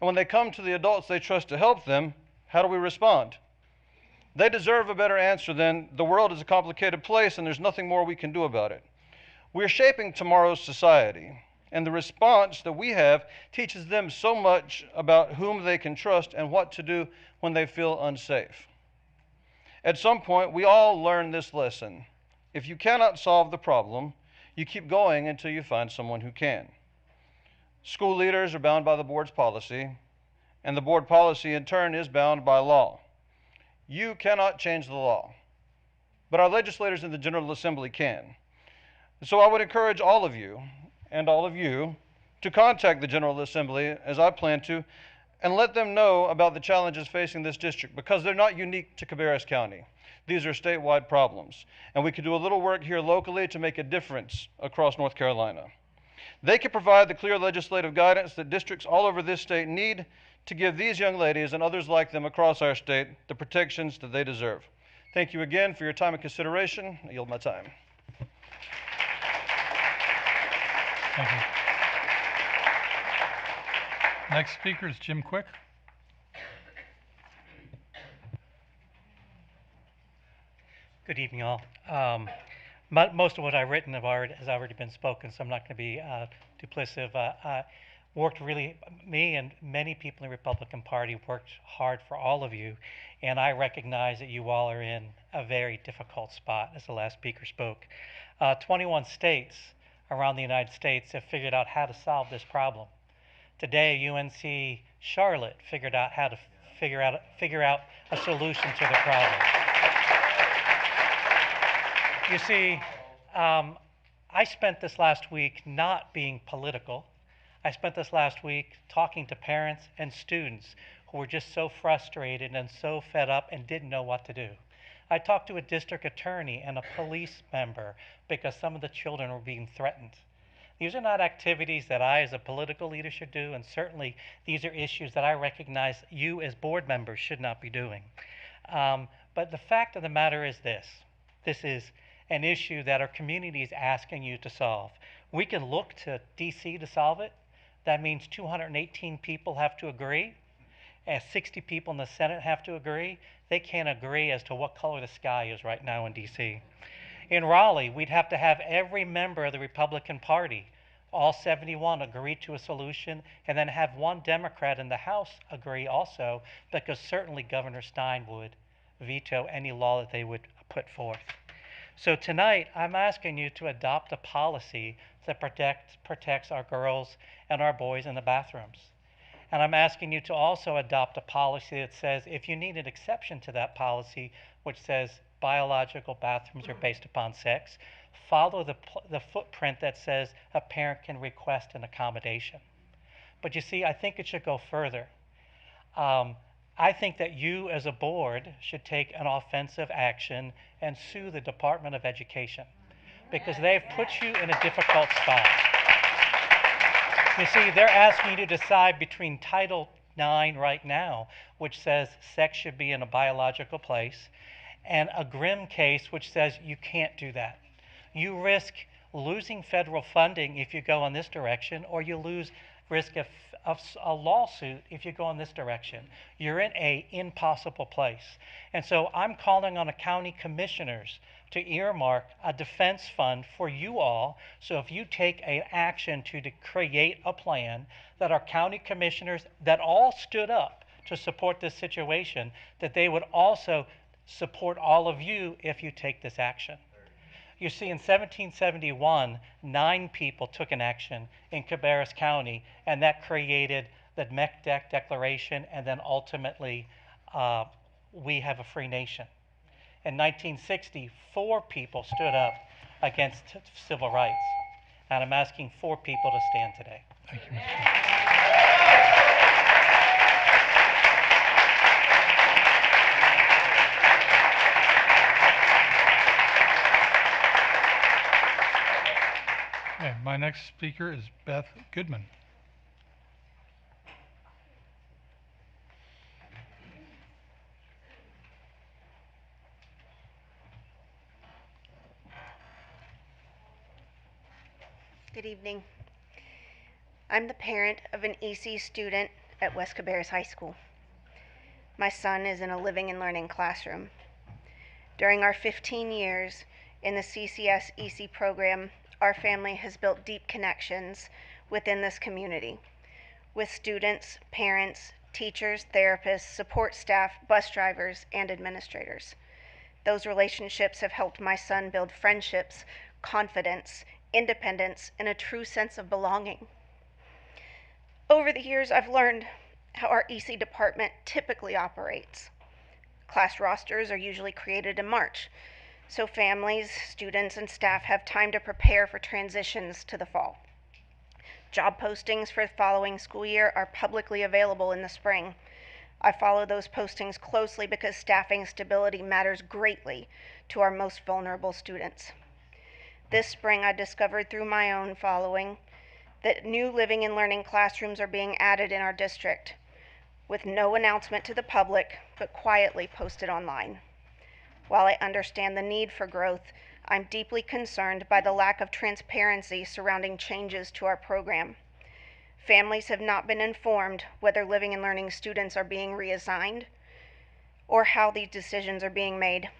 And when they come to the adults they trust to help them, how do we respond? They deserve a better answer than the world is a complicated place and there's nothing more we can do about it. We're shaping tomorrow's society, and the response that we have teaches them so much about whom they can trust and what to do when they feel unsafe. At some point, we all learn this lesson. If you cannot solve the problem, you keep going until you find someone who can. School leaders are bound by the board's policy, and the board policy in turn is bound by law. You cannot change the law, but our legislators in the General Assembly can. So I would encourage all of you and all of you to contact the General Assembly, as I plan to, and let them know about the challenges facing this district because they're not unique to Cabarrus County. These are statewide problems, and we can do a little work here locally to make a difference across North Carolina. They can provide the clear legislative guidance that districts all over this state need to give these young ladies and others like them across our state the protections that they deserve. Thank you again for your time and consideration. I yield my time. Thank you. Next speaker is Jim Quick. Good evening, all. Most of what I've written has already been spoken, so I'm not going to be duplicative. Me and many people in the Republican Party worked hard for all of you, and I recognize that you all are in a very difficult spot, as the last speaker spoke. 21 states around the United States have figured out how to solve this problem. Today, UNC Charlotte figured out how to figure out a solution to the problem. You see, I spent this last week not being political. I spent this last week talking to parents and students who were just so frustrated and so fed up and didn't know what to do. I talked to a district attorney and a police member because some of the children were being threatened. These are not activities that I as a political leader should do, and certainly these are issues that I recognize you as board members should not be doing. But the fact of the matter is this. This is an issue that our community is asking you to solve. We can look to DC to solve it. That means 218 people have to agree, and 60 people in the Senate have to agree. They can't agree as to what color the sky is right now in DC. In Raleigh, we'd have to have every member of the Republican Party, all 71, agree to a solution, and then have one Democrat in the House agree also, because certainly Governor Stein would veto any law that they would put forth. So tonight, I'm asking you to adopt a policy that protects our girls and our boys in the bathrooms. And I'm asking you to also adopt a policy that says if you need an exception to that policy, which says biological bathrooms are based upon sex, follow the footprint that says a parent can request an accommodation. But you see, I think it should go further. I think that you as a board should take an offensive action and sue the Department of Education because they've put you in a difficult spot. You see, they're asking you to decide between Title IX right now, which says sex should be in a biological place, and a Grimm case which says you can't do that. You risk losing federal funding if you go in this direction, or you risk a lawsuit if you go in this direction. You're in an impossible place. And so I'm calling on the county commissioners to earmark a defense fund for you all, so if you take an action to create a plan that our county commissioners that all stood up to support this situation, that they would also support all of you if you take this action. You see, in 1771, 9 people took an action in Cabarrus County, and that created the MECDEC Declaration, and then ultimately we have a free nation. In 1960, 4 people stood up against civil rights. And I'm asking 4 people to stand today. Thank you, Mr. Okay, my next speaker is Beth Goodman. Good evening. I'm the parent of an EC student at West Cabarrus High School. My son is in a living and learning classroom. During our 15 years in the CCS EC program, our family has built deep connections within this community with students, parents, teachers, therapists, support staff, bus drivers, and administrators. Those relationships have helped my son build friendships, confidence, independence, and a true sense of belonging. Over the years, I've learned how our EC department typically operates. Class rosters are usually created in March, so families, students, and staff have time to prepare for transitions to the fall. Job postings for the following school year are publicly available in the spring. I follow those postings closely because staffing stability matters greatly to our most vulnerable students. This spring, I discovered through my own following that new living and learning classrooms are being added in our district with no announcement to the public, but quietly posted online. While I understand the need for growth, I'm deeply concerned by the lack of transparency surrounding changes to our program. Families have not been informed whether living and learning students are being reassigned or how these decisions are being made.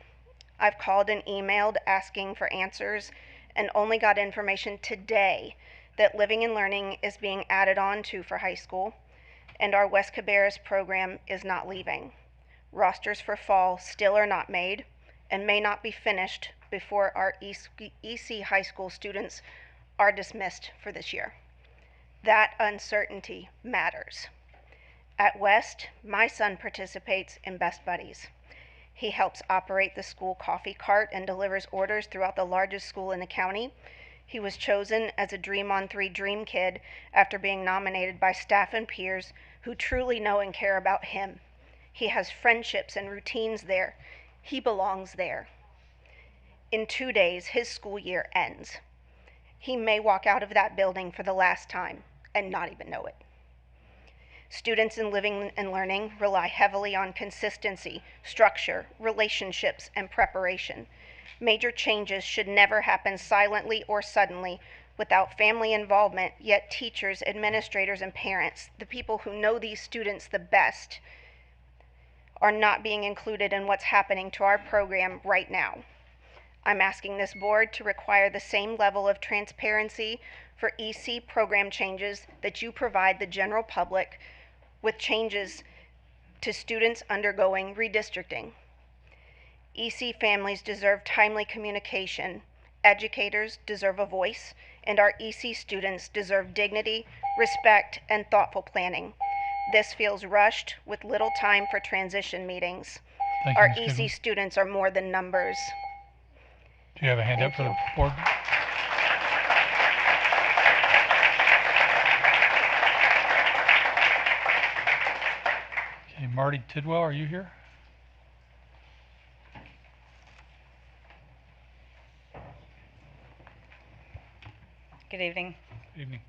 I've called and emailed asking for answers and only got information today that living and learning is being added on to for high school, and our West Cabarrus program is not leaving. Rosters for fall still are not made and may not be finished before our EC high school students are dismissed for this year. That uncertainty matters. At West, my son participates in Best Buddies. He helps operate the school coffee cart and delivers orders throughout the largest school in the county. He was chosen as a Dream on 3 Dream Kid after being nominated by staff and peers who truly know and care about him. He has friendships and routines there. He belongs there. In 2 days, his school year ends. He may walk out of that building for the last time and not even know it. Students in living and learning rely heavily on consistency, structure, relationships, and preparation. Major changes should never happen silently or suddenly without family involvement, yet teachers, administrators, and parents, the people who know these students the best, are not being included in what's happening to our program right now. I'm asking this board to require the same level of transparency for EC program changes that you provide the general public with changes to students undergoing redistricting. EC families deserve timely communication. Educators deserve a voice, and our EC students deserve dignity, respect, and thoughtful planning. This feels rushed with little time for transition meetings. Thank you, Our Ms. EC Goodwin. students are more than numbers. Do you have a hand up Thank for the you. board? Okay, Marty Tidwell, are you here? Good evening. Good evening.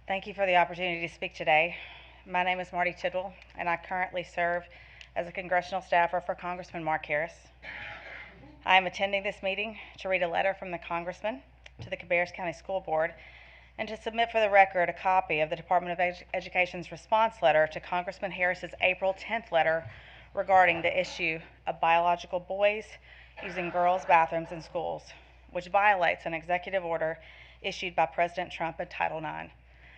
Thank you for the opportunity to speak today. My name is Marty Tidwell, and I currently serve as a congressional staffer for Congressman Mark Harris. I am attending this meeting to read a letter from the Congressman to the Cabarrus County School Board and to submit for the record a copy of the Department of Education's response letter to Congressman Harris's April 10th letter regarding the issue of biological boys using girls' bathrooms in schools, which violates an executive order issued by President Trump in Title IX.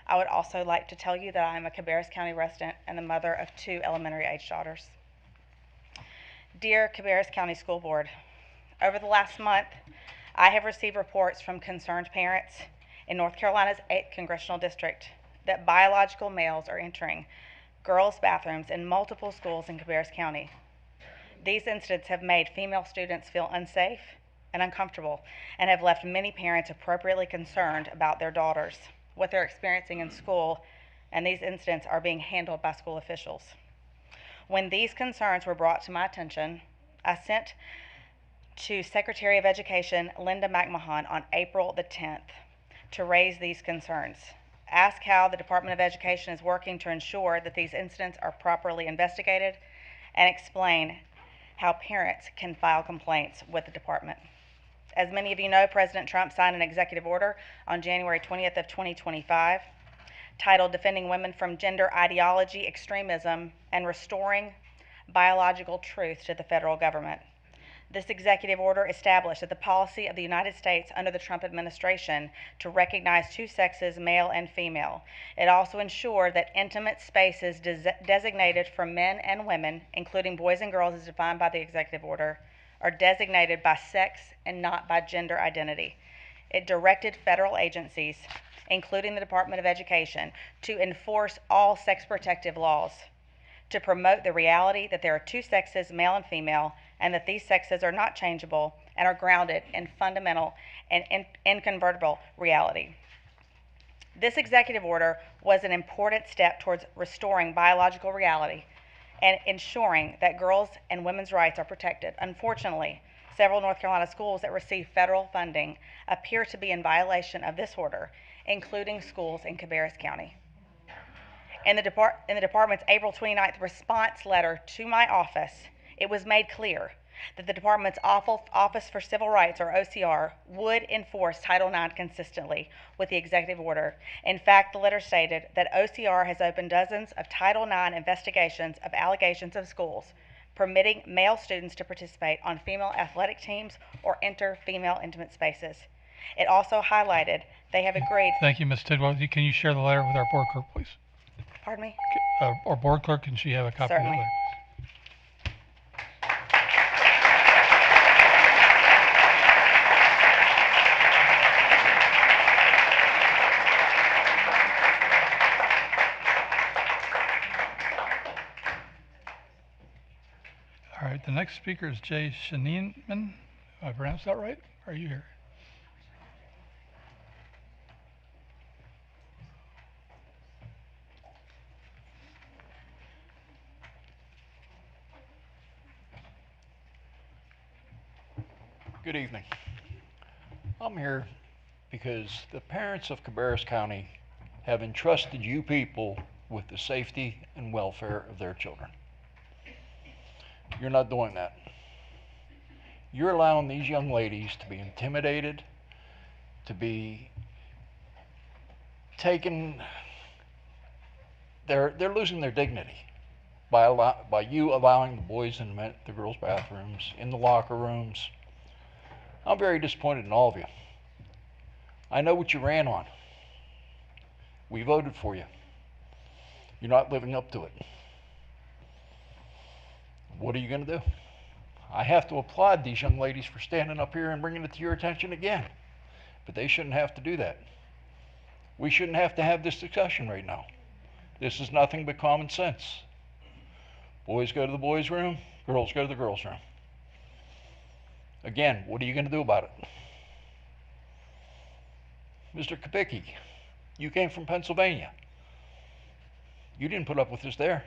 I would also like to tell you that I am a Cabarrus County resident and the mother of 2 elementary-age daughters. Dear Cabarrus County School Board, over the last month, I have received reports from concerned parents in North Carolina's 8th Congressional District that biological males are entering girls' bathrooms in multiple schools in Cabarrus County. These incidents have made female students feel unsafe and uncomfortable and have left many parents appropriately concerned about their daughters, what they're experiencing in school, and these incidents are being handled by school officials. When these concerns were brought to my attention, I sent to Secretary of Education Linda McMahon on April the 10th to raise these concerns, ask how the Department of Education is working to ensure that these incidents are properly investigated, and explain how parents can file complaints with the department. As many of you know, President Trump signed an executive order on January 20th of 2025 titled Defending Women from Gender Ideology, Extremism, and Restoring Biological Truth to the Federal Government. This executive order established that the policy of the United States under the Trump administration to recognize 2 sexes, male and female. It also ensured that intimate spaces designated for men and women, including boys and girls as defined by the executive order, are designated by sex and not by gender identity. It directed federal agencies, including the Department of Education, to enforce all sex protective laws, to promote the reality that there are 2 sexes, male and female, and that these sexes are not changeable and are grounded in fundamental and inconvertible reality. This executive order was an important step towards restoring biological reality and ensuring that girls' and women's rights are protected. Unfortunately, several North Carolina schools that receive federal funding appear to be in violation of this order, including schools in Cabarrus County. In the department's April 29th response letter to my office, it was made clear that the department's Office for Civil Rights, or OCR, would enforce Title IX consistently with the executive order. In fact, the letter stated that OCR has opened dozens of Title IX investigations of allegations of schools permitting male students to participate on female athletic teams or enter female intimate spaces. It also highlighted they have agreed. Thank you, Ms. Tidwell. Can you share the letter with our board clerk, please? Pardon me? Our board clerk, can she have a copy Certainly. of the letter? All right, the next speaker is Jay Shaninman. I pronounced that right? Are you here? Good evening. I'm here because the parents of Cabarrus County have entrusted you people with the safety and welfare of their children. You're not doing that. You're allowing these young ladies to be intimidated, to be taken, they're losing their dignity by you allowing the boys in the girls' bathrooms, in the locker rooms. I'm very disappointed in all of you. I know what you ran on. We voted for you. You're not living up to it. What are you going to do? I have to applaud these young ladies for standing up here and bringing it to your attention again. But they shouldn't have to do that. We shouldn't have to have this discussion right now. This is nothing but common sense. Boys go to the boys' room, girls go to the girls' room. Again, what are you going to do about it? Mr. Kapicki, you came from Pennsylvania. You didn't put up with this there.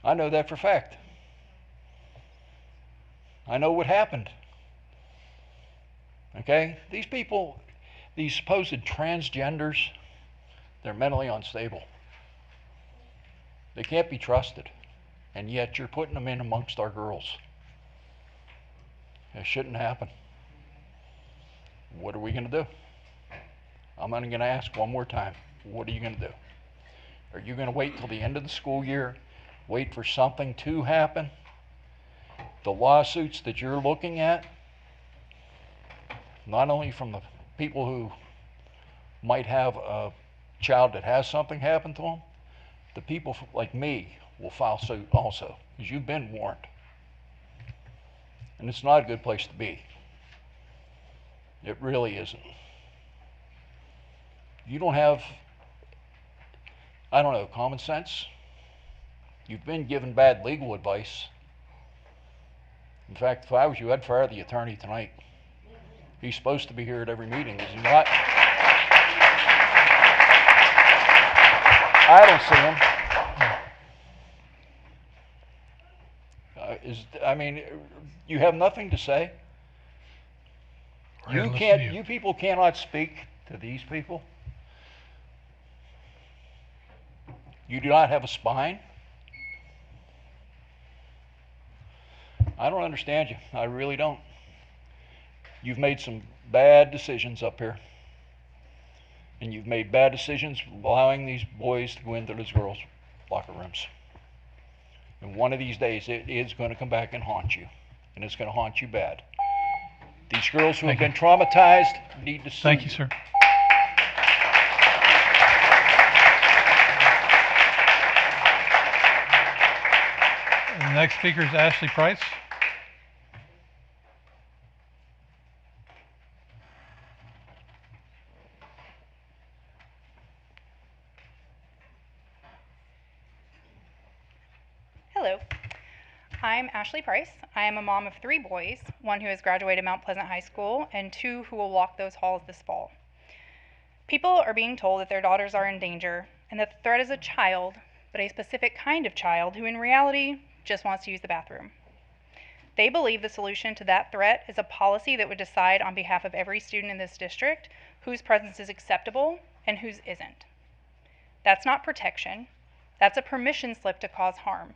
I know that for a fact. I know what happened. Okay? These people, these supposed transgenders, they're mentally unstable. They can't be trusted. And yet you're putting them in amongst our girls. It shouldn't happen. What are we going to do? I'm only going to ask one more time. What are you going to do? Are you going to wait till the end of the school year, wait for something to happen? The lawsuits that you're looking at, not only from the people who might have a child that has something happen to them, the people like me will file suit also, because you've been warned. And it's not a good place to be. It really isn't. You don't have, I don't know, common sense. You've been given bad legal advice. In fact, if I was you, I'd fire the attorney tonight. He's supposed to be here at every meeting, is he not? I don't see him. You have nothing to say. You people cannot speak to these people. You do not have a spine. I don't understand you. I really don't. You've made some bad decisions up here. And you've made bad decisions allowing these boys to go into those girls' locker rooms. And one of these days it is going to come back and haunt you. And it's going to haunt you bad. These girls who have been traumatized need to see. Thank you, sir. The next speaker is Ashley Price. Hello, I'm Ashley Price. I am a mom of 3 boys, one who has graduated Mount Pleasant High School and 2 who will walk those halls this fall. People are being told that their daughters are in danger and that the threat is a child, but a specific kind of child who in reality just wants to use the bathroom. They believe the solution to that threat is a policy that would decide on behalf of every student in this district whose presence is acceptable and whose isn't. That's not protection. That's a permission slip to cause harm.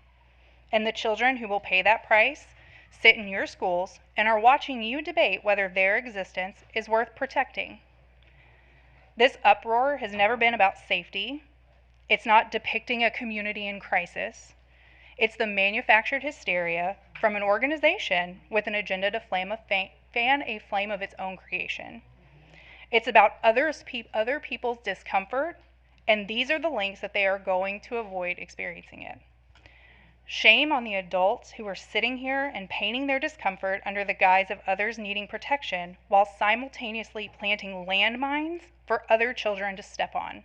And the children who will pay that price sit in your schools and are watching you debate whether their existence is worth protecting. This uproar has never been about safety. It's not depicting a community in crisis. It's the manufactured hysteria from an organization with an agenda to fan a flame of its own creation. It's about other people's discomfort, and these are the lengths that they are going to avoid experiencing it. Shame on the adults who are sitting here and painting their discomfort under the guise of others needing protection while simultaneously planting landmines for other children to step on.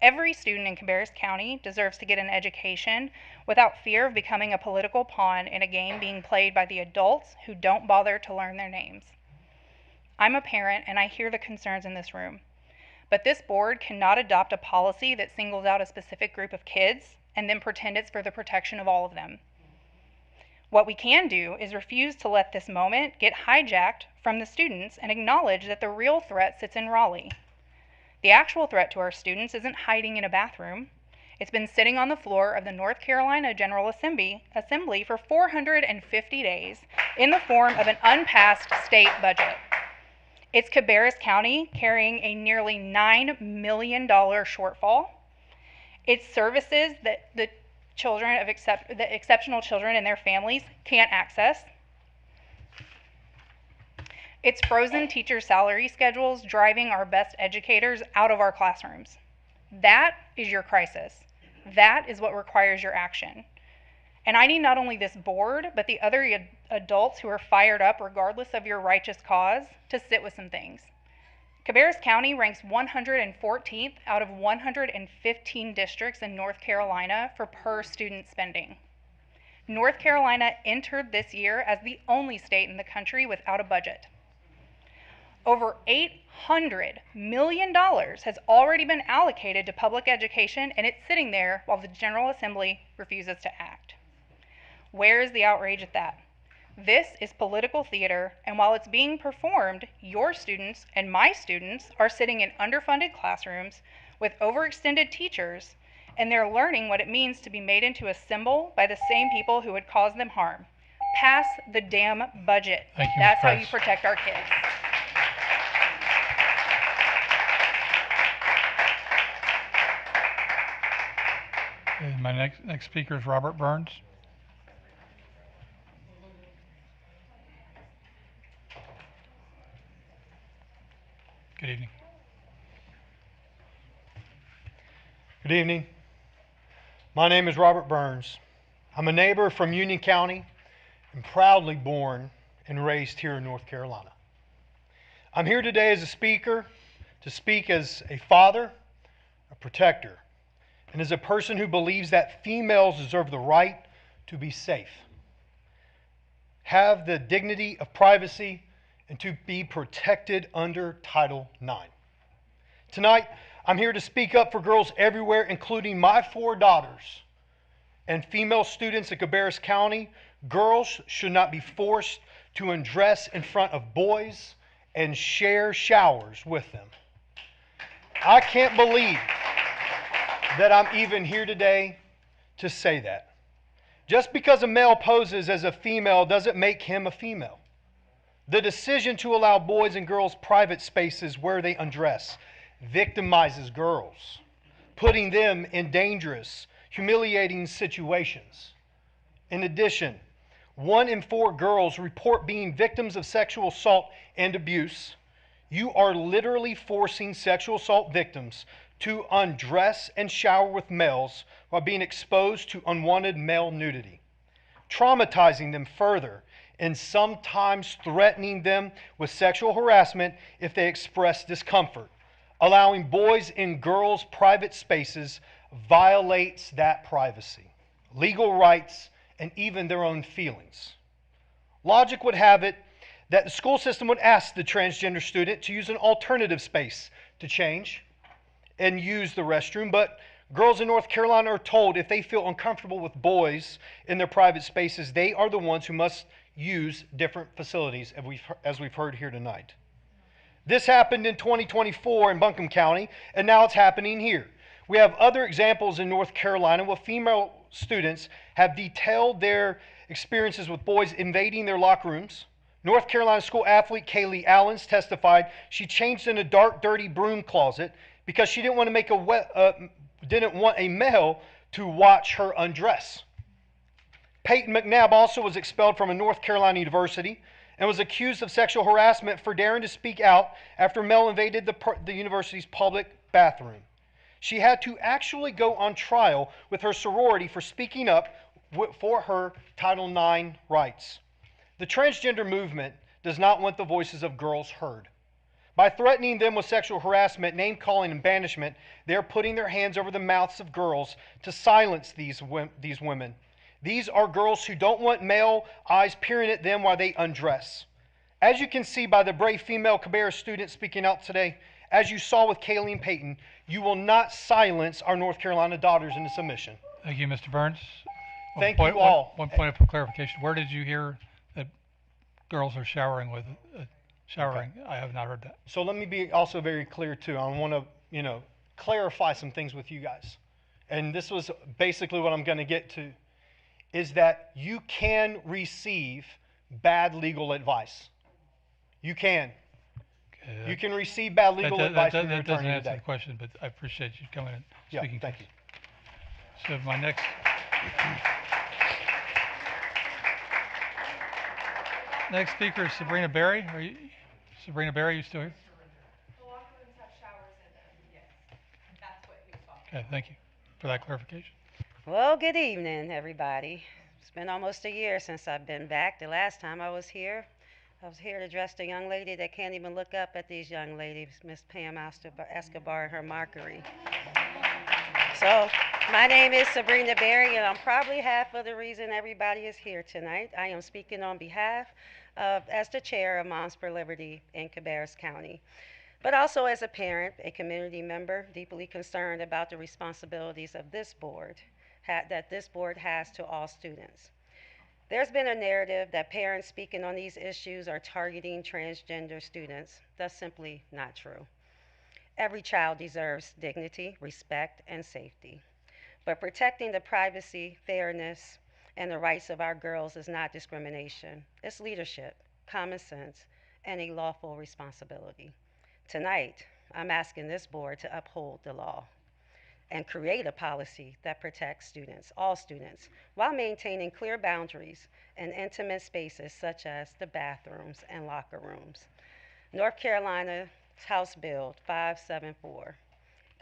Every student in Cabarrus County deserves to get an education without fear of becoming a political pawn in a game being played by the adults who don't bother to learn their names. I'm a parent and I hear the concerns in this room, but this board cannot adopt a policy that singles out a specific group of kids and then pretend it's for the protection of all of them. What we can do is refuse to let this moment get hijacked from the students and acknowledge that the real threat sits in Raleigh. The actual threat to our students isn't hiding in a bathroom. It's been sitting on the floor of the North Carolina General Assembly for 450 days in the form of an unpassed state budget. It's Cabarrus County carrying a nearly $9 million shortfall. It's services that the exceptional children and their families can't access. It's frozen teacher salary schedules driving our best educators out of our classrooms. That is your crisis. That is what requires your action. And I need not only this board, but the other adults who are fired up regardless of your righteous cause to sit with some things. Cabarrus County ranks 114th out of 115 districts in North Carolina for per student spending. North Carolina entered this year as the only state in the country without a budget. Over $800 million has already been allocated to public education, and it's sitting there while the General Assembly refuses to act. Where is the outrage at that? This is political theater, and while it's being performed, your students and my students are sitting in underfunded classrooms with overextended teachers, and they're learning what it means to be made into a symbol by the same people who would cause them harm. Pass the damn budget. Thank you, That's Ms. how Price. you protect our kids. Okay, my next speaker is Robert Burns. Good evening. Good evening. My name is Robert Burns. I'm a neighbor from Union County and proudly born and raised here in North Carolina. I'm here today as a speaker to speak as a father, a protector, and as a person who believes that females deserve the right to be safe, have the dignity of privacy, and to be protected under Title IX. Tonight, I'm here to speak up for girls everywhere, including my 4 daughters and female students at Cabarrus County. Girls should not be forced to undress in front of boys and share showers with them. I can't believe that I'm even here today to say that. Just because a male poses as a female doesn't make him a female. The decision to allow boys and girls private spaces where they undress victimizes girls, putting them in dangerous, humiliating situations. In addition, 1 in 4 girls report being victims of sexual assault and abuse. You are literally forcing sexual assault victims to undress and shower with males while being exposed to unwanted male nudity, traumatizing them further and sometimes threatening them with sexual harassment if they express discomfort. Allowing boys and girls private spaces violates that privacy, legal rights, and even their own feelings. Logic would have it that the school system would ask the transgender student to use an alternative space to change and use the restroom, but girls in North Carolina are told if they feel uncomfortable with boys in their private spaces, they are the ones who must use different facilities, as we've heard here tonight. This happened in 2024 in Buncombe County, and now it's happening here. We have other examples in North Carolina where female students have detailed their experiences with boys invading their locker rooms. North Carolina school athlete Kaylee Allens testified she changed in a dark, dirty broom closet because she didn't want a male to watch her undress. Peyton McNabb also was expelled from a North Carolina university and was accused of sexual harassment for daring to speak out after a male invaded the university's public bathroom. She had to actually go on trial with her sorority for speaking up for her Title IX rights. The transgender movement does not want the voices of girls heard. By threatening them with sexual harassment, name-calling, and banishment, they are putting their hands over the mouths of girls to silence these women. These are girls who don't want male eyes peering at them while they undress. As you can see by the brave female Cabarrus student speaking out today, as you saw with Kaylee and Peyton, you will not silence our North Carolina daughters into submission. Thank you, Mr. Burns. Thank you all. One point of clarification. Where did you hear that girls are showering with showering? Okay. I have not heard that. So let me be also very clear too. I want to, clarify some things with you guys. And this was basically what I'm going to get to, is that you can receive bad legal advice. You can. Okay, you can receive bad legal advice from your attorney today. That doesn't answer the question, but I appreciate you coming and speaking. Yeah, thank you. So my next... Next speaker is Sabrina Berry. Sabrina Berry, you still here? The locker rooms have showers in them, yes. That's what he was talking about. Okay, thank you for that clarification. Well, good evening, everybody. It's been almost a year since I've been back. The last time I was here to address the young lady that can't even look up at these young ladies, Miss Pam Escobar and her mockery. So, my name is Sabrina Berry, and I'm probably half of the reason everybody is here tonight. I am speaking on behalf of, as the chair of Moms for Liberty in Cabarrus County, but also as a parent, a community member, deeply concerned about the responsibilities of this board, that this board has to all students. There's been a narrative that parents speaking on these issues are targeting transgender students. That's simply not true. Every child deserves dignity, respect, and safety. But protecting the privacy, fairness, and the rights of our girls is not discrimination. It's leadership, common sense, and a lawful responsibility. Tonight, I'm asking this board to uphold the law and create a policy that protects students, all students, while maintaining clear boundaries and intimate spaces such as the bathrooms and locker rooms. North Carolina's House Bill 574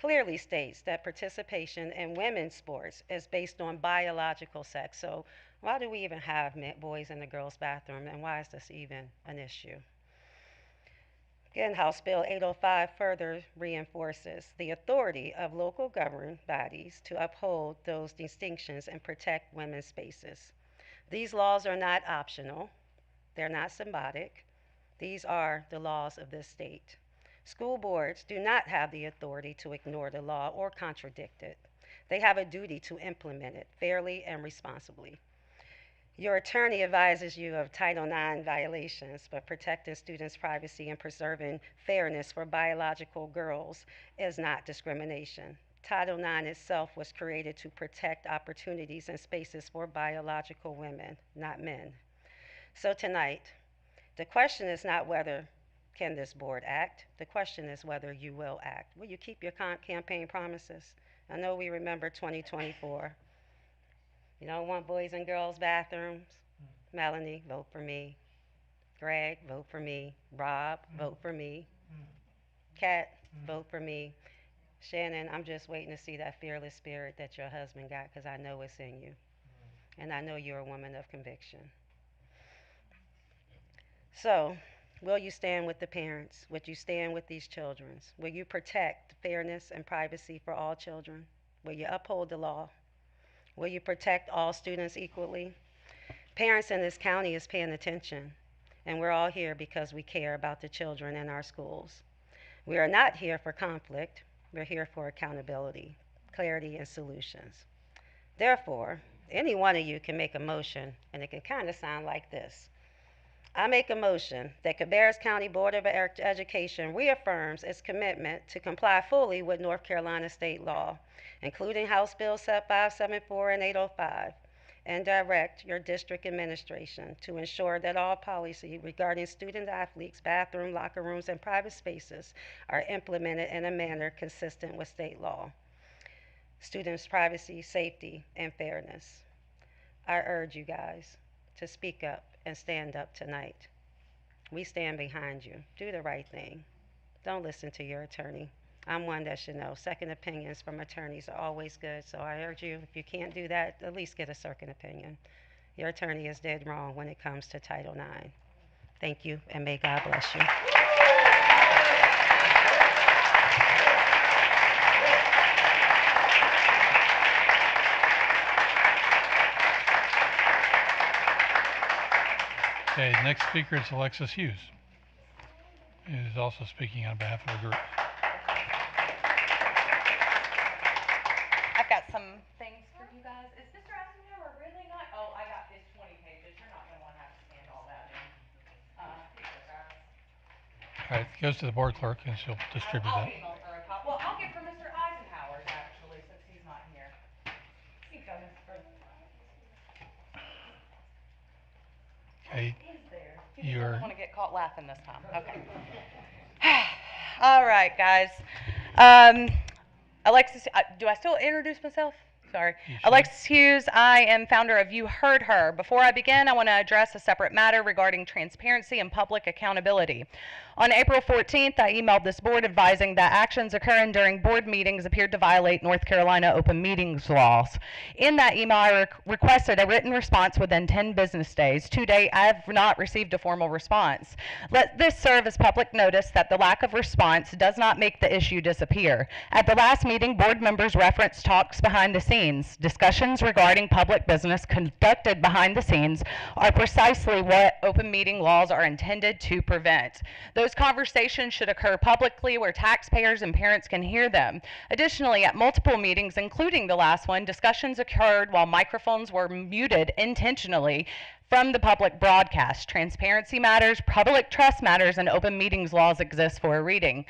clearly states that participation in women's sports is based on biological sex. So why do we even have boys in the girls' bathroom, and why is this even an issue? Again, House Bill 805 further reinforces the authority of local governing bodies to uphold those distinctions and protect women's spaces. These laws are not optional. They're not symbolic. These are the laws of this state. School boards do not have the authority to ignore the law or contradict it. They have a duty to implement it fairly and responsibly. Your attorney advises you of Title IX violations, but protecting students' privacy and preserving fairness for biological girls is not discrimination. Title IX itself was created to protect opportunities and spaces for biological women, not men. So tonight, the question is not whether can this board act. The question is whether you will act. Will you keep your campaign promises? I know we remember 2024. You don't want boys and girls bathrooms? Melanie, vote for me. Greg, vote for me. Rob, vote for me. Kat, vote for me. Shannon, I'm just waiting to see that fearless spirit that your husband got, because I know it's in you. And I know you're a woman of conviction. So, will you stand with the parents? Would you stand with these children? Will you protect fairness and privacy for all children? Will you uphold the law? Will you protect all students equally? Parents in this county is paying attention, and we're all here because we care about the children in our schools. We are not here for conflict. We're here for accountability, clarity, and solutions. Therefore, any one of you can make a motion, and it can kind of sound like this. I make a motion that Cabarrus County Board of Education reaffirms its commitment to comply fully with North Carolina state law, including House Bill 574 and 805, and direct your district administration to ensure that all policy regarding student athletes, bathroom, locker rooms, and private spaces are implemented in a manner consistent with state law. Students' privacy, safety, and fairness. I urge you guys to speak up and stand up tonight. We stand behind you. Do the right thing. Don't listen to your attorney. I'm one that should know. Second opinions from attorneys are always good, so I urge you, if you can't do that, at least get a second opinion. Your attorney is dead wrong when it comes to Title IX. Thank you, and may God bless you. Okay, the next speaker is Alexis Hughes, who is also speaking on behalf of the group. I've got some things for you guys. Is Mr. Eisenhower really not? Oh, I got this 20 pages. You're not going to want to have to scan all that in. Here you go, guys. All right, it goes to the board clerk, and she'll distribute I'll that. email her a copy. Well, I'll get from Mr. Eisenhower's, actually, since he's not here. Here you go, Mr. President. Okay, You you're... don't want to get caught laughing this time. Okay. All right, guys. Alexis, do I still introduce myself? Sorry. Alexis Hughes, I am founder of You Heard Her. Before I begin, I want to address a separate matter regarding transparency and public accountability. On April 14th, I emailed this board advising that actions occurring during board meetings appeared to violate North Carolina open meetings laws. In that email, I requested a written response within 10 business days. To date, I have not received a formal response. Let this serve as public notice that the lack of response does not make the issue disappear. At the last meeting, board members referenced talks behind the scenes. Discussions regarding public business conducted behind the scenes are precisely what open meeting laws are intended to prevent. Those conversations should occur publicly where taxpayers and parents can hear them. Additionally, at multiple meetings, including the last one, discussions occurred while microphones were muted intentionally from the public broadcast. Transparency matters, public trust matters, and open meetings laws exist for a reason.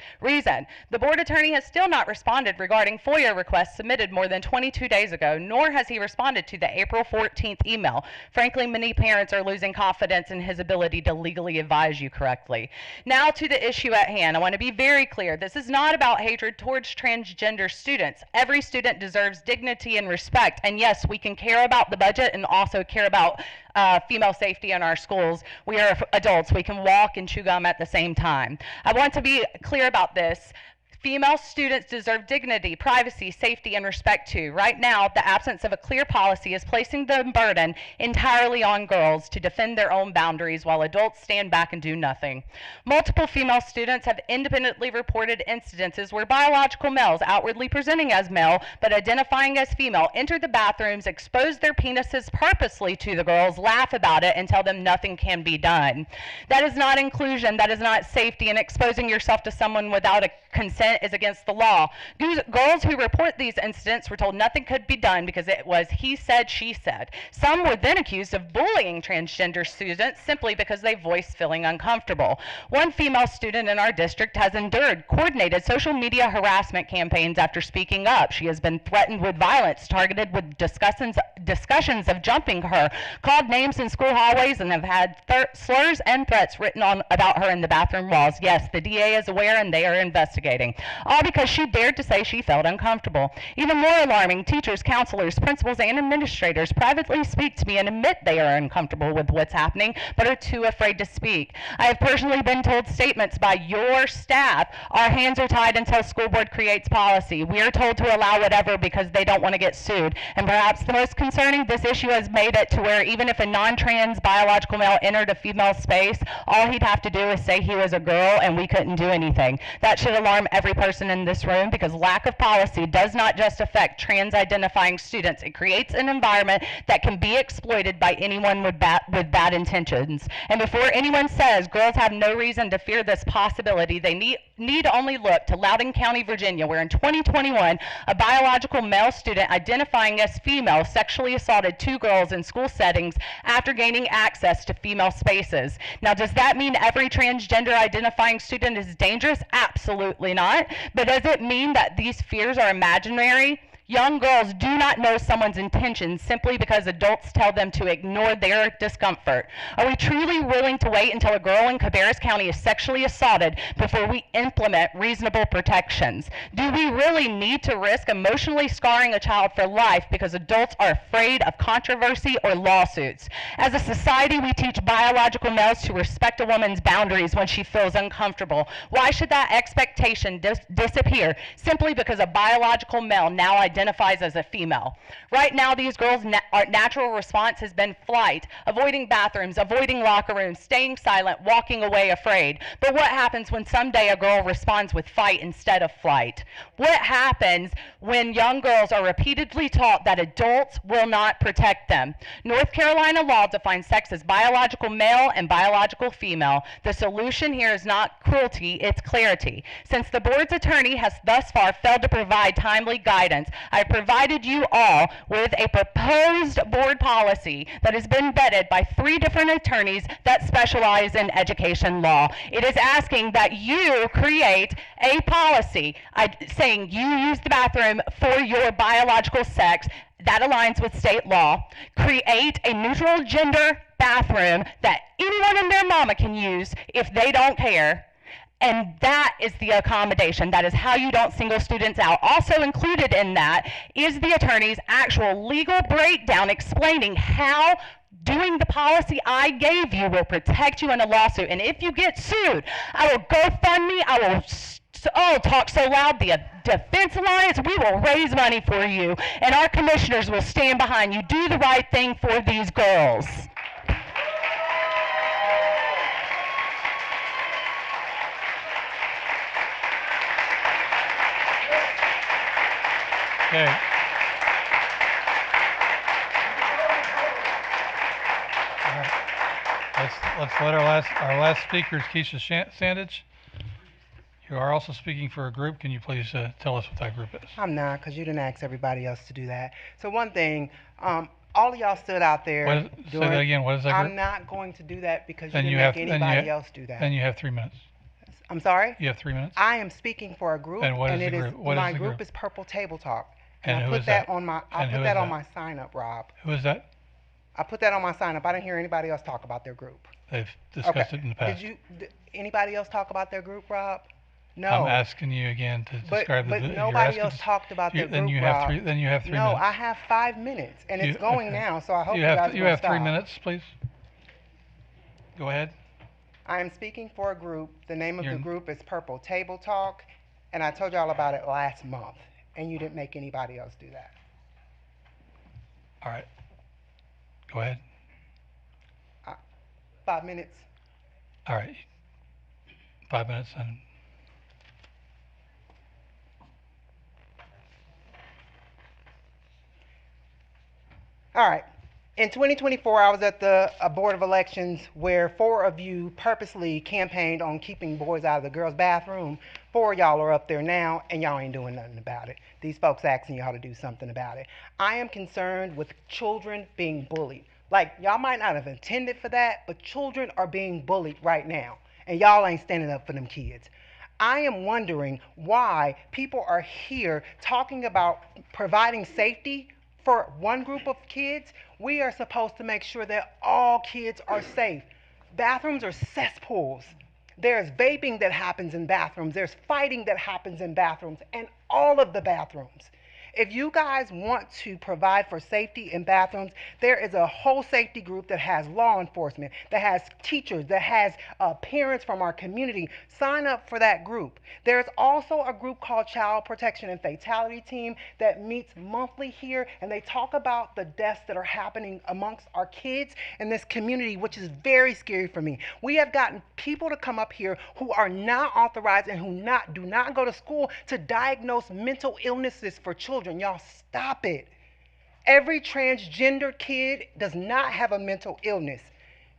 The board attorney has still not responded regarding FOIA requests submitted more than 22 days ago, nor has he responded to the April 14th email. Frankly, many parents are losing confidence in his ability to legally advise you correctly. Now to the issue at hand. I want to be very clear. This is not about hatred towards transgender students. Every student deserves dignity and respect. And yes, we can care about the budget and also care about female safety in our schools. We are adults. We can walk and chew gum at the same time. I want to be clear about this. Female students deserve dignity, privacy, safety, and respect too. Right now, the absence of a clear policy is placing the burden entirely on girls to defend their own boundaries while adults stand back and do nothing. Multiple female students have independently reported incidences where biological males, outwardly presenting as male but identifying as female, enter the bathrooms, expose their penises purposely to the girls, laugh about it, and tell them nothing can be done. That is not inclusion, that is not safety, and exposing yourself to someone without a consent is against the law. Girls who report these incidents were told nothing could be done because it was he said, she said. Some were then accused of bullying transgender students simply because they voiced feeling uncomfortable. One female student in our district has endured coordinated social media harassment campaigns after speaking up. She has been threatened with violence, targeted with discussions of jumping her, called names in school hallways, and have had slurs and threats written about her in the bathroom walls. Yes, the DA is aware and they are investigating. All because she dared to say she felt uncomfortable. Even more alarming, teachers, counselors, principals, and administrators privately speak to me and admit they are uncomfortable with what's happening, but are too afraid to speak. I have personally been told statements by your staff, our hands are tied until school board creates policy. We are told to allow whatever because they don't want to get sued. And perhaps the most concerning, this issue has made it to where even if a non-trans biological male entered a female space, all he'd have to do is say he was a girl and we couldn't do anything. That should alarm every person in this room because lack of policy does not just affect trans-identifying students. It creates an environment that can be exploited by anyone with bad intentions. And before anyone says girls have no reason to fear this possibility, they need only look to Loudoun County, Virginia, where in 2021, a biological male student identifying as female sexually assaulted 2 girls in school settings after gaining access to female spaces. Now, does that mean every transgender identifying student is dangerous? Absolutely not. But does it mean that these fears are imaginary? Young girls do not know someone's intentions simply because adults tell them to ignore their discomfort. Are we truly willing to wait until a girl in Cabarrus County is sexually assaulted before we implement reasonable protections? Do we really need to risk emotionally scarring a child for life because adults are afraid of controversy or lawsuits? As a society, we teach biological males to respect a woman's boundaries when she feels uncomfortable. Why should that expectation disappear simply because a biological male now identifies as a female? Right now, these girls' natural response has been flight, avoiding bathrooms, avoiding locker rooms, staying silent, walking away afraid. But what happens when someday a girl responds with fight instead of flight? What happens when young girls are repeatedly taught that adults will not protect them? North Carolina law defines sex as biological male and biological female. The solution here is not cruelty, it's clarity. Since the board's attorney has thus far failed to provide timely guidance, I've provided you all with a proposed board policy that has been vetted by 3 different attorneys that specialize in education law. It is asking that you create a policy saying you use the bathroom for your biological sex. That aligns with state law. Create a neutral gender bathroom that anyone and their mama can use if they don't care. And that is the accommodation. That is how you don't single students out. Also included in that is the attorney's actual legal breakdown explaining how doing the policy I gave you will protect you in a lawsuit. And if you get sued, I will GoFundMe, I will talk so loud, the Defense Alliance, we will raise money for you. And our commissioners will stand behind you. Do the right thing for these girls. Okay. All right. Let's let our last speaker is Keisha Sandage. You are also speaking for a group. Can you please tell us what that group is? I'm not, because you didn't ask everybody else to do that. So one thing, all of y'all stood out there. Say that again. What is that group? I'm not going to do that because you Then didn't make anybody else do that. Then you have 3 minutes. I'm sorry? You have 3 minutes. I am speaking for a group, And what is the it group? What my is the group group? is Purple Table Talk. And I who put is that that? on my And who put is that on that? my sign up, Rob. Who is that? I put that on my sign up. I didn't hear anybody else talk about their group. They've discussed Okay. it in the past. Did anybody else talk about their group, Rob? No. I'm asking you again to describe but the. you're nobody asking else to- talked about their Then group, you have Rob. three. Then you have 3 No, minutes. I have 5 minutes, and it's going okay. now. So I hope you you have guys you will have 3 stop. minutes, please. Go ahead. I am speaking for a group. The name of You're- the group is Purple Table Talk, and I told y'all about it last month, and you didn't make anybody else do that. All right. Go ahead. 5 minutes. All right. 5 minutes and. All right. In 2024, I was at the Board of Elections where 4 of you purposely campaigned on keeping boys out of the girls' bathroom. 4 of y'all are up there now, and y'all ain't doing nothing about it. These folks asking y'all to do something about it. I am concerned with children being bullied. Like, y'all might not have intended for that, but children are being bullied right now, and y'all ain't standing up for them kids. I am wondering why people are here talking about providing safety for one group of kids. We are supposed to make sure that all kids are safe. Bathrooms are cesspools. There's vaping that happens in bathrooms. There's fighting that happens in bathrooms, and all of the bathrooms. If you guys want to provide for safety in bathrooms, there is a whole safety group that has law enforcement, that has teachers, that has parents from our community. Sign up for that group. There's also a group called Child Protection and Fatality Team that meets monthly here, and they talk about the deaths that are happening amongst our kids in this community, which is very scary for me. We have gotten people to come up here who are not authorized and who do not go to school to diagnose mental illnesses for children. Y'all stop it. Every transgender kid does not have a mental illness.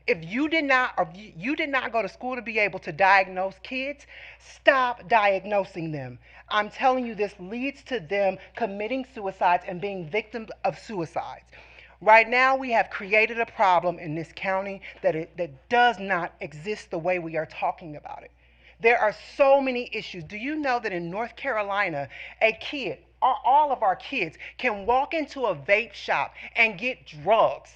If you did not go to school to be able to diagnose kids, stop diagnosing them. I'm telling you, this leads to them committing suicides and being victims of suicides. Right now, we have created a problem in this county that does not exist the way we are talking about it. There are so many issues. Do you know that in North Carolina, a kid, all of our kids, can walk into a vape shop and get drugs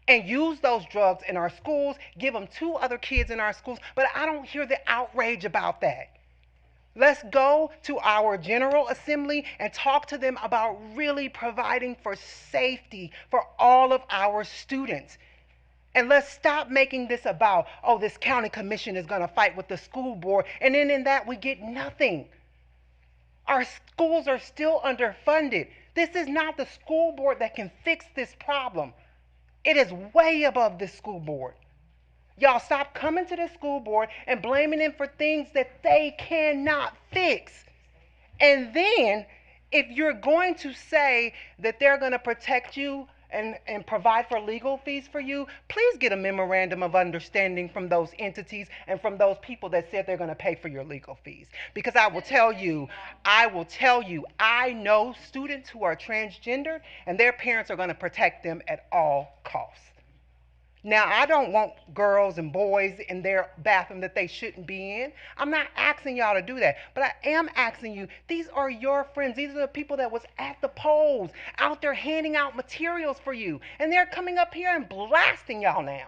and use those drugs in our schools, give them to other kids in our schools, but I don't hear the outrage about that. Let's go to our General Assembly and talk to them about really providing for safety for all of our students. And let's stop making this about, oh, this county commission is going to fight with the school board, and then in that we get nothing. Our schools are still underfunded. This is not the school board that can fix this problem. It is way above the school board. Y'all stop coming to the school board and blaming them for things that they cannot fix. And then, if you're going to say that they're going to protect you and provide for legal fees for you, please get a memorandum of understanding from those entities and from those people that said they're going to pay for your legal fees. Because I will tell you, I know students who are transgender, and their parents are going to protect them at all costs. Now, I don't want girls and boys in their bathroom that they shouldn't be in. I'm not asking y'all to do that, but I am asking you, these are your friends. These are the people that was at the polls, out there handing out materials for you, and they're coming up here and blasting y'all now.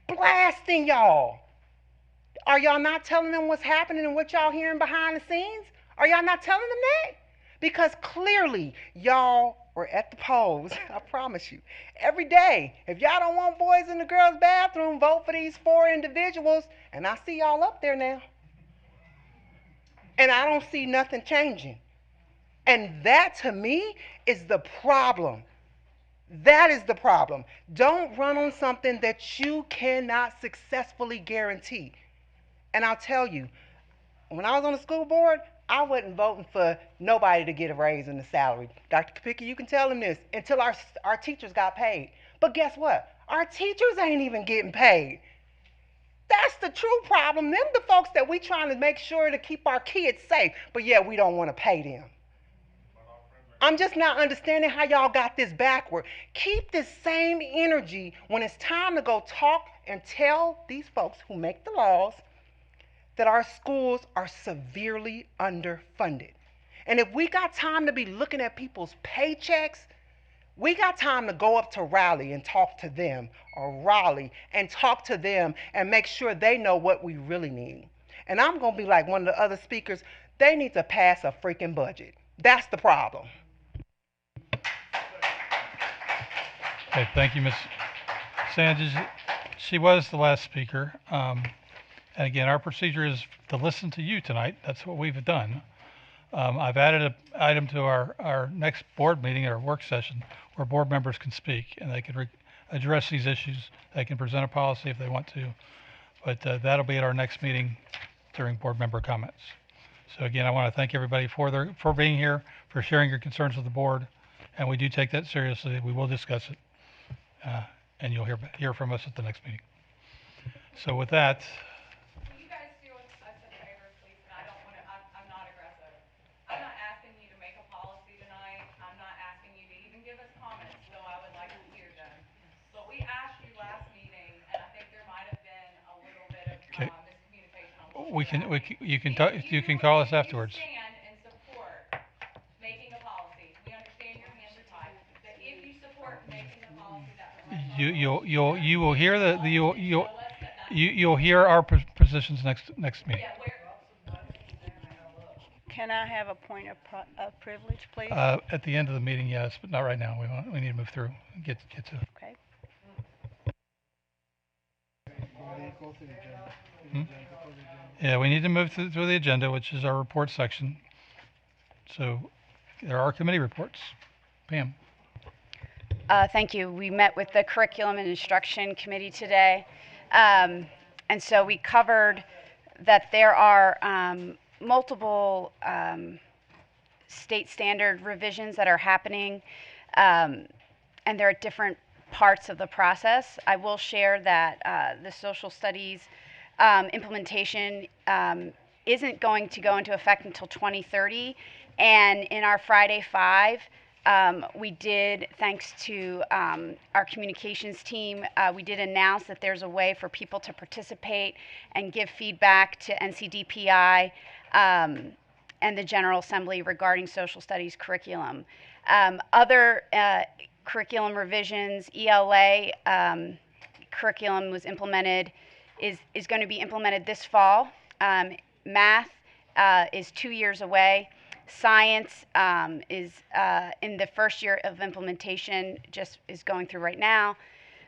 Blasting y'all. Are y'all not telling them what's happening and what y'all hearing behind the scenes? Are y'all not telling them that? Because clearly y'all were at the polls, I promise you, every day. If y'all don't want boys in the girls' bathroom, vote for these 4 individuals. And I see y'all up there now. And I don't see nothing changing. And that, to me, is the problem. That is the problem. Don't run on something that you cannot successfully guarantee. And I'll tell you, when I was on the school board, I wasn't voting for nobody to get a raise in the salary. Dr. Kapicki, you can tell them this, until our teachers got paid. But guess what? Our teachers ain't even getting paid. That's the true problem. Them the folks that we trying to make sure to keep our kids safe, but yeah, we don't want to pay them. I'm just not understanding how y'all got this backward. Keep this same energy when it's time to go talk and tell these folks who make the laws that our schools are severely underfunded. And if we got time to be looking at people's paychecks, we got time to go up to Raleigh and talk to them, or Raleigh and talk to them and make sure they know what we really need. And I'm going to be like one of the other speakers, they need to pass a freaking budget. That's the problem. Okay, thank you, Ms. Sanders. She was the last speaker. And again, our procedure is to listen to you tonight. That's what we've done. I've added an item to our next board meeting, our work session, where board members can speak and they can address these issues. They can present a policy if they want to. But that'll be at our next meeting during board member comments. So again, I want to thank everybody for being here, for sharing your concerns with the board. And we do take that seriously. We will discuss it. And you'll hear from us at the next meeting. So with that, Will you guys do us a favor, please? And I don't want to, I'm not aggressive. I'm not asking you to make a policy tonight. I'm not asking you to even give us comments, though I would like to hear them. But we asked you last meeting, and I think there might have been a little bit of okay, miscommunication on what you can call us afterwards. stand and support making a policy. We understand your hands are tied. But if you support making a policy that You will hear you'll hear our positions next meeting. Can I have a point of privilege, please? At the end of the meeting, yes, but not right now. We need to move through and get to. Okay. Yeah, we need to move through the agenda, which is our report section. So there are committee reports. Pam. Thank you. We met with the Curriculum and Instruction Committee today. And so we covered that there are multiple state standard revisions that are happening, and they're at different parts of the process. I will share that the social studies implementation isn't going to go into effect until 2030. And in our Friday 5, we did, thanks to our communications team, we did announce that there's a way for people to participate and give feedback to NCDPI and the General Assembly regarding social studies curriculum. Other curriculum revisions, ELA curriculum was implemented, is going to be implemented this fall. Math is 2 years away. Science is in the first year of implementation, just is going through right now.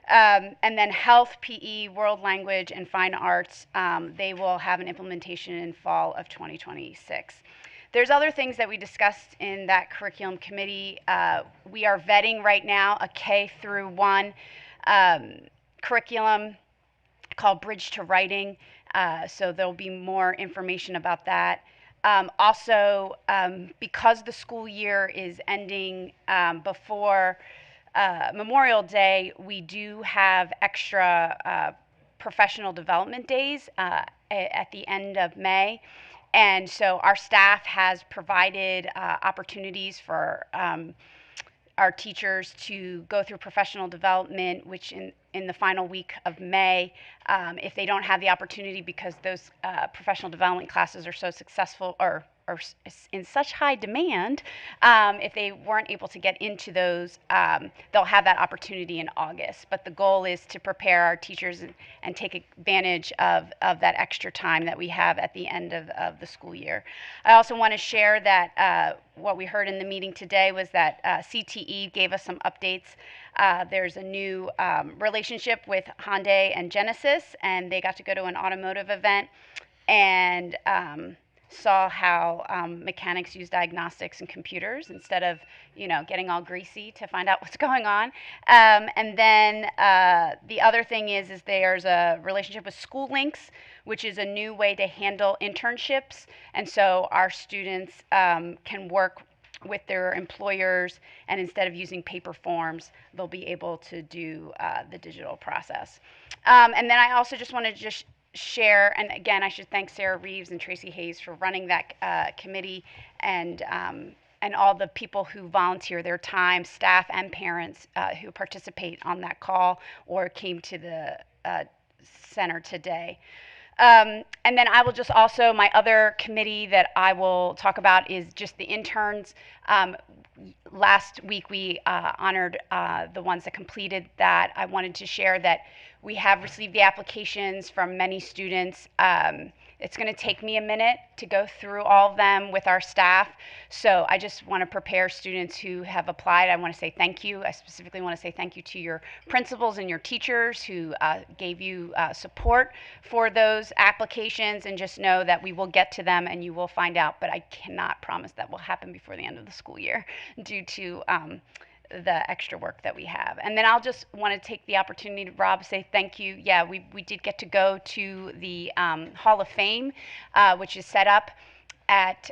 And then health, PE, world language, and fine arts, they will have an implementation in fall of 2026. There's other things that we discussed in that curriculum committee. We are vetting right now a K through 1 curriculum called Bridge to Writing. So there'll be more information about that. Also, because the school year is ending before Memorial Day, we do have extra professional development days at the end of May. And so our staff has provided opportunities for our teachers to go through professional development, which in the final week of May, if they don't have the opportunity because those professional development classes are so successful or are in such high demand, if they weren't able to get into those, they'll have that opportunity in August. But the goal is to prepare our teachers and take advantage of that extra time that we have at the end of the school year. I also want to share that what we heard in the meeting today was that CTE gave us some updates. There's a new relationship with Hyundai and Genesis, and they got to go to an automotive event and saw how mechanics use diagnostics and computers instead of, getting all greasy to find out what's going on. And then the other thing is there's a relationship with School Links, which is a new way to handle internships. And so our students can work with their employers, and instead of using paper forms, they'll be able to do the digital process. And then I also just want to share, and again, I should thank Sarah Reeves and Tracy Hayes for running that committee, and all the people who volunteer their time, staff and parents who participate on that call or came to the center today. And then I will just also, my other committee that I will talk about is just the interns. Last week we honored the ones that completed that. I wanted to share that we have received the applications from many students. It's going to take me a minute to go through all of them with our staff. So I just want to prepare students who have applied. I want to say thank you. I specifically want to say thank you to your principals and your teachers who gave you support for those applications, and just know that we will get to them and you will find out, but I cannot promise that will happen before the end of the school year due to the extra work that we have. And then I'll just want to take the opportunity to, Rob, say thank you. Yeah, we did get to go to the Hall of Fame, which is set up at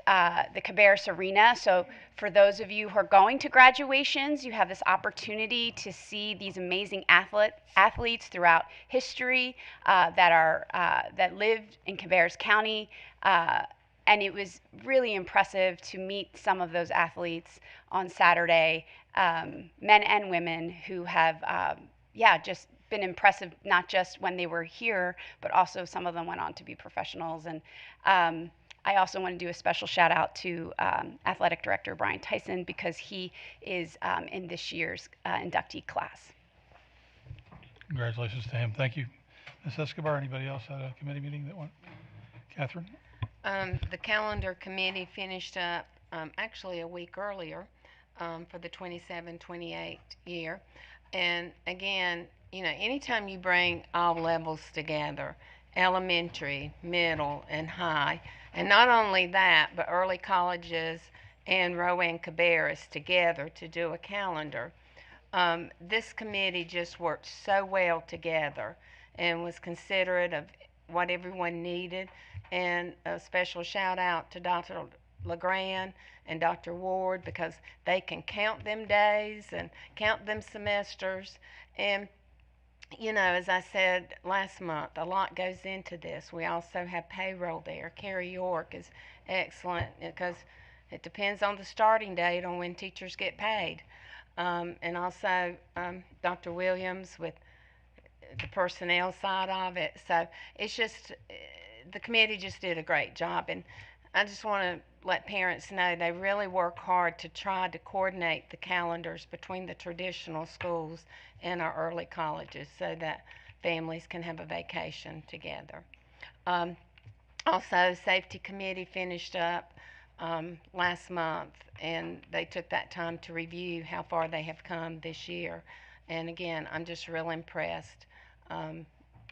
the Cabarrus Arena. So for those of you who are going to graduations, you have this opportunity to see these amazing athletes throughout history that lived in Cabarrus County. And it was really impressive to meet some of those athletes on Saturday, men and women who have, just been impressive, not just when they were here, but also some of them went on to be professionals. And I also want to do a special shout out to Athletic Director Brian Tyson, because he is in this year's inductee class. Congratulations to him. Thank you. Ms. Escobar, anybody else at a committee meeting that went? Catherine? The calendar committee finished up actually a week earlier for the 27-28 year. And again, anytime you bring all levels together, elementary, middle, and high, and not only that, but early colleges and Rowe and Cabarrus together to do a calendar, this committee just worked so well together and was considerate of what everyone needed. And a special shout out to Dr. LeGrand and Dr. Ward, because they can count them days and count them semesters. And, as I said last month, a lot goes into this. We also have payroll there. Carrie York is excellent because it depends on the starting date on when teachers get paid. And also Dr. Williams with the personnel side of it. So it's just, the committee just did a great job, and I just want to let parents know they really work hard to try to coordinate the calendars between the traditional schools and our early colleges so that families can have a vacation together. Also, safety committee finished up last month, and they took that time to review how far they have come this year. And again, I'm just real impressed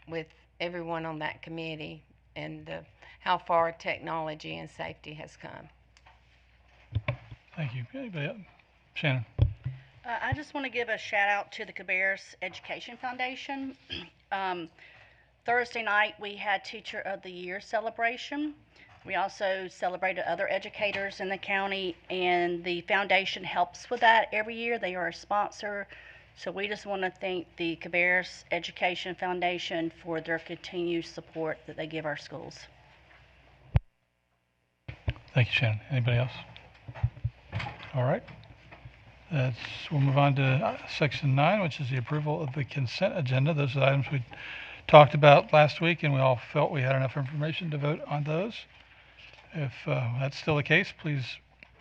with everyone on that committee and how far technology and safety has come. Thank you. Anybody else? Shannon? I just want to give a shout out to the Cabarrus Education Foundation. Thursday night we had Teacher of the Year celebration. We also celebrated other educators in the county, and the foundation helps with that every year. They are a sponsor. So we just want to thank the Cabarrus Education Foundation for their continued support that they give our schools. Thank you, Shannon. Anybody else? All right. We'll move on to section 9, which is the approval of the consent agenda. Those are the items we talked about last week, and we all felt we had enough information to vote on those. If that's still the case, please,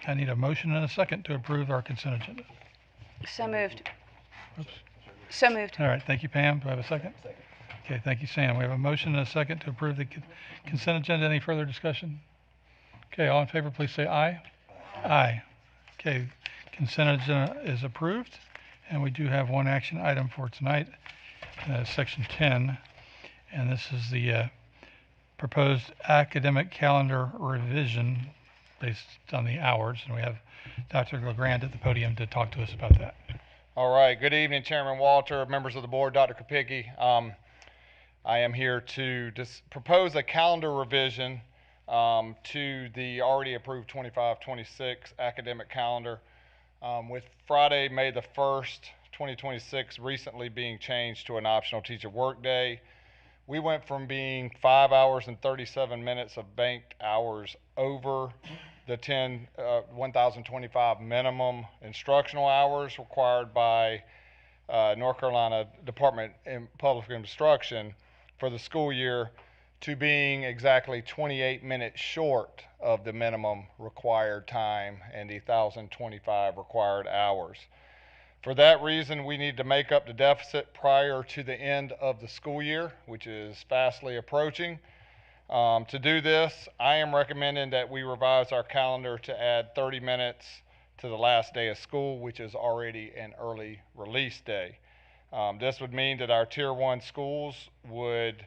I need a motion and a second to approve our consent agenda. So moved. Oops. So moved. All right, thank you, Pam. Do I have a second? Okay, thank you, Sam. We have a motion and a second to approve the consent agenda. Any further discussion? Okay, all in favor, please say aye. Aye. Okay, consent agenda is approved, and we do have one action item for tonight, section 10, and this is the proposed academic calendar revision based on the hours, and we have Dr. LeGrand at the podium to talk to us about that. All right. Good evening, Chairman Walter, members of the board, Dr. Kopicki. I am here to propose a calendar revision to the already approved 25-26 academic calendar, with Friday, May the 1st, 2026 recently being changed to an optional teacher workday. We went from being 5 hours and 37 minutes of banked hours over the 1,025 minimum instructional hours required by North Carolina Department of Public Instruction for the school year to being exactly 28 minutes short of the minimum required time and the 1,025 required hours. For that reason, we need to make up the deficit prior to the end of the school year, which is fastly approaching. To do this, I am recommending that we revise our calendar to add 30 minutes to the last day of school, which is already an early release day. This would mean that our Tier 1 schools would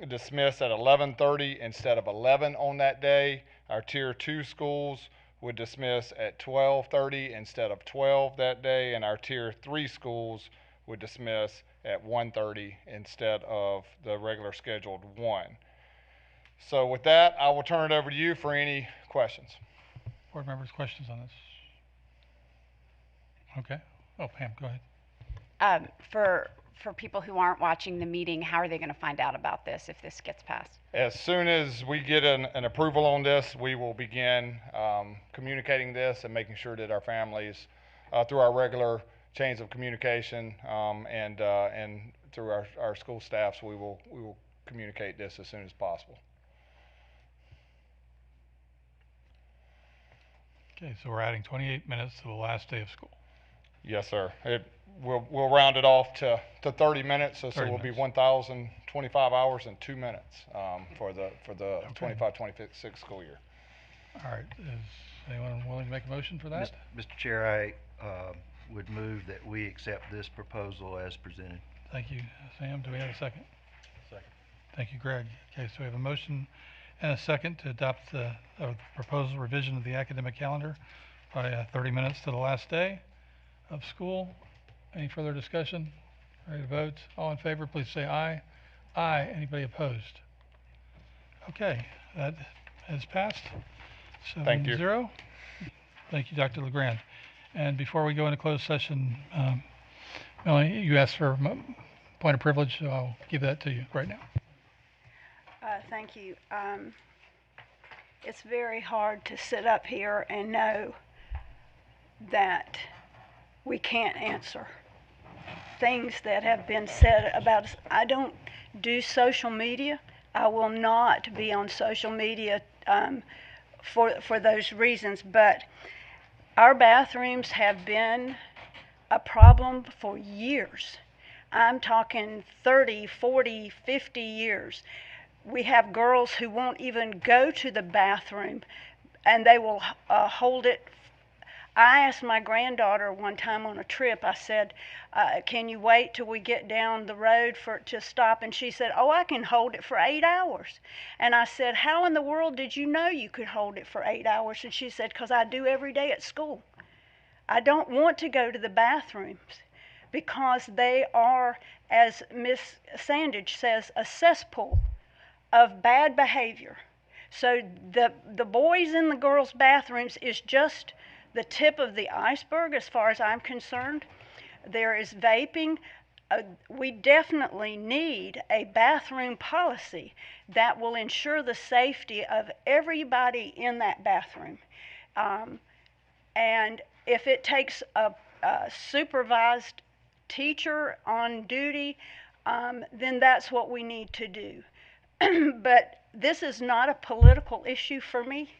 dismiss at 11:30 instead of 11 on that day. Our Tier 2 schools would dismiss at 12:30 instead of 12 that day, and our Tier 3 schools would dismiss at 1:30 instead of the regular scheduled 1. So with that, I will turn it over to you for any questions. Board members, questions on this? Okay. Oh, Pam, go ahead. For people who aren't watching the meeting, how are they going to find out about this if this gets passed? As soon as we get an approval on this, we will begin communicating this and making sure that our families, through our regular chains of communication and through our school staffs, we will communicate this as soon as possible. Okay, so we're adding 28 minutes to the last day of school. Yes, sir. We'll round it off to 30 minutes, so we'll be 1,025 hours and 2 minutes for the 25-26 school year. All right. Is anyone willing to make a motion for that? Mr. Chair, I would move that we accept this proposal as presented. Thank you, Sam. Do we have a second? Second. Thank you, Greg. Okay, so we have a motion and a second to adopt the proposal revision of the academic calendar by 30 minutes to the last day of school. Any further discussion? Ready to vote? All in favor, please say aye. Aye. Anybody opposed? Okay, that has passed. Thank you. 7-0. Thank you, Dr. LeGrand. And before we go into closed session, Melanie, you asked for a point of privilege, so I'll give that to you right now. Thank you. It's very hard to sit up here and know that we can't answer things that have been said about us. I don't do social media. I will not be on social media for those reasons, but our bathrooms have been a problem for years. I'm talking 30, 40, 50 years. We have girls who won't even go to the bathroom, and they will hold it. I asked my granddaughter one time on a trip, I said, can you wait till we get down the road for it to stop? And she said, oh, I can hold it for 8 hours. And I said, how in the world did you know you could hold it for 8 hours? And she said, because I do every day at school. I don't want to go to the bathrooms because they are, as Miss Sandage says, a cesspool of bad behavior. So the boys in the girls' bathrooms is just the tip of the iceberg as far as I'm concerned. There is vaping. We definitely need a bathroom policy that will ensure the safety of everybody in that bathroom. And if it takes a supervised teacher on duty, then that's what we need to do. But this is not a political issue for me.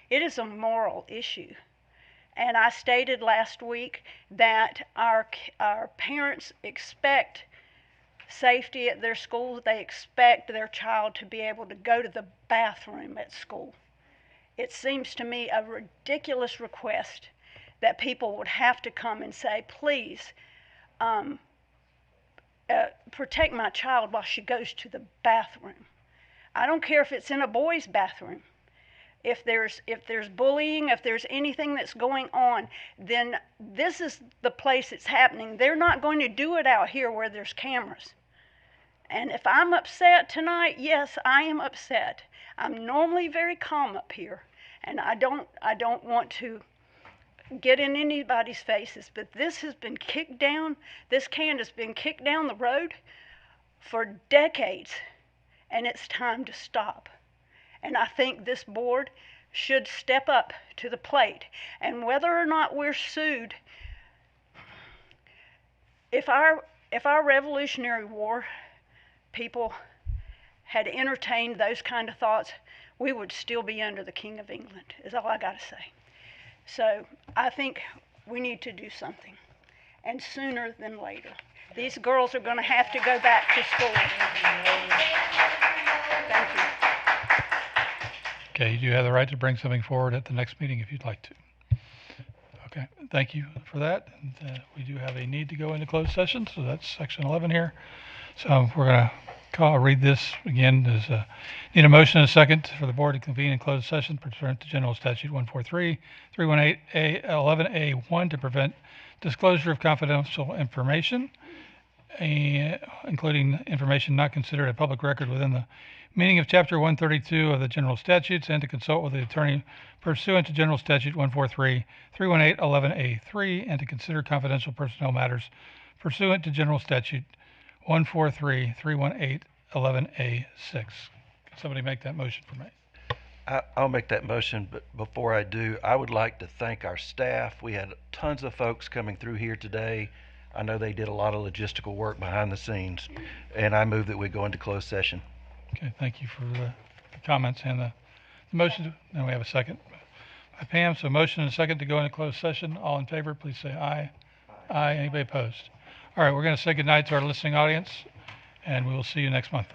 It is a moral issue. And I stated last week that our parents expect safety at their schools. They expect their child to be able to go to the bathroom at school. It seems to me a ridiculous request that people would have to come and say, please, protect my child while she goes to the bathroom. I don't care if it's in a boy's bathroom. If there's bullying, if there's anything that's going on, then this is the place it's happening. They're not going to do it out here where there's cameras. And if I'm upset tonight, yes, I am upset. I'm normally very calm up here, and I don't want to get in anybody's faces, but this has been kicked down. This can has been kicked down the road for decades, and it's time to stop. And I think this board should step up to the plate. And whether or not we're sued, if our Revolutionary War people had entertained those kind of thoughts, we would still be under the King of England, is all I got to say. So I think we need to do something, and sooner than later. These girls are going to have to go back to school. Thank you. Okay, you do have the right to bring something forward at the next meeting if you'd like to. Okay, thank you for that. And we do have a need to go into closed session, so that's section 11 here. So we're going to read this again. There's need a motion and a second for the board to convene in closed session pursuant to General Statute 143, 318, 11A1 to prevent disclosure of confidential information, including information not considered a public record within the meaning of Chapter 132 of the General Statutes, and to consult with the attorney pursuant to General Statute 143, 318, 11A3, and to consider confidential personnel matters pursuant to General Statute 143, 318, 11A6. Can somebody make that motion for me? I'll make that motion, but before I do, I would like to thank our staff. We had tons of folks coming through here today. I know they did a lot of logistical work behind the scenes, and I move that we go into closed session. Okay, thank you for the comments and the motion. Now we have a second by Pam. So motion and a second to go into closed session. All in favor, please say aye. Aye. Anybody opposed? All right, we're going to say goodnight to our listening audience, and we will see you next month.